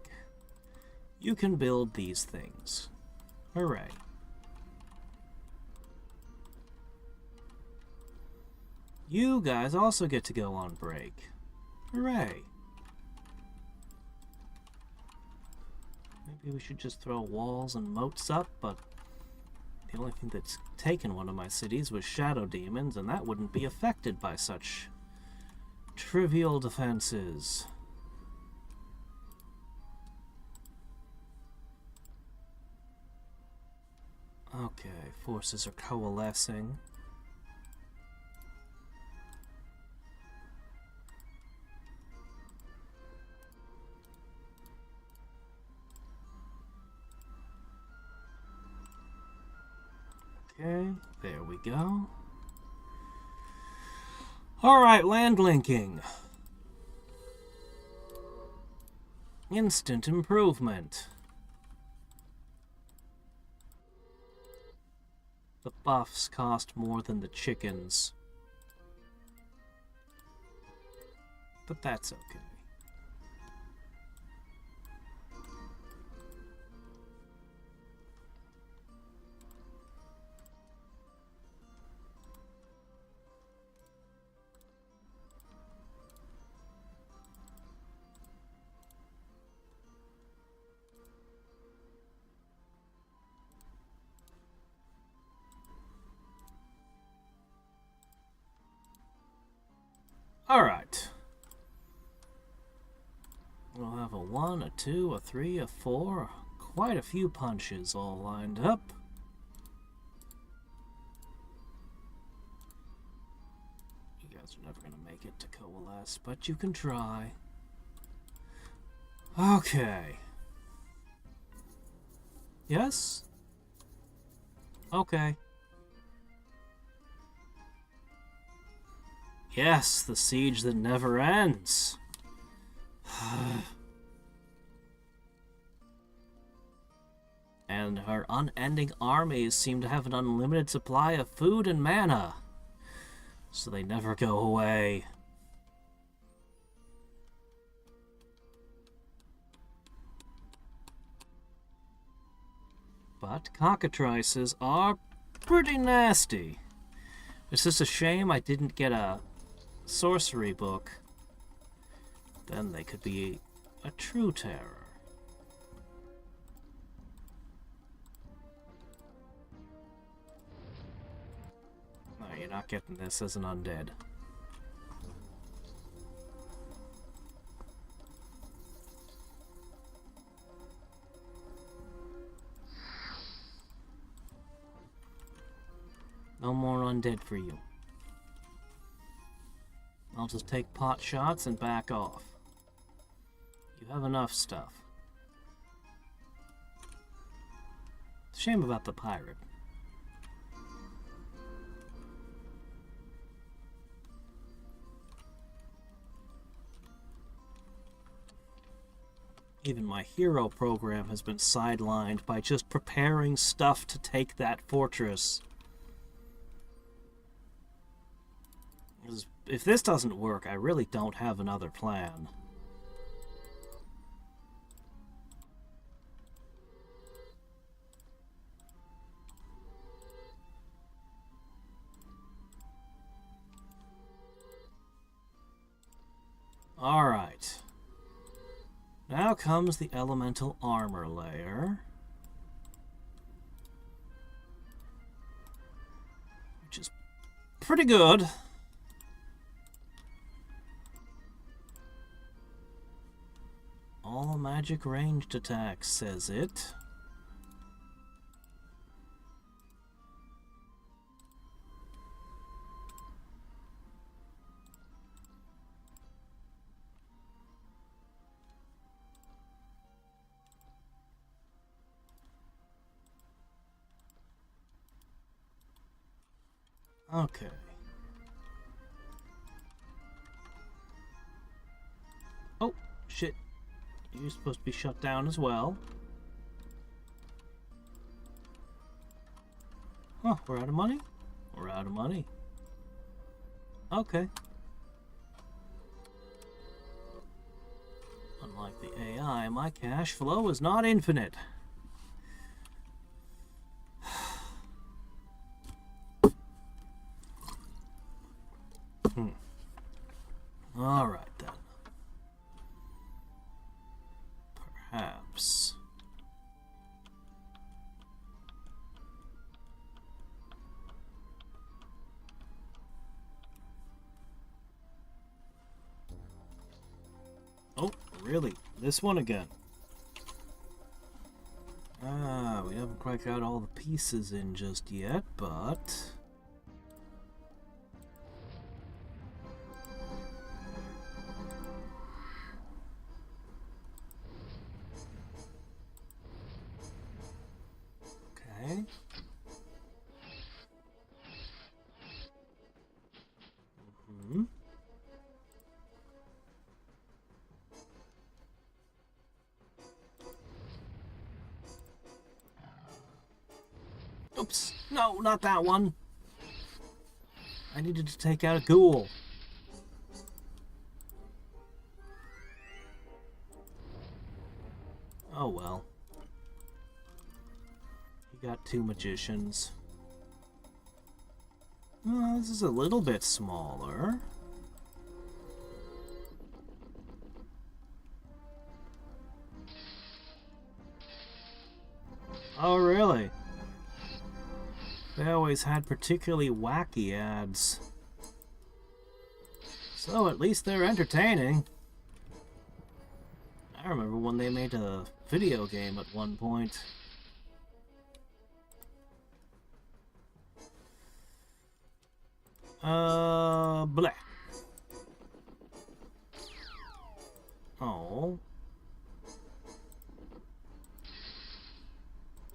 You can build these things. Hooray. You guys also get to go on break. Hooray. Maybe we should just throw walls and moats up, but the only thing that's taken one of my cities was shadow demons, and that wouldn't be affected by such trivial defenses. Okay, forces are coalescing. Okay, there we go. Alright, land linking. Instant improvement. The buffs cost more than the chickens. But that's okay. Alright. We'll have a 1, a 2, a 3, a 4, quite a few punches all lined up. You guys are never going to make it to coalesce, but you can try. Okay. Yes? Okay. Yes, the siege that never ends. And her unending armies seem to have an unlimited supply of food and mana, so they never go away. But cockatrices are pretty nasty. It's just a shame I didn't get a sorcery book. Then they could be a true terror. No, you're not getting this as an undead. No more undead for you. I'll just take pot shots and back off. You have enough stuff. Shame about the pirate. Even my hero program has been sidelined by just preparing stuff to take that fortress. If this doesn't work, I really don't have another plan. Alright. Now comes the elemental armor layer, which is pretty good. All magic ranged attacks, says it. Okay. Oh, shit. You're supposed to be shut down as well. Oh, we're out of money? We're out of money. Okay. Unlike the AI, my cash flow is not infinite. All right then. Perhaps. Oh, really? This one again? Ah, we haven't quite got all the pieces in just yet, but... Okay. Mm-hmm. Oops. No, not that one. I needed to take out a ghoul. Oh well. You got two magicians. Well, this is a little bit smaller. Oh, really? They always had particularly wacky ads. So at least they're entertaining. I remember when they made a video game at one point. Bleh. Oh.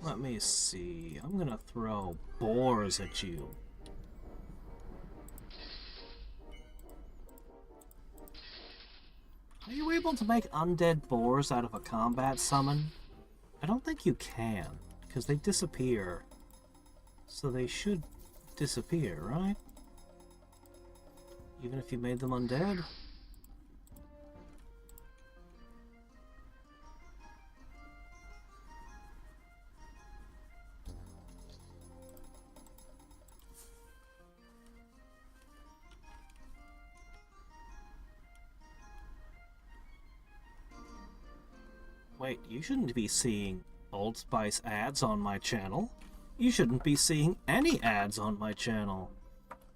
Let me see. I'm gonna throw boars at you. Are you able to make undead boars out of a combat summon? I don't think you can, because they disappear. So they should disappear, right? Even if you made them undead? Wait, you shouldn't be seeing Old Spice ads on my channel. You shouldn't be seeing any ads on my channel.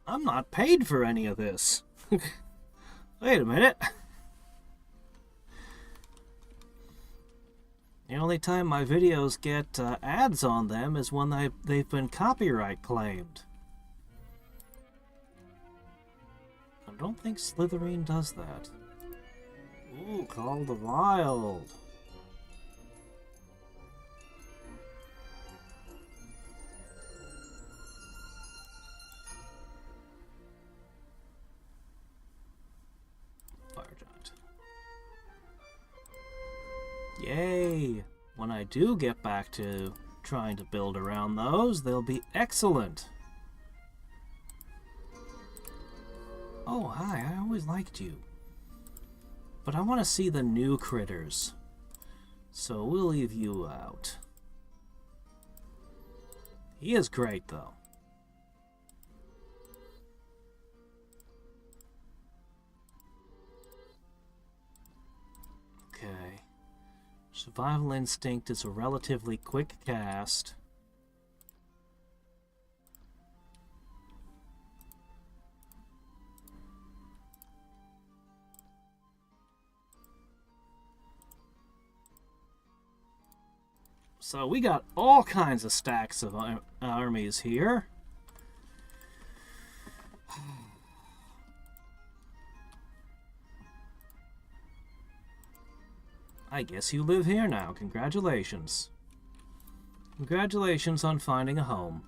I'm not paid for any of this. Wait a minute. The only time my videos get ads on them is when they've been copyright claimed. I don't think Slytherin does that. Ooh, Call the Wild. Yay! When I do get back to trying to build around those, they'll be excellent. Oh, hi, I always liked you. But I want to see the new critters. So we'll leave you out. He is great, though. Okay. Survival Instinct is a relatively quick cast. So we got all kinds of stacks of armies here. I guess you live here now. Congratulations. Congratulations on finding a home.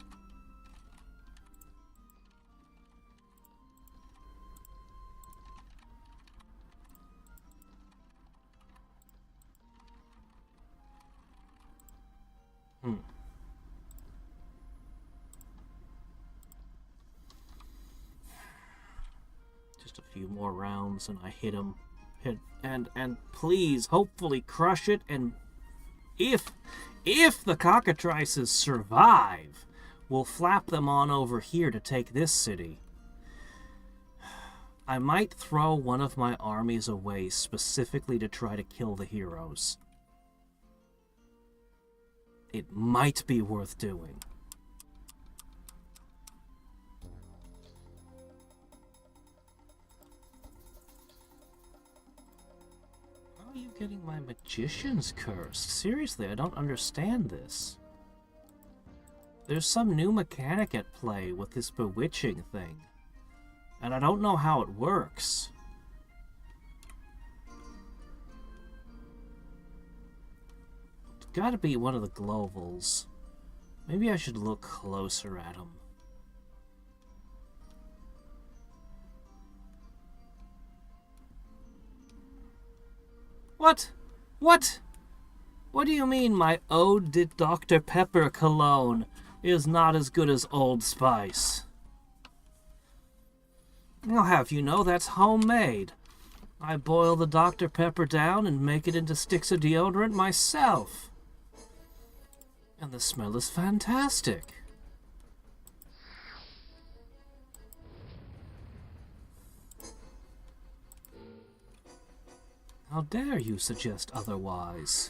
few more rounds and I hit him. And please, hopefully crush it, and if the cockatrices survive, we'll flap them on over here to take this city. I might throw one of my armies away specifically to try to kill the heroes. It might be worth doing. How are you getting my magicians cursed? Seriously, I don't understand this. There's some new mechanic at play with this bewitching thing, and I don't know how it works. It's gotta be one of the globals. Maybe I should look closer at them. What? What? What do you mean my Ode to Dr. Pepper cologne is not as good as Old Spice? I'll have you know that's homemade. I boil the Dr. Pepper down and make it into sticks of deodorant myself. And the smell is fantastic. How dare you suggest otherwise?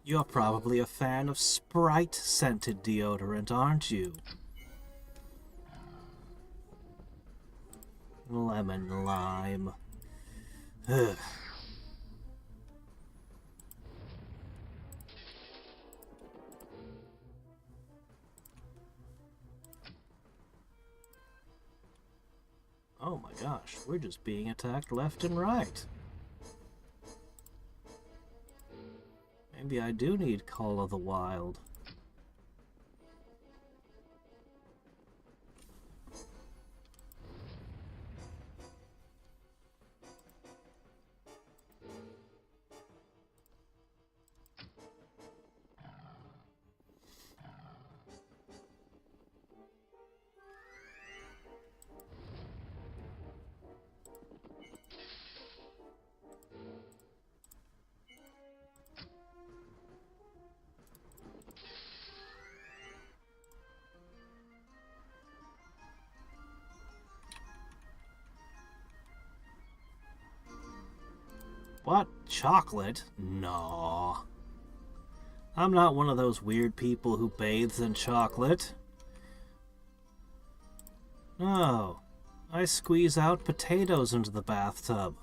You're probably a fan of Sprite-scented deodorant, aren't you? Lemon lime. Ugh. Oh my gosh, we're just being attacked left and right. Maybe I do need Call of the Wild. What? Chocolate? No. I'm not one of those weird people who bathes in chocolate. No. I squeeze out potatoes into the bathtub.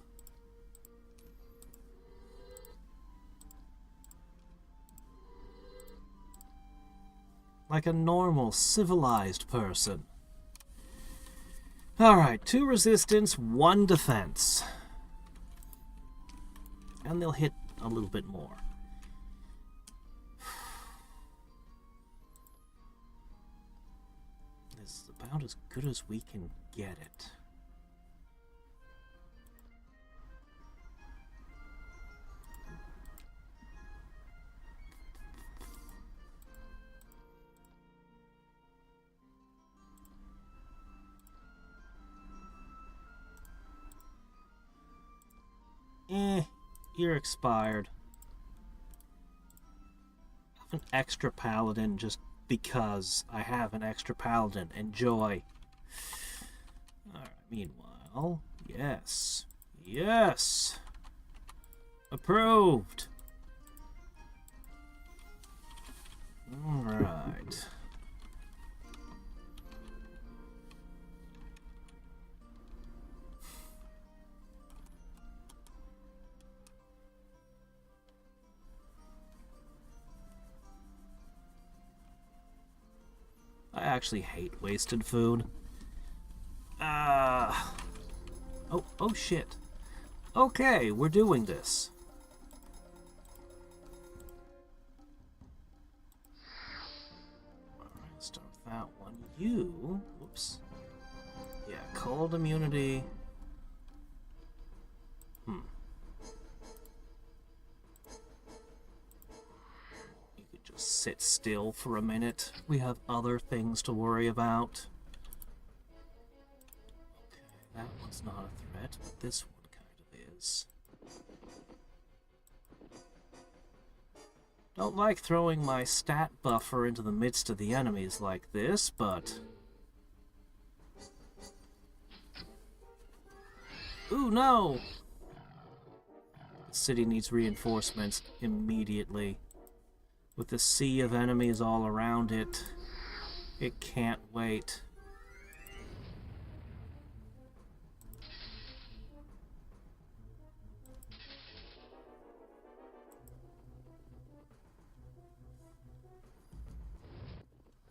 Like a normal, civilized person. Alright, 2 resistance, 1 defense. And they'll hit a little bit more. This is about as good as we can get it. You're expired. I have an extra paladin just because I have an extra paladin. Enjoy. Alright, meanwhile, yes. Yes! Approved! Alright. I actually hate wasted food. Oh shit. Okay, we're doing this. Alright, start with that one. You, whoops. Yeah, cold immunity. sit still for a minute. We have other things to worry about. Okay, that one's not a threat, but this one kind of is. Don't like throwing my stat buffer into the midst of the enemies like this, but... Ooh, no! The city needs reinforcements immediately. With the sea of enemies all around it, it can't wait.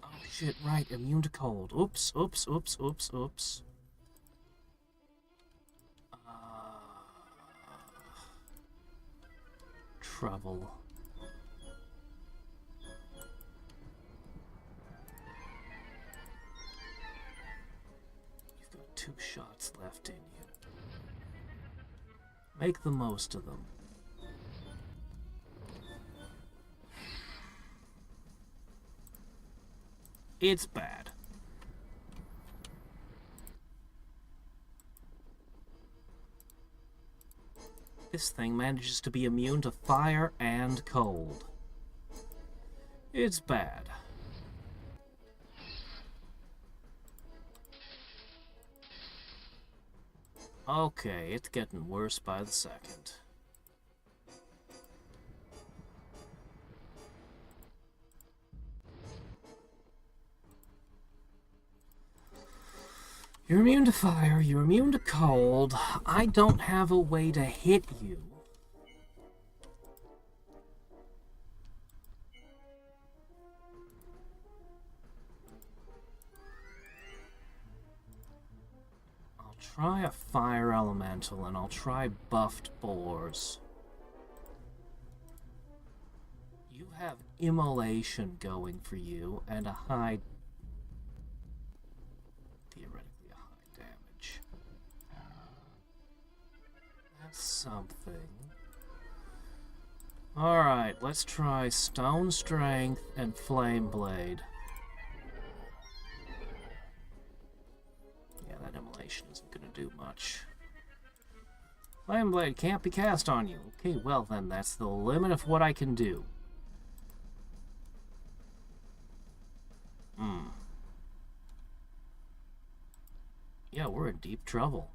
Oh shit, right, immune to cold. Oops, oops, oops, oops, oops. Trouble. You've got 2 shots left in you. Make the most of them. It's bad. This thing manages to be immune to fire and cold. It's bad. Okay, it's getting worse by the second. You're immune to fire, you're immune to cold. I don't have a way to hit you. I'll try a fire elemental and I'll try buffed boars. You have immolation going for you and a high... something. Alright, let's try Stone Strength and Flame Blade. Yeah, that immolation isn't gonna do much. Flame Blade can't be cast on you. Okay, well then, that's the limit of what I can do. Yeah, we're in deep trouble.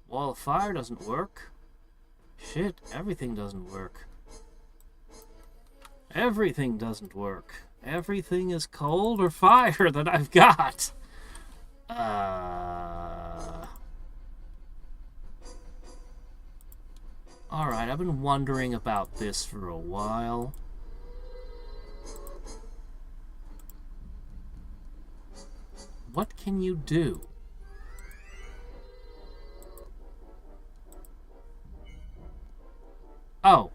Wall of Fire doesn't work. Shit, everything doesn't work. Everything doesn't work. Everything is cold or fire that I've got. Alright, I've been wondering about this for a while. What can you do? Oh,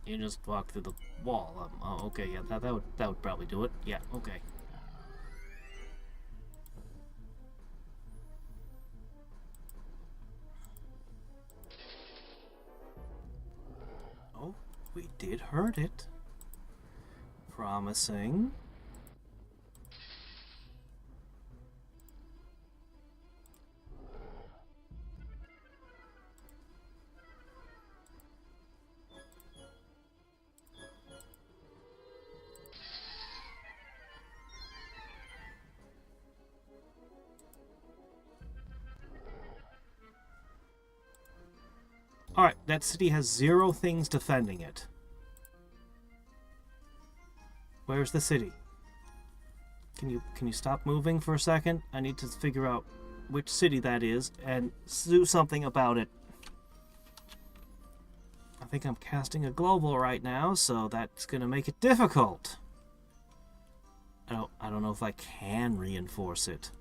you just walk through the wall. Oh, okay, yeah, that would probably do it. Yeah, okay. Oh, we did hurt it. Promising. Alright, that city has 0 things defending it. Where's the city? Can you stop moving for a second? I need to figure out which city that is and do something about it. I think I'm casting a global right now, so that's gonna make it difficult. I don't know if I can reinforce it.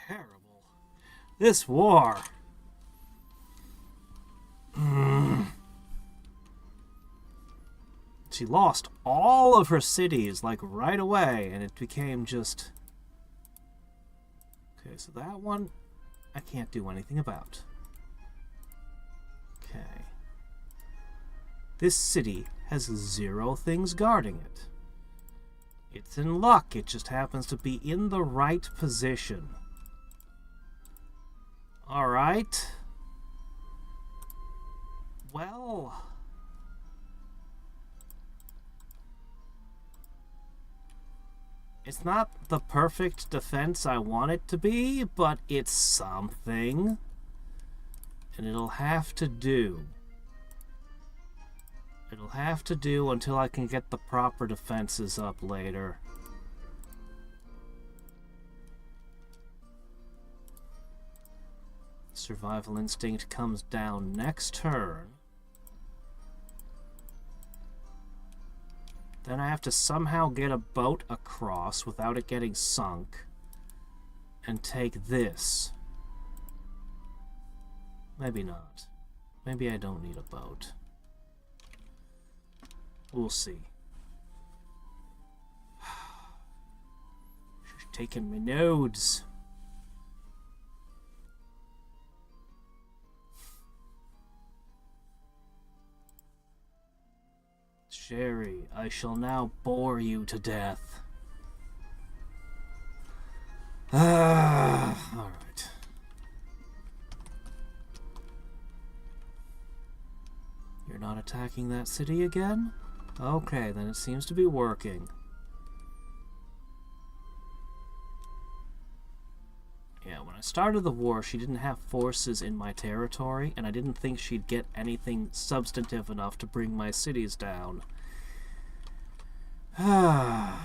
Terrible. This war. She lost all of her cities, like, right away, and it became just... Okay, so that one I can't do anything about. Okay. This city has 0 things guarding it. It's in luck, it just happens to be in the right position. Alright. Well... It's not the perfect defense I want it to be, but it's something. And it'll have to do. It'll have to do until I can get the proper defenses up later. Survival instinct comes down next turn. Then I have to somehow get a boat across without it getting sunk. And take this. Maybe not. Maybe I don't need a boat. We'll see. She's taking my nodes. Sherry, I shall now bore you to death. Alright. You're not attacking that city again? Okay, then it seems to be working. Yeah, when I started the war, she didn't have forces in my territory, and I didn't think she'd get anything substantive enough to bring my cities down. Well,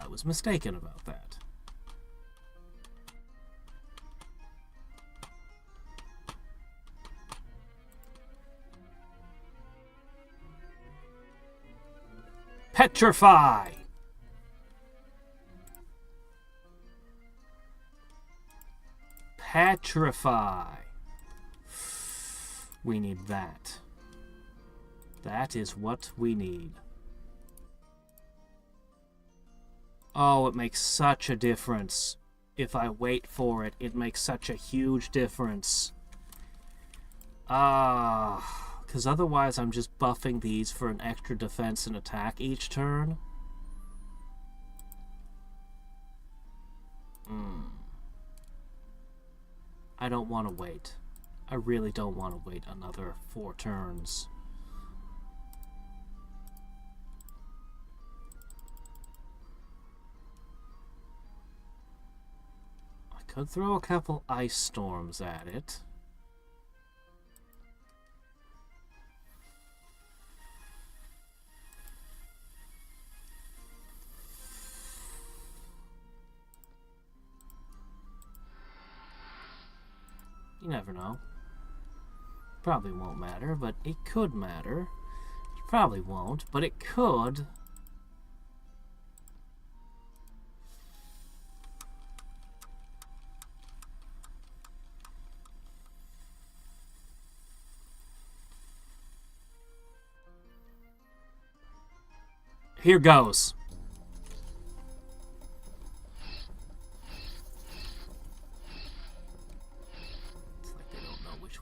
I was mistaken about that. Petrify! Petrify. We need that. That is what we need. Oh, it makes such a difference. If I wait for it, it makes such a huge difference. Because otherwise I'm just buffing these for an extra defense and attack each turn. I don't want to wait. I really don't want to wait another 4 turns. I could throw a couple ice storms at it. You never know. Probably won't matter, but it could matter. It probably won't, but it could. Here goes.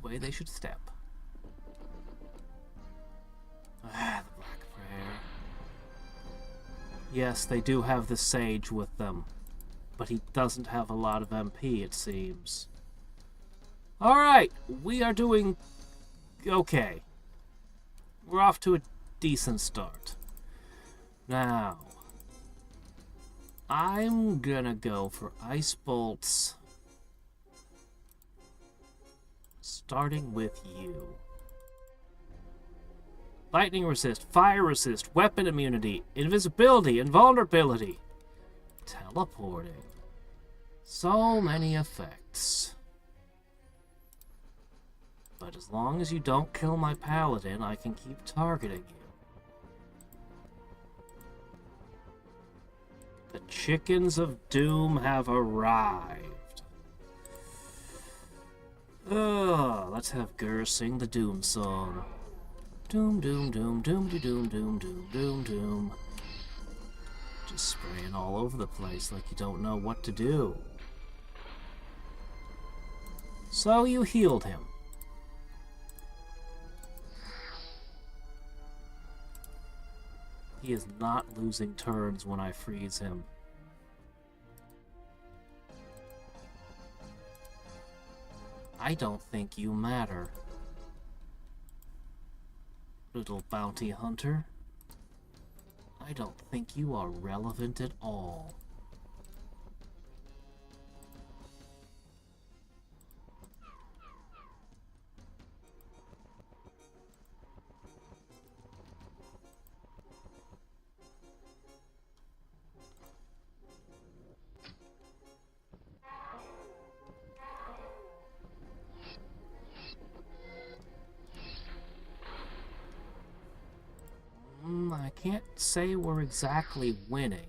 Way they should step. The Black Prayer. Yes, they do have the Sage with them, but he doesn't have a lot of MP, it seems. Alright, we are doing okay. We're off to a decent start. Now, I'm gonna go for Ice Bolts. Starting with you. Lightning resist, fire resist, weapon immunity, invisibility, invulnerability, teleporting. So many effects. But as long as you don't kill my paladin, I can keep targeting you. The chickens of doom have arrived. Let's have Gur sing the Doom song. Doom, doom, doom, doom, doom, doom, doom, doom, doom. Just spraying all over the place like you don't know what to do. So you healed him. He is not losing turns when I freeze him. I don't think you matter, little bounty hunter. I don't think you are relevant at all. I can't say we're exactly winning.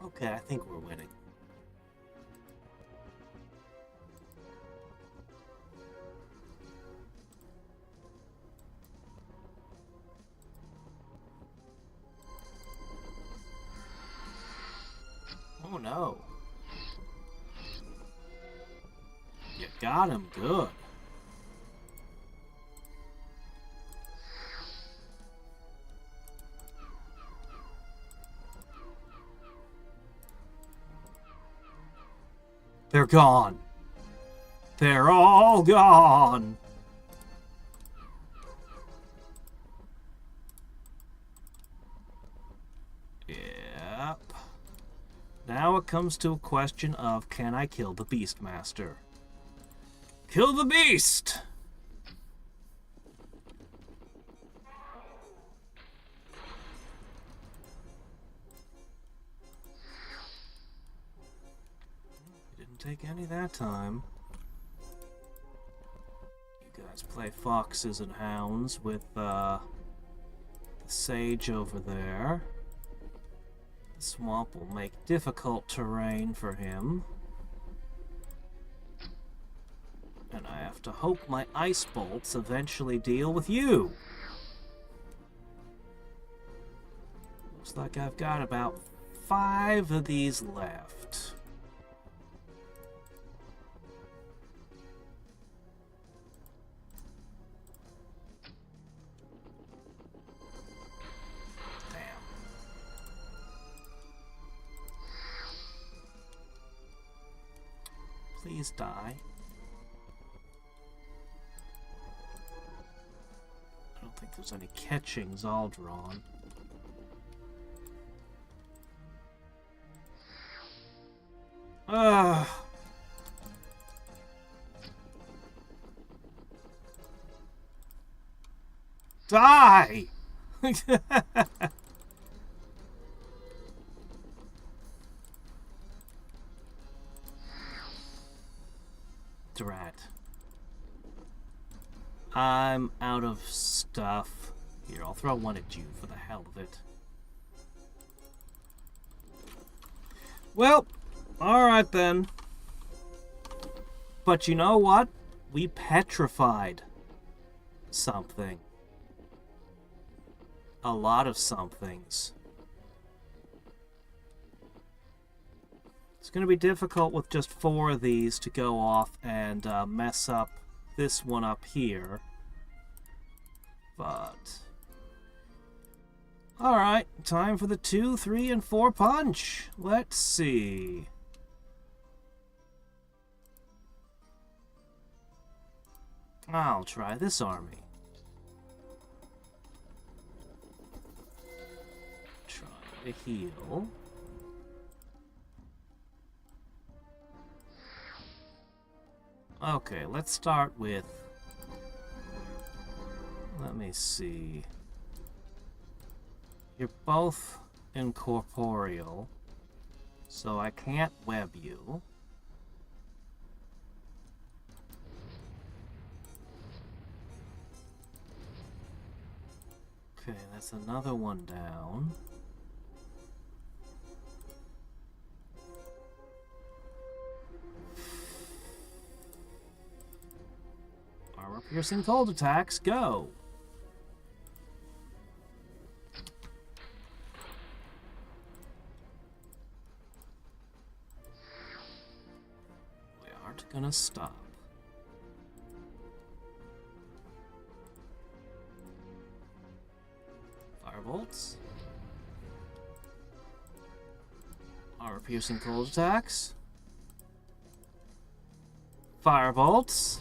Okay, I think we're winning. Oh no. You got him good. They're gone. They're all gone. Yep. Now it comes to a question of, can I kill the Beastmaster? Kill the beast! Didn't take any that time. You guys play foxes and hounds with the sage over there. The swamp will make difficult terrain for him. And I have to hope my ice bolts eventually deal with you. Looks like I've got about 5 of these left. Damn. Please die. I don't think there's any catchings all drawn. Ugh. Die! Drat. I'm out of stuff. Here, I'll throw one at you for the hell of it. Well, alright then. But you know what? We petrified something. A lot of somethings. It's going to be difficult with just 4 of these to go off and mess up this one up here. But alright, time for the 2, 3, and 4 punch. Let's see. I'll try this army. Try to heal. Okay, let's start with... Let me see. You're both incorporeal, so I can't web you. Okay, that's another one down. Piercing cold attacks, go. We aren't gonna stop. Firebolts. Armor piercing cold attacks. Firebolts.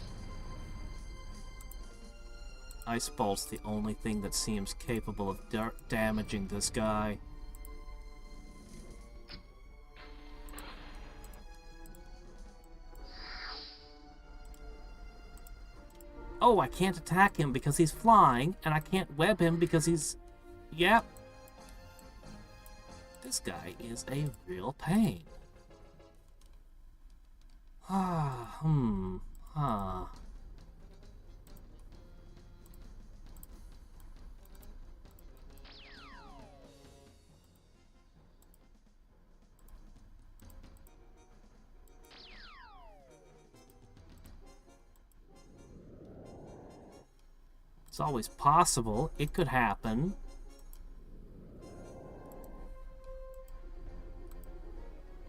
Ice Bolt's the only thing that seems capable of damaging this guy. Oh, I can't attack him because he's flying, and I can't web him because he's... Yep. This guy is a real pain. It's always possible. It could happen.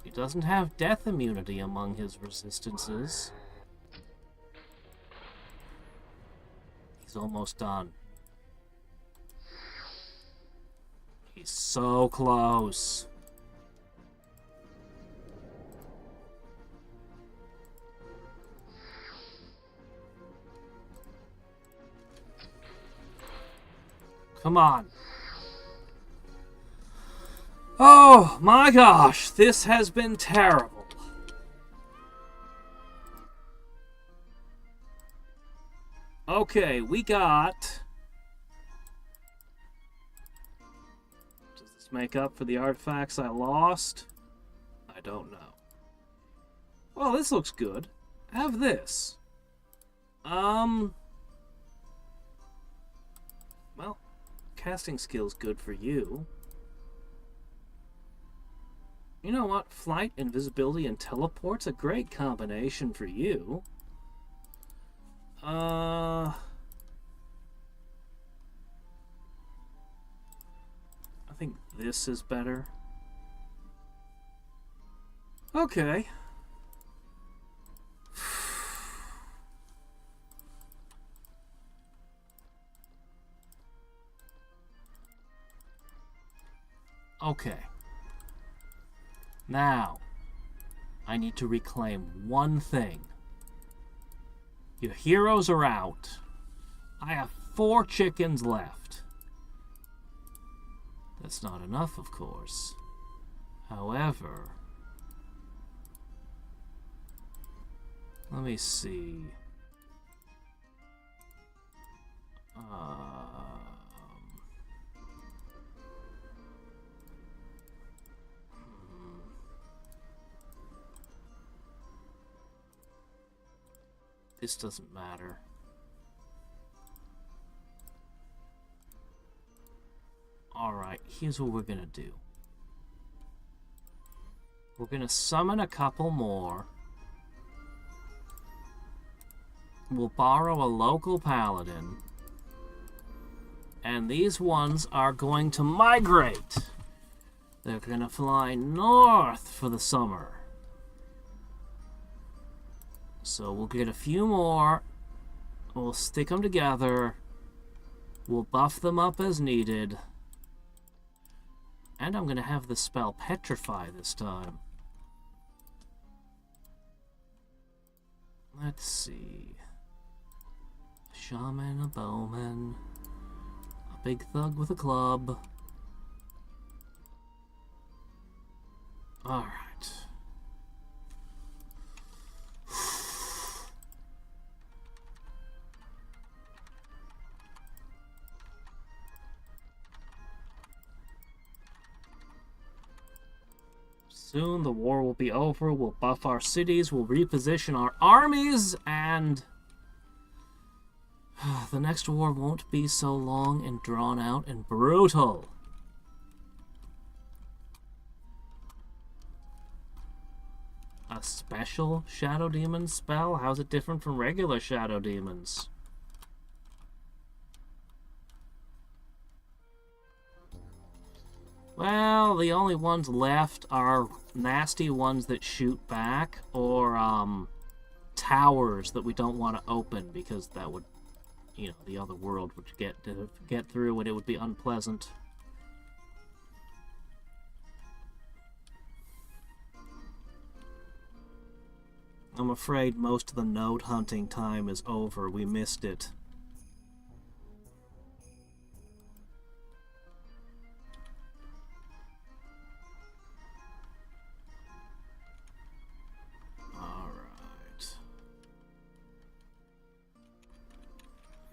He doesn't have death immunity among his resistances. He's almost done. He's so close. Come on. Oh my gosh, this has been terrible. Okay, we got... Does this make up for the artifacts I lost? I don't know. Well, this looks good. Have this. Well, casting skill's good for you. You know what? Flight, invisibility, and teleport's a great combination for you. I think this is better. Okay. Okay. Now, I need to reclaim one thing. Your heroes are out. I have 4 chickens left. That's not enough, of course. However, let me see. This doesn't matter. Alright, here's what we're gonna do. We're gonna summon a couple more. We'll borrow a local paladin. And these ones are going to migrate. They're gonna fly north for the summer. So we'll get a few more, we'll stick them together, we'll buff them up as needed, and I'm going to have the spell Petrify this time. Let's see. A shaman, a bowman, a big thug with a club. Alright. Soon the war will be over, we'll buff our cities, we'll reposition our armies, and the next war won't be so long and drawn out and brutal. A special Shadow Demon spell? How's it different from regular Shadow Demons? Well, the only ones left are nasty ones that shoot back, or towers that we don't want to open because that would, you know, the other world would get through and it would be unpleasant. I'm afraid most of the node hunting time is over. We missed it.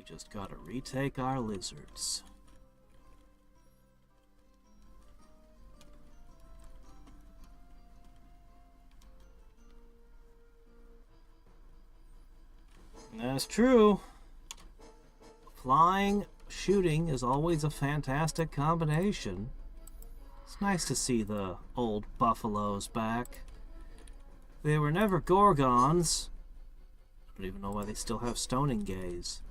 Just gotta retake our lizards. That's true. Flying, shooting is always a fantastic combination. It's nice to see the old buffaloes back. They were never Gorgons. I don't even know why they still have stoning gaze.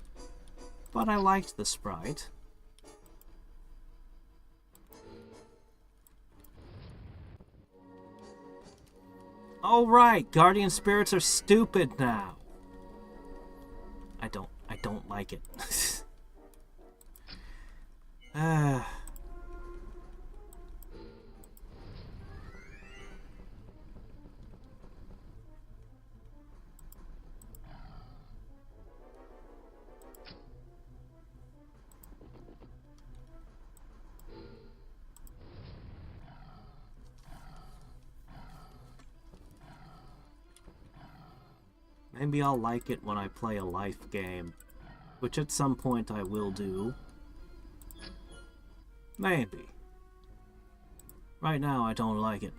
But I liked the sprite. Oh right, guardian spirits are stupid now. I don't like it. Maybe I'll like it when I play a life game, which at some point I will do. Maybe. Right now I don't like it.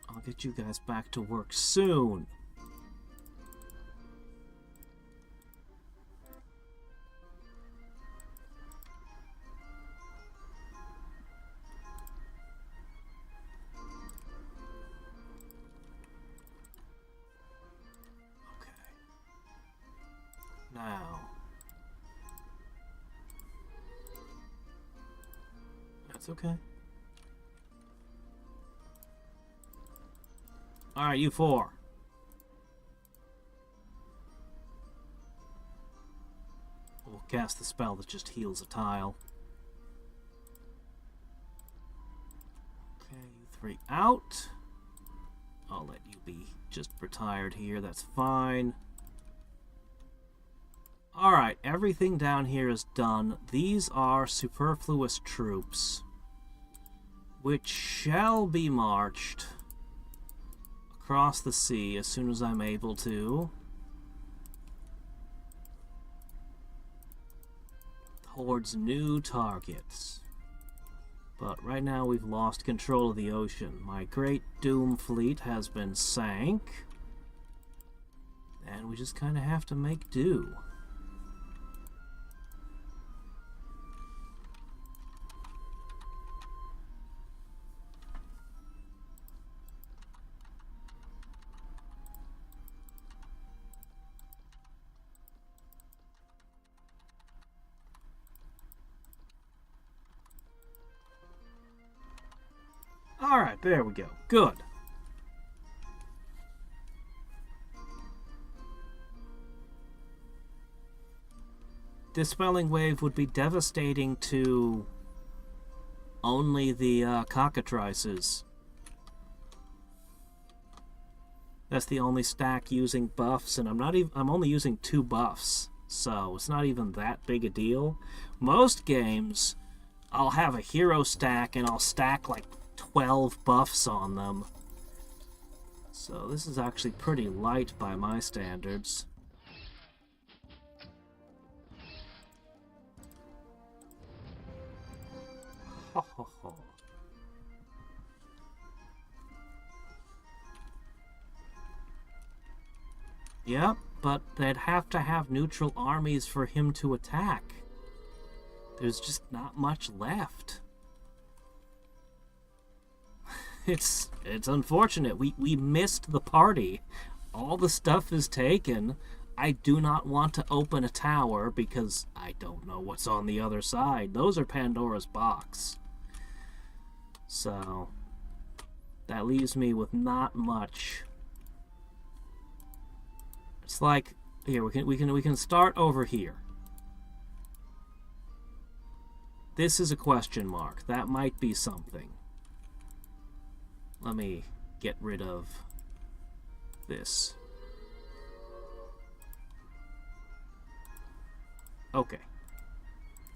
I'll get you guys back to work soon. Now, that's okay. All right, you four. We'll cast the spell that just heals a tile. Okay, you three out. I'll let you be just retired here. That's fine. Alright, everything down here is done. These are superfluous troops, which shall be marched across the sea as soon as I'm able to. Towards new targets. But right now we've lost control of the ocean. My great Doom fleet has been sank, and we just kind of have to make do. Alright, there we go. Good. Dispelling Wave would be devastating to only the cockatrices. That's the only stack using buffs, and I'm only using 2 buffs, so it's not even that big a deal. Most games, I'll have a hero stack and I'll stack like 12 buffs on them. So this is actually pretty light by my standards. Ho ho ho. Yep, but they'd have to have neutral armies for him to attack. There's just not much left. It's unfortunate. We missed the party. All the stuff is taken. I do not want to open a tower because I don't know what's on the other side. Those are Pandora's box. So that leaves me with not much. It's like here we can start over here. This is a question mark. That might be something. Let me get rid of this. Okay.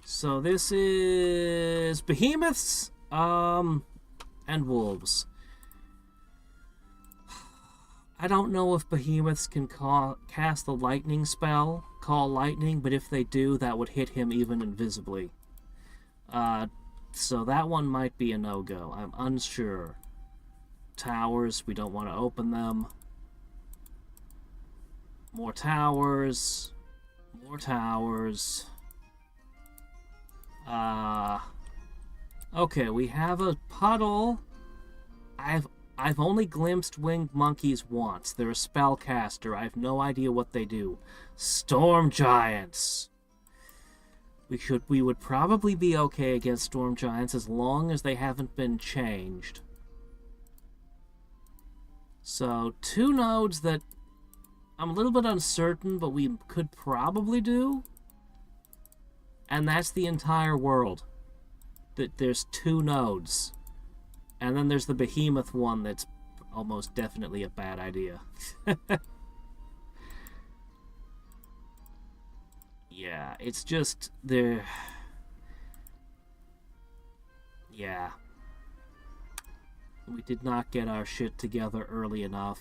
So this is behemoths, and wolves. I don't know if behemoths can cast the lightning spell, call lightning, but if they do, that would hit him even invisibly. So that one might be a no-go. I'm unsure. Towers, we don't want to open them. More towers. More towers. Okay, we have a puddle. I've only glimpsed winged monkeys once. They're a spellcaster. I have no idea what they do. Storm giants. We would probably be okay against storm giants as long as they haven't been changed. So, 2 nodes that I'm a little bit uncertain, but we could probably do. And that's the entire world. There's 2 nodes. And then there's the behemoth one that's almost definitely a bad idea. Yeah, it's just there. Yeah. We did not get our shit together early enough.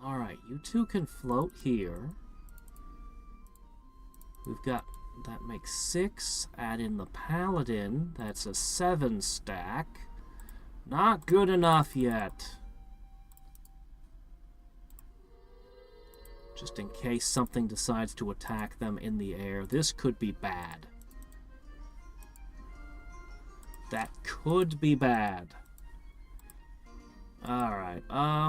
Alright, you 2 can float here. We've got, that makes 6. Add in the paladin. That's a 7 stack. Not good enough yet. Just in case something decides to attack them in the air. This could be bad. That could be bad. Alright,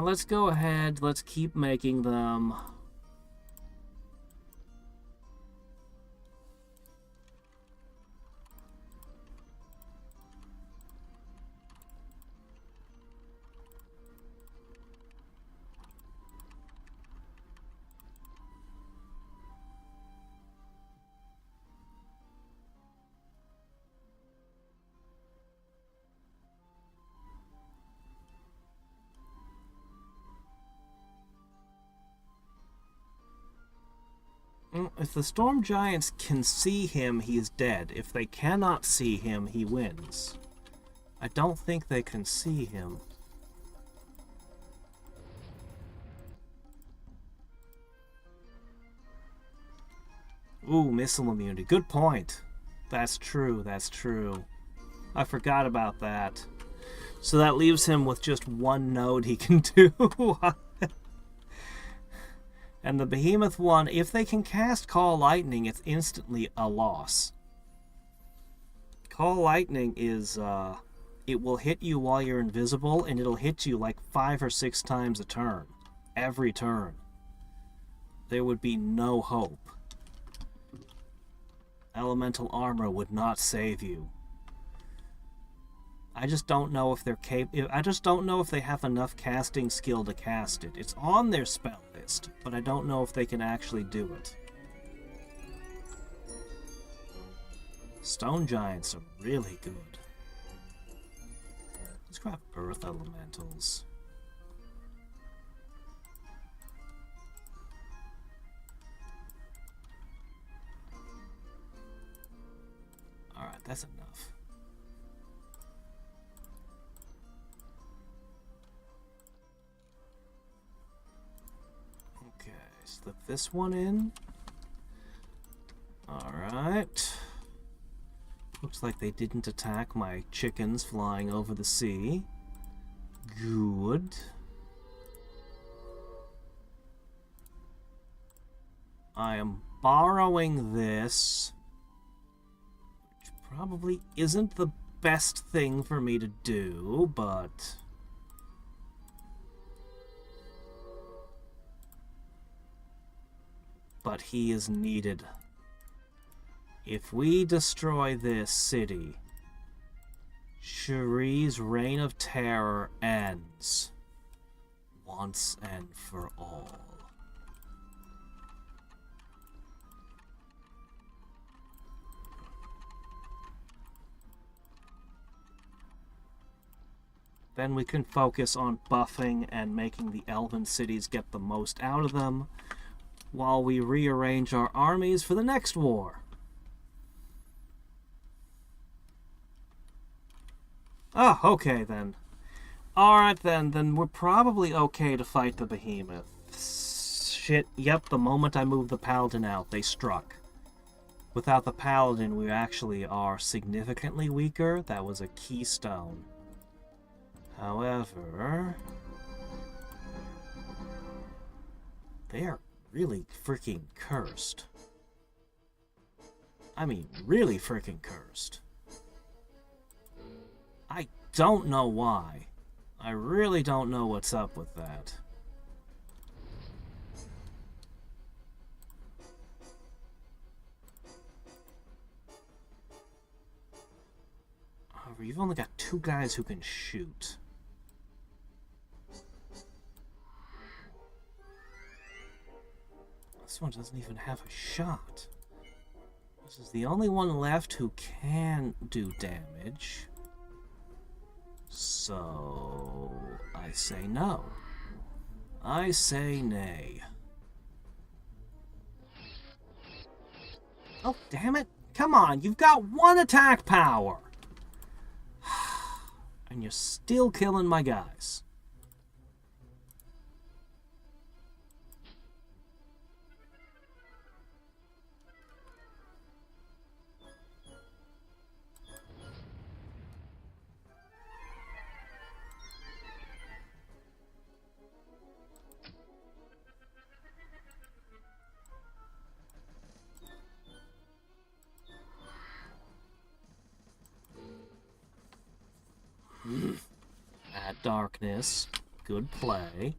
let's go ahead. Let's keep making them. If the storm giants can see him, he is dead. If they cannot see him, he wins. I don't think they can see him. Ooh, missile immunity. Good point. That's true, that's true. I forgot about that. So that leaves him with just 1 node he can do. And the behemoth one, if they can cast Call Lightning, it's instantly a loss. Call Lightning is, it will hit you while you're invisible, and it'll hit you like 5 or 6 times a turn. Every turn. There would be no hope. Elemental armor would not save you. I just don't know if they're I just don't know if they have enough casting skill to cast it. It's on their spell list, but I don't know if they can actually do it. Stone giants are really good. Let's grab earth elementals. Alright, that's enough. Slip this one in. Alright. Looks like they didn't attack my chickens flying over the sea. Good. I am borrowing this, which probably isn't the best thing for me to do, but... But he is needed. If we destroy this city, Cherie's reign of terror ends. Once and for all. Then we can focus on buffing and making the elven cities get the most out of them, while we rearrange our armies for the next war. Oh, okay then. Alright then we're probably okay to fight the behemoth. Shit, yep, the moment I moved the paladin out, they struck. Without the paladin, we actually are significantly weaker. That was a keystone. However, they are really freaking cursed. I mean, really freaking cursed. I don't know why. I really don't know what's up with that. However, you've only got 2 guys who can shoot. This one doesn't even have a shot. This is the only one left who can do damage. So, I say no. I say nay. Oh, damn it. Come on, you've got 1 attack power. And you're still killing my guys. Add darkness. Good play.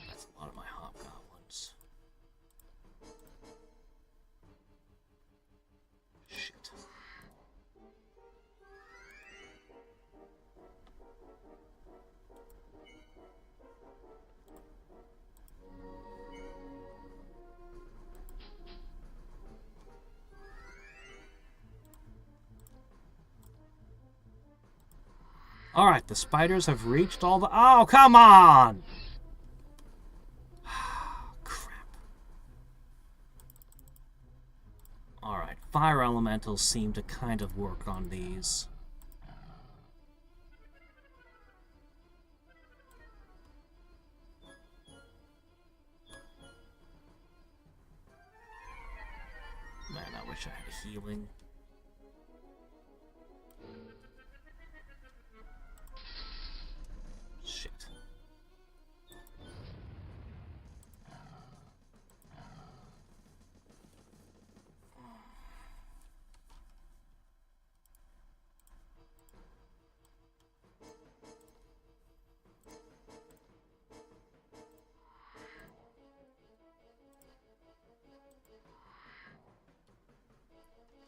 That's a lot of my hobgoblins. Shit. Alright, the spiders have reached all the... Oh, come on! Crap. Alright, fire elementals seem to kind of work on these. Man, I wish I had healing. Shit.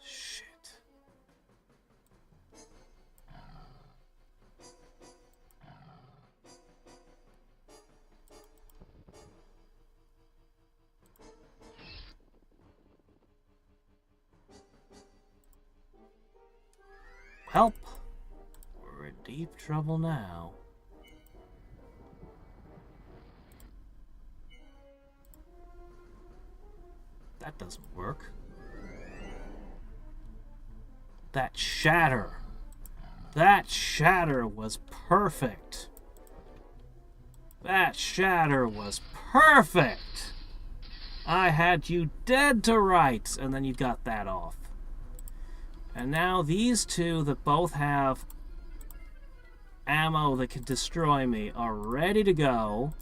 Shit. Help! We're in deep trouble now. That doesn't work. That shatter! That shatter was perfect! That shatter was perfect! I had you dead to rights, and then you got that off. And now these two that both have ammo that can destroy me are ready to go.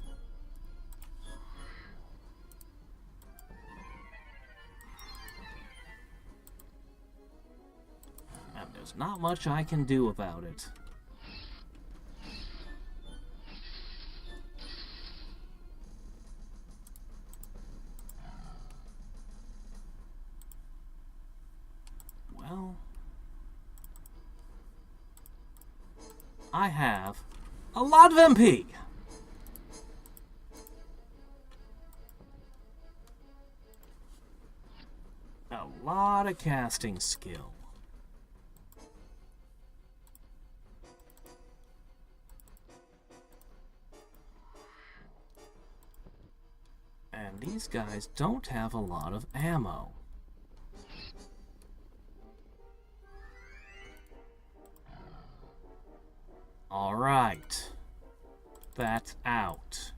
And there's not much I can do about it. Well, I have a lot of MP. A lot of casting skill. And these guys don't have a lot of ammo. All right. That's out.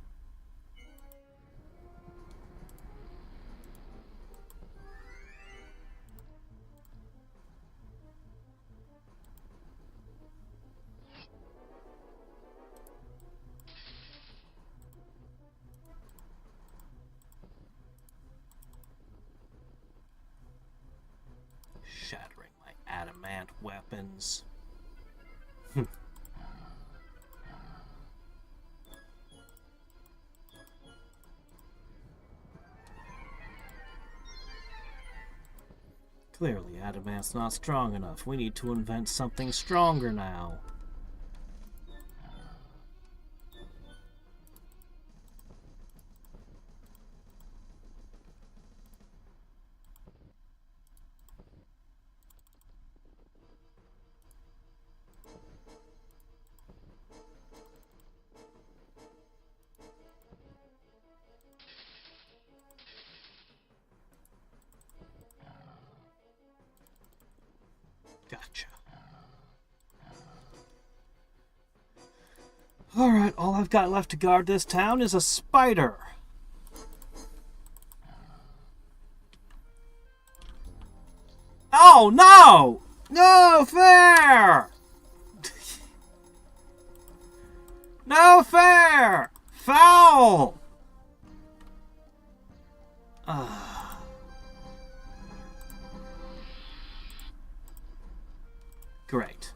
Shattering my adamant weapons. Clearly, adamant's not strong enough. We need to invent something stronger now. Gotcha. Alright, all I've got left to guard this town is a spider. Oh, no! No fair! No fair! Foul! Great.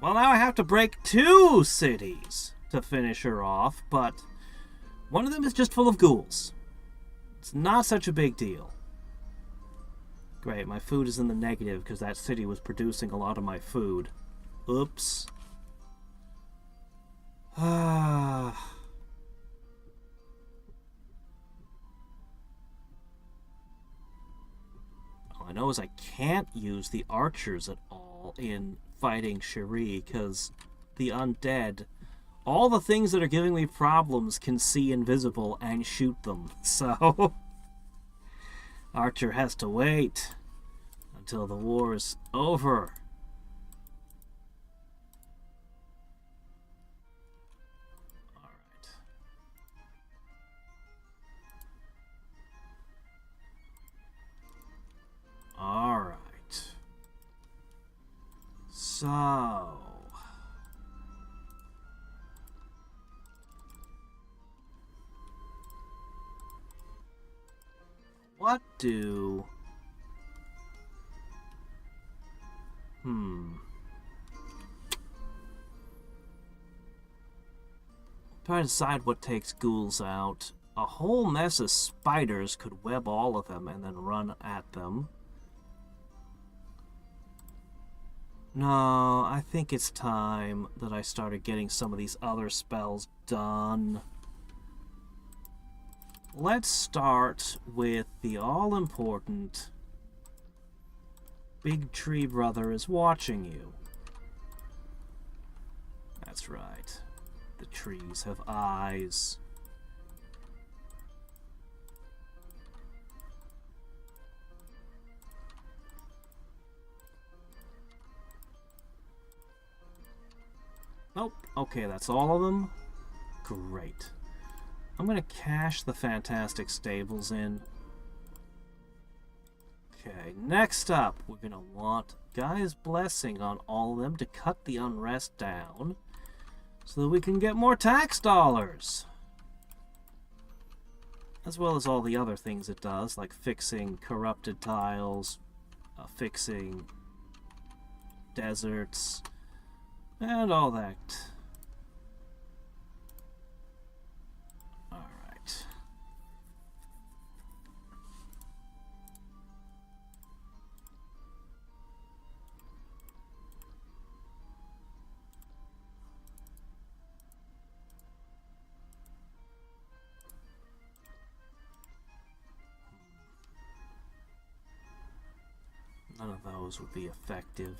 Well, now I have to break 2 cities to finish her off, but one of them is just full of ghouls. It's not such a big deal. Great, my food is in the negative because that city was producing a lot of my food. Oops. All I know is I can't use the archers at all in fighting Cherie because the undead, all the things that are giving me problems can see invisible and shoot them. So Archer has to wait until the war is over. Alright. So what do... Trying to decide what takes ghouls out. A whole mess of spiders could web all of them and then run at them. No, I think it's time that I started getting some of these other spells done. Let's start with the all-important Big Tree Brother is watching you. That's right. The trees have eyes. Nope. Okay, that's all of them. Great. I'm gonna cash the Fantastic Stables in. Okay, next up, we're gonna want Gaia's Blessing on all of them to cut the unrest down so that we can get more tax dollars. As well as all the other things it does, like fixing corrupted tiles, fixing deserts, and all that. Alright. None of those would be effective.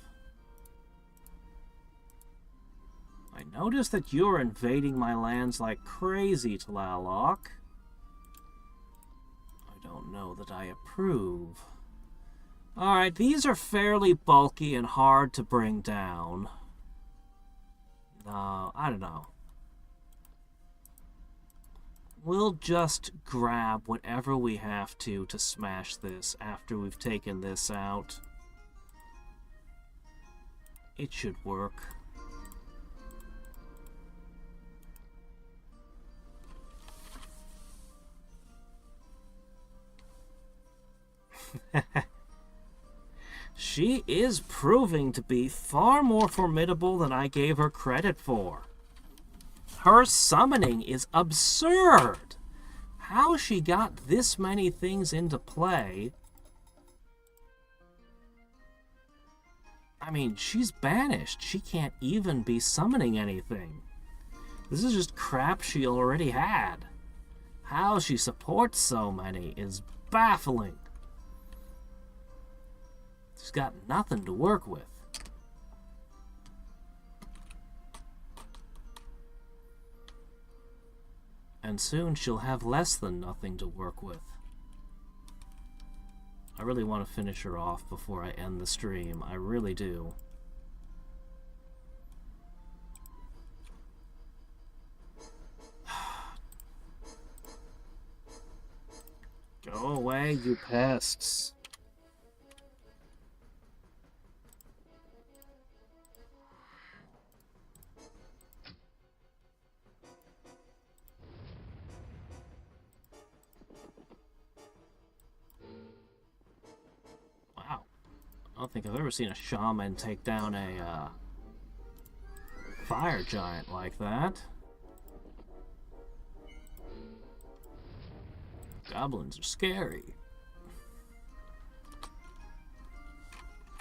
I notice that you're invading my lands like crazy, Tlaloc. I don't know that I approve. Alright, these are fairly bulky and hard to bring down. No, I don't know. We'll just grab whatever we have to smash this after we've taken this out. It should work. She is proving to be far more formidable than I gave her credit for. Her summoning is absurd. How she got this many things into play. I mean, she's banished. She can't even be summoning anything. This is just crap she already had. How she supports so many is baffling. She's got nothing to work with. And soon she'll have less than nothing to work with. I really want to finish her off before I end the stream. I really do. Go away, you pests. I don't think I've ever seen a shaman take down a fire giant like that. Goblins are scary.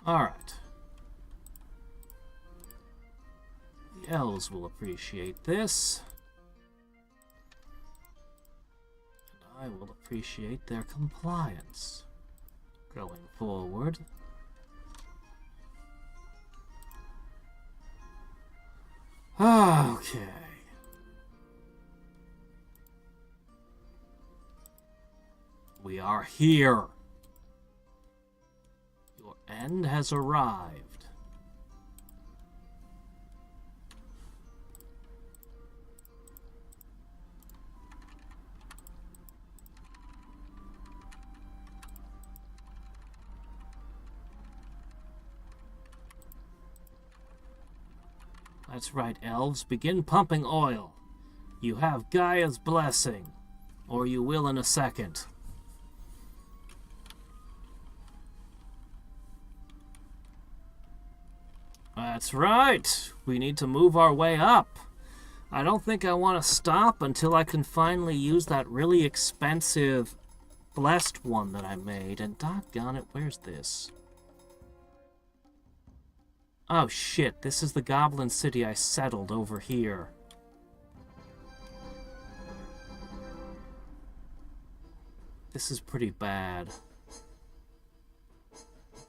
Alright. The elves will appreciate this. And I will appreciate their compliance. Going forward. Okay. We are here. Your end has arrived. That's right, elves. Begin pumping oil. You have Gaia's blessing, or you will in a second. That's right. We need to move our way up. I don't think I want to stop until I can finally use that really expensive blessed one that I made. And doggone it, where's this? Oh shit, this is the Goblin City I settled over here. This is pretty bad.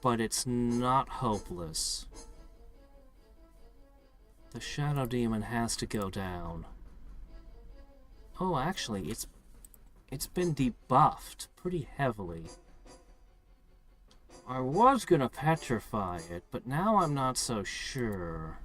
But it's not hopeless. The Shadow Demon has to go down. Oh, actually, it's been debuffed pretty heavily. I was gonna petrify it, but now I'm not so sure.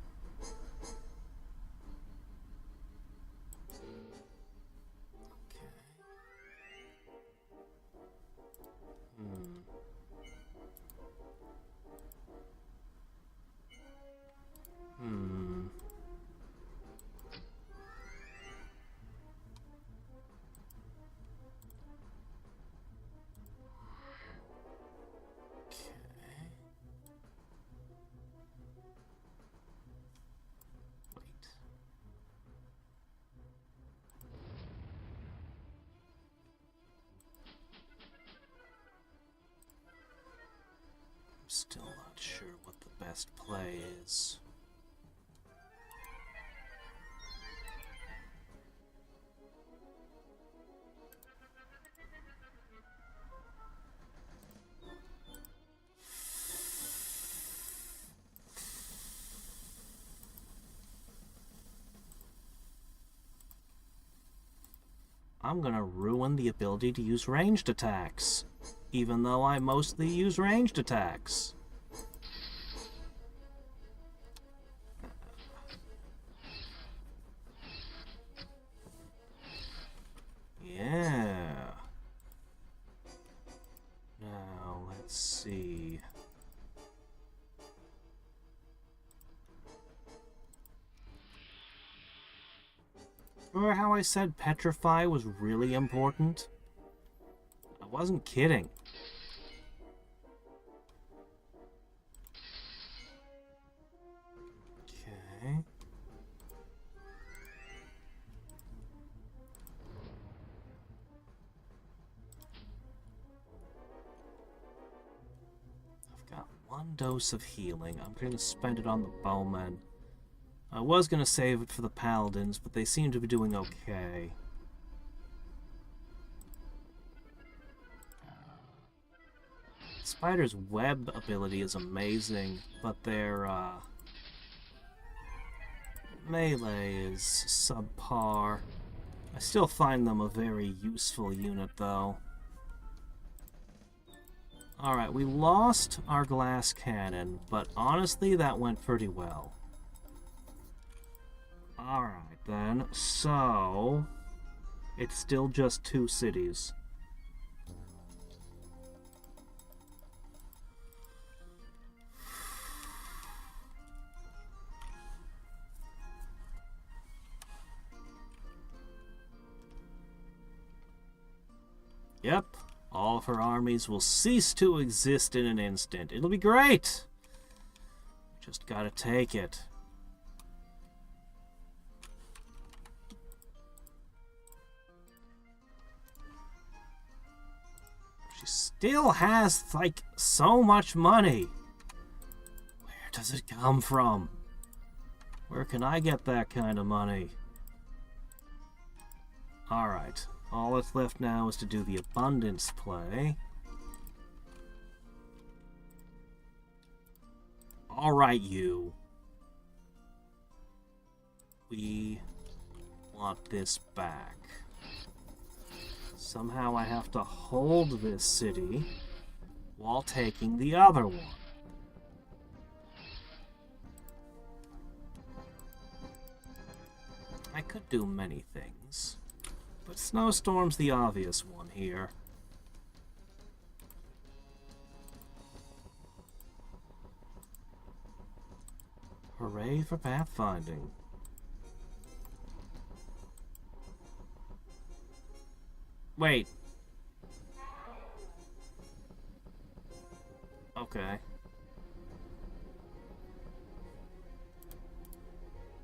Still not sure what the best play is. I'm gonna ruin the ability to use ranged attacks, even though I mostly use ranged attacks. Yeah. Now, let's see. Remember how I said Petrify was really important? I wasn't kidding. Okay. I've got one dose of healing. I'm going to spend it on the bowmen. I was going to save it for the paladins, but they seem to be doing okay. Spider's web ability is amazing, but their melee is subpar. I still find them a very useful unit, though. Alright, we lost our glass cannon, but honestly, that went pretty well. Alright then, so it's still just 2 cities. Yep, all of her armies will cease to exist in an instant. It'll be great! Just gotta take it. She still has, like, so much money. Where does it come from? Where can I get that kind of money? Alright, all that's left now is to do the abundance play. Alright, you. We want this back. Somehow I have to hold this city while taking the other one. I could do many things, but Snowstorm's the obvious one here. Hooray for pathfinding. Wait. Okay.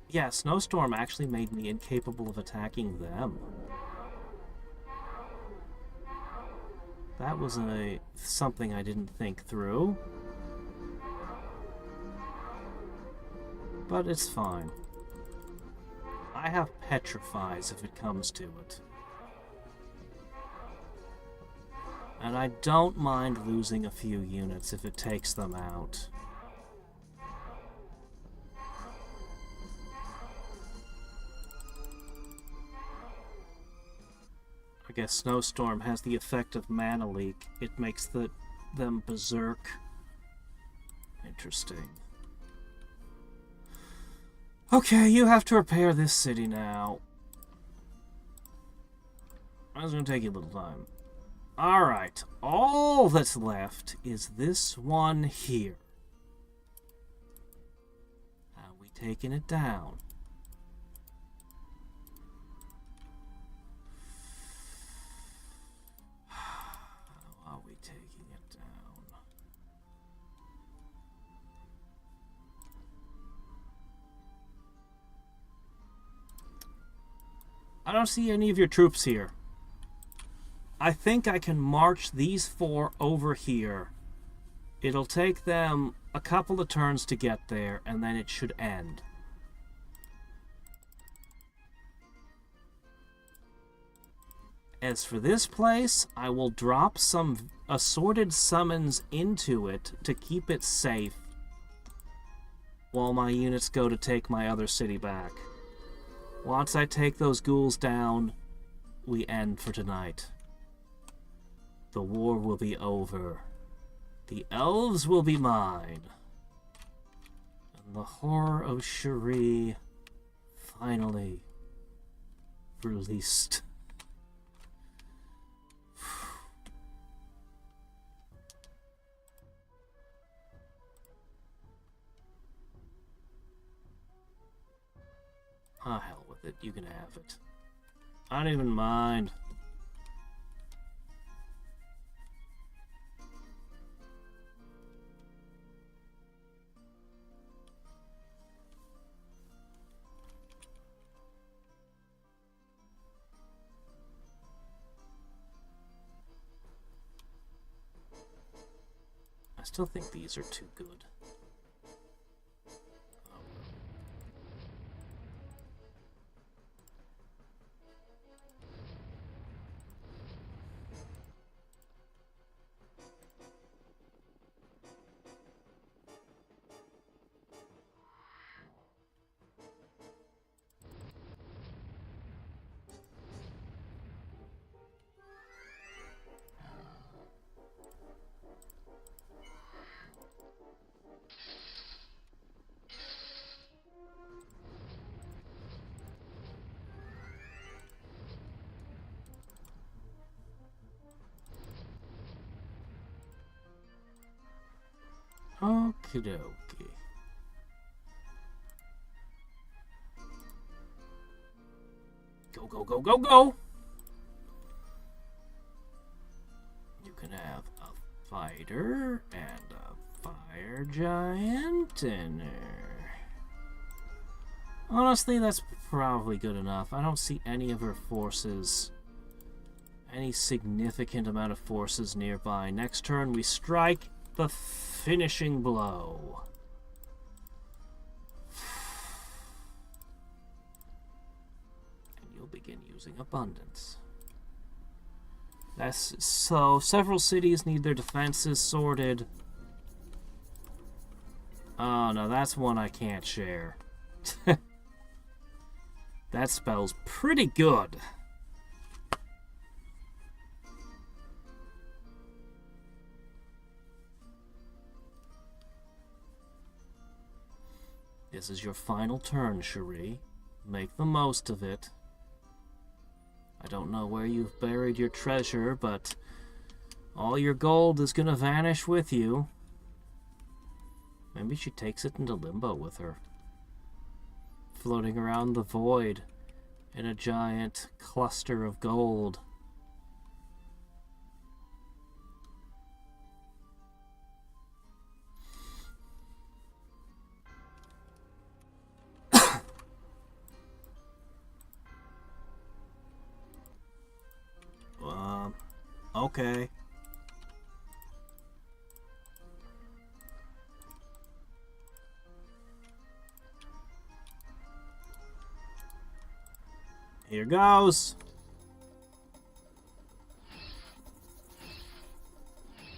Yeah, Snowstorm actually made me incapable of attacking them. That was something I didn't think through. But it's fine. I have Petrifies if it comes to it. And I don't mind losing a few units if it takes them out. I guess Snowstorm has the effect of mana leak. It makes them berserk. Interesting. Okay, you have to repair this city now. That's gonna take you a little time. Alright, all that's left is this one here. How are we taking it down? How are we taking it down? I don't see any of your troops here. I think I can march these 4 over here It'll take them a couple of turns to get there, and then it should end. As for this place, I will drop some assorted summons into it to keep it safe while my units go to take my other city back. Once I take those ghouls down, we end for tonight. The war will be over. The elves will be mine. And the horror of Cherie finally released. Ah, hell with it. You can have it. I don't even mind. I still think these are too good. Okie dokie. Go, go, go, go, go! You can have a fighter and a fire giant and honestly, that's probably good enough. I don't see any of her forces, any significant amount of forces nearby. Next turn, we strike the finishing blow. And you'll begin using abundance. That's so several cities need their defenses sorted. Oh no, that's one I can't share. That spell's pretty good. This is your final turn, Cherie. Make the most of it. I don't know where you've buried your treasure, but all your gold is gonna vanish with you. Maybe she takes it into limbo with her. Floating around the void in a giant cluster of gold. Okay. Here goes.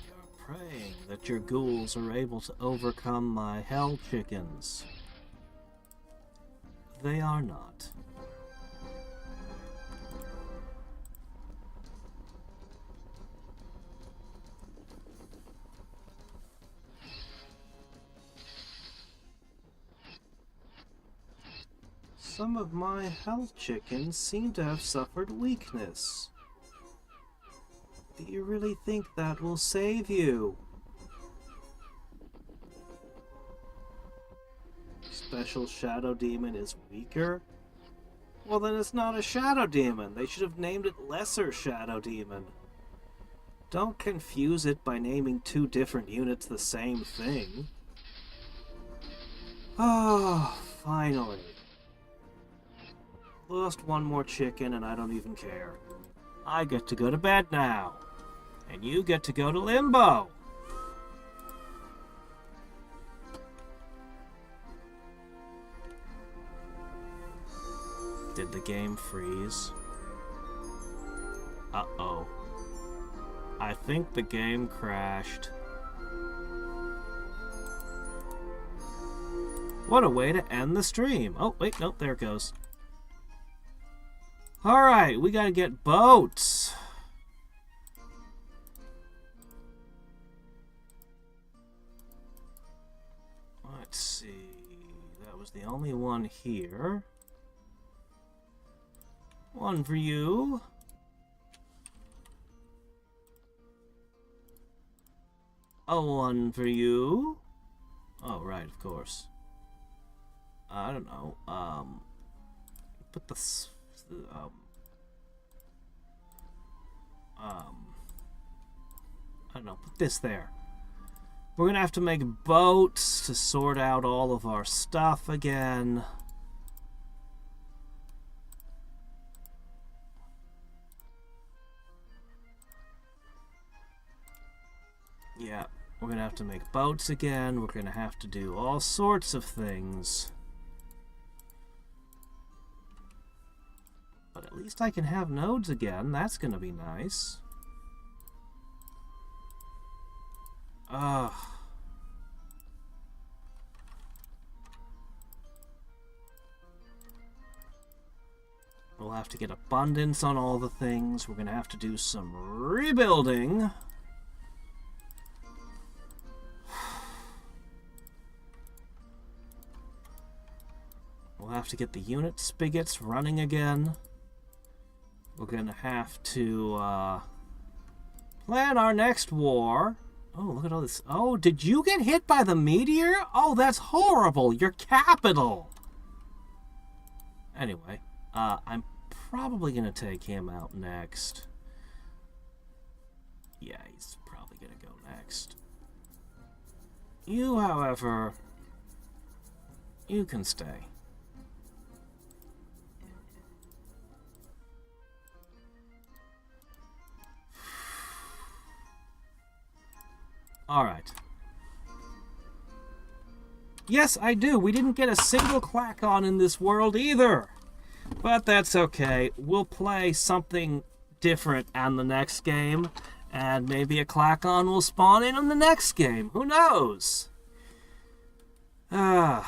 You're praying that your ghouls are able to overcome my hell chickens. They are not. Some of my hell chickens seem to have suffered weakness. Do you really think that will save you? Special Shadow Demon is weaker? Well, then it's not a Shadow Demon. They should have named it Lesser Shadow Demon. Don't confuse it by naming two different units the same thing. Oh, finally. Lost one more chicken and I don't even care. I get to go to bed now. And you get to go to limbo. Did the game freeze? Uh-oh. I think the game crashed. What a way to end the stream. Oh, wait, nope, there it goes. Alright, we gotta get boats. Let's see. That was the only one here. One for you. One for you. Oh, right, of course. I don't know. Put this. I don't know. Put this there. We're gonna have to make boats to sort out all of our stuff again. Yeah, we're gonna have to make boats again. We're gonna have to do all sorts of things. But at least I can have nodes again. That's gonna be nice. Ugh. We'll have to get abundance on all the things. We're gonna have to do some rebuilding. We'll have to get the unit spigots running again. We're gonna have to plan our next war. Oh, look at all this. Oh, did you get hit by the meteor? Oh, that's horrible. Your capital. Anyway, I'm probably gonna take him out next. Yeah, he's probably gonna go next. You, however, you can stay. Alright. Yes, I do. We didn't get a single clack on in this world either. But that's okay. We'll play something different on the next game. And maybe a clack on will spawn in on the next game. Who knows? All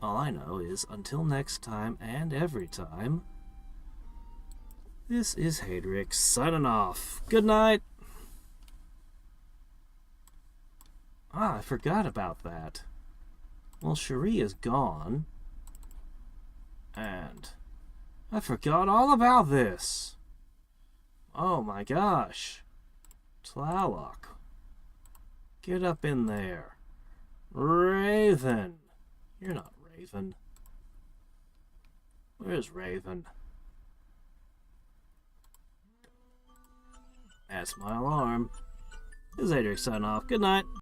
I know is until next time and every time, this is Hadriex signing off. Good night. I forgot about that. Well, Cherie is gone. And I forgot all about this. Oh my gosh. Tlaloc. Get up in there. Raven. You're not Raven. Where's Raven? That's my alarm. This is Hadriex signing off. Good night.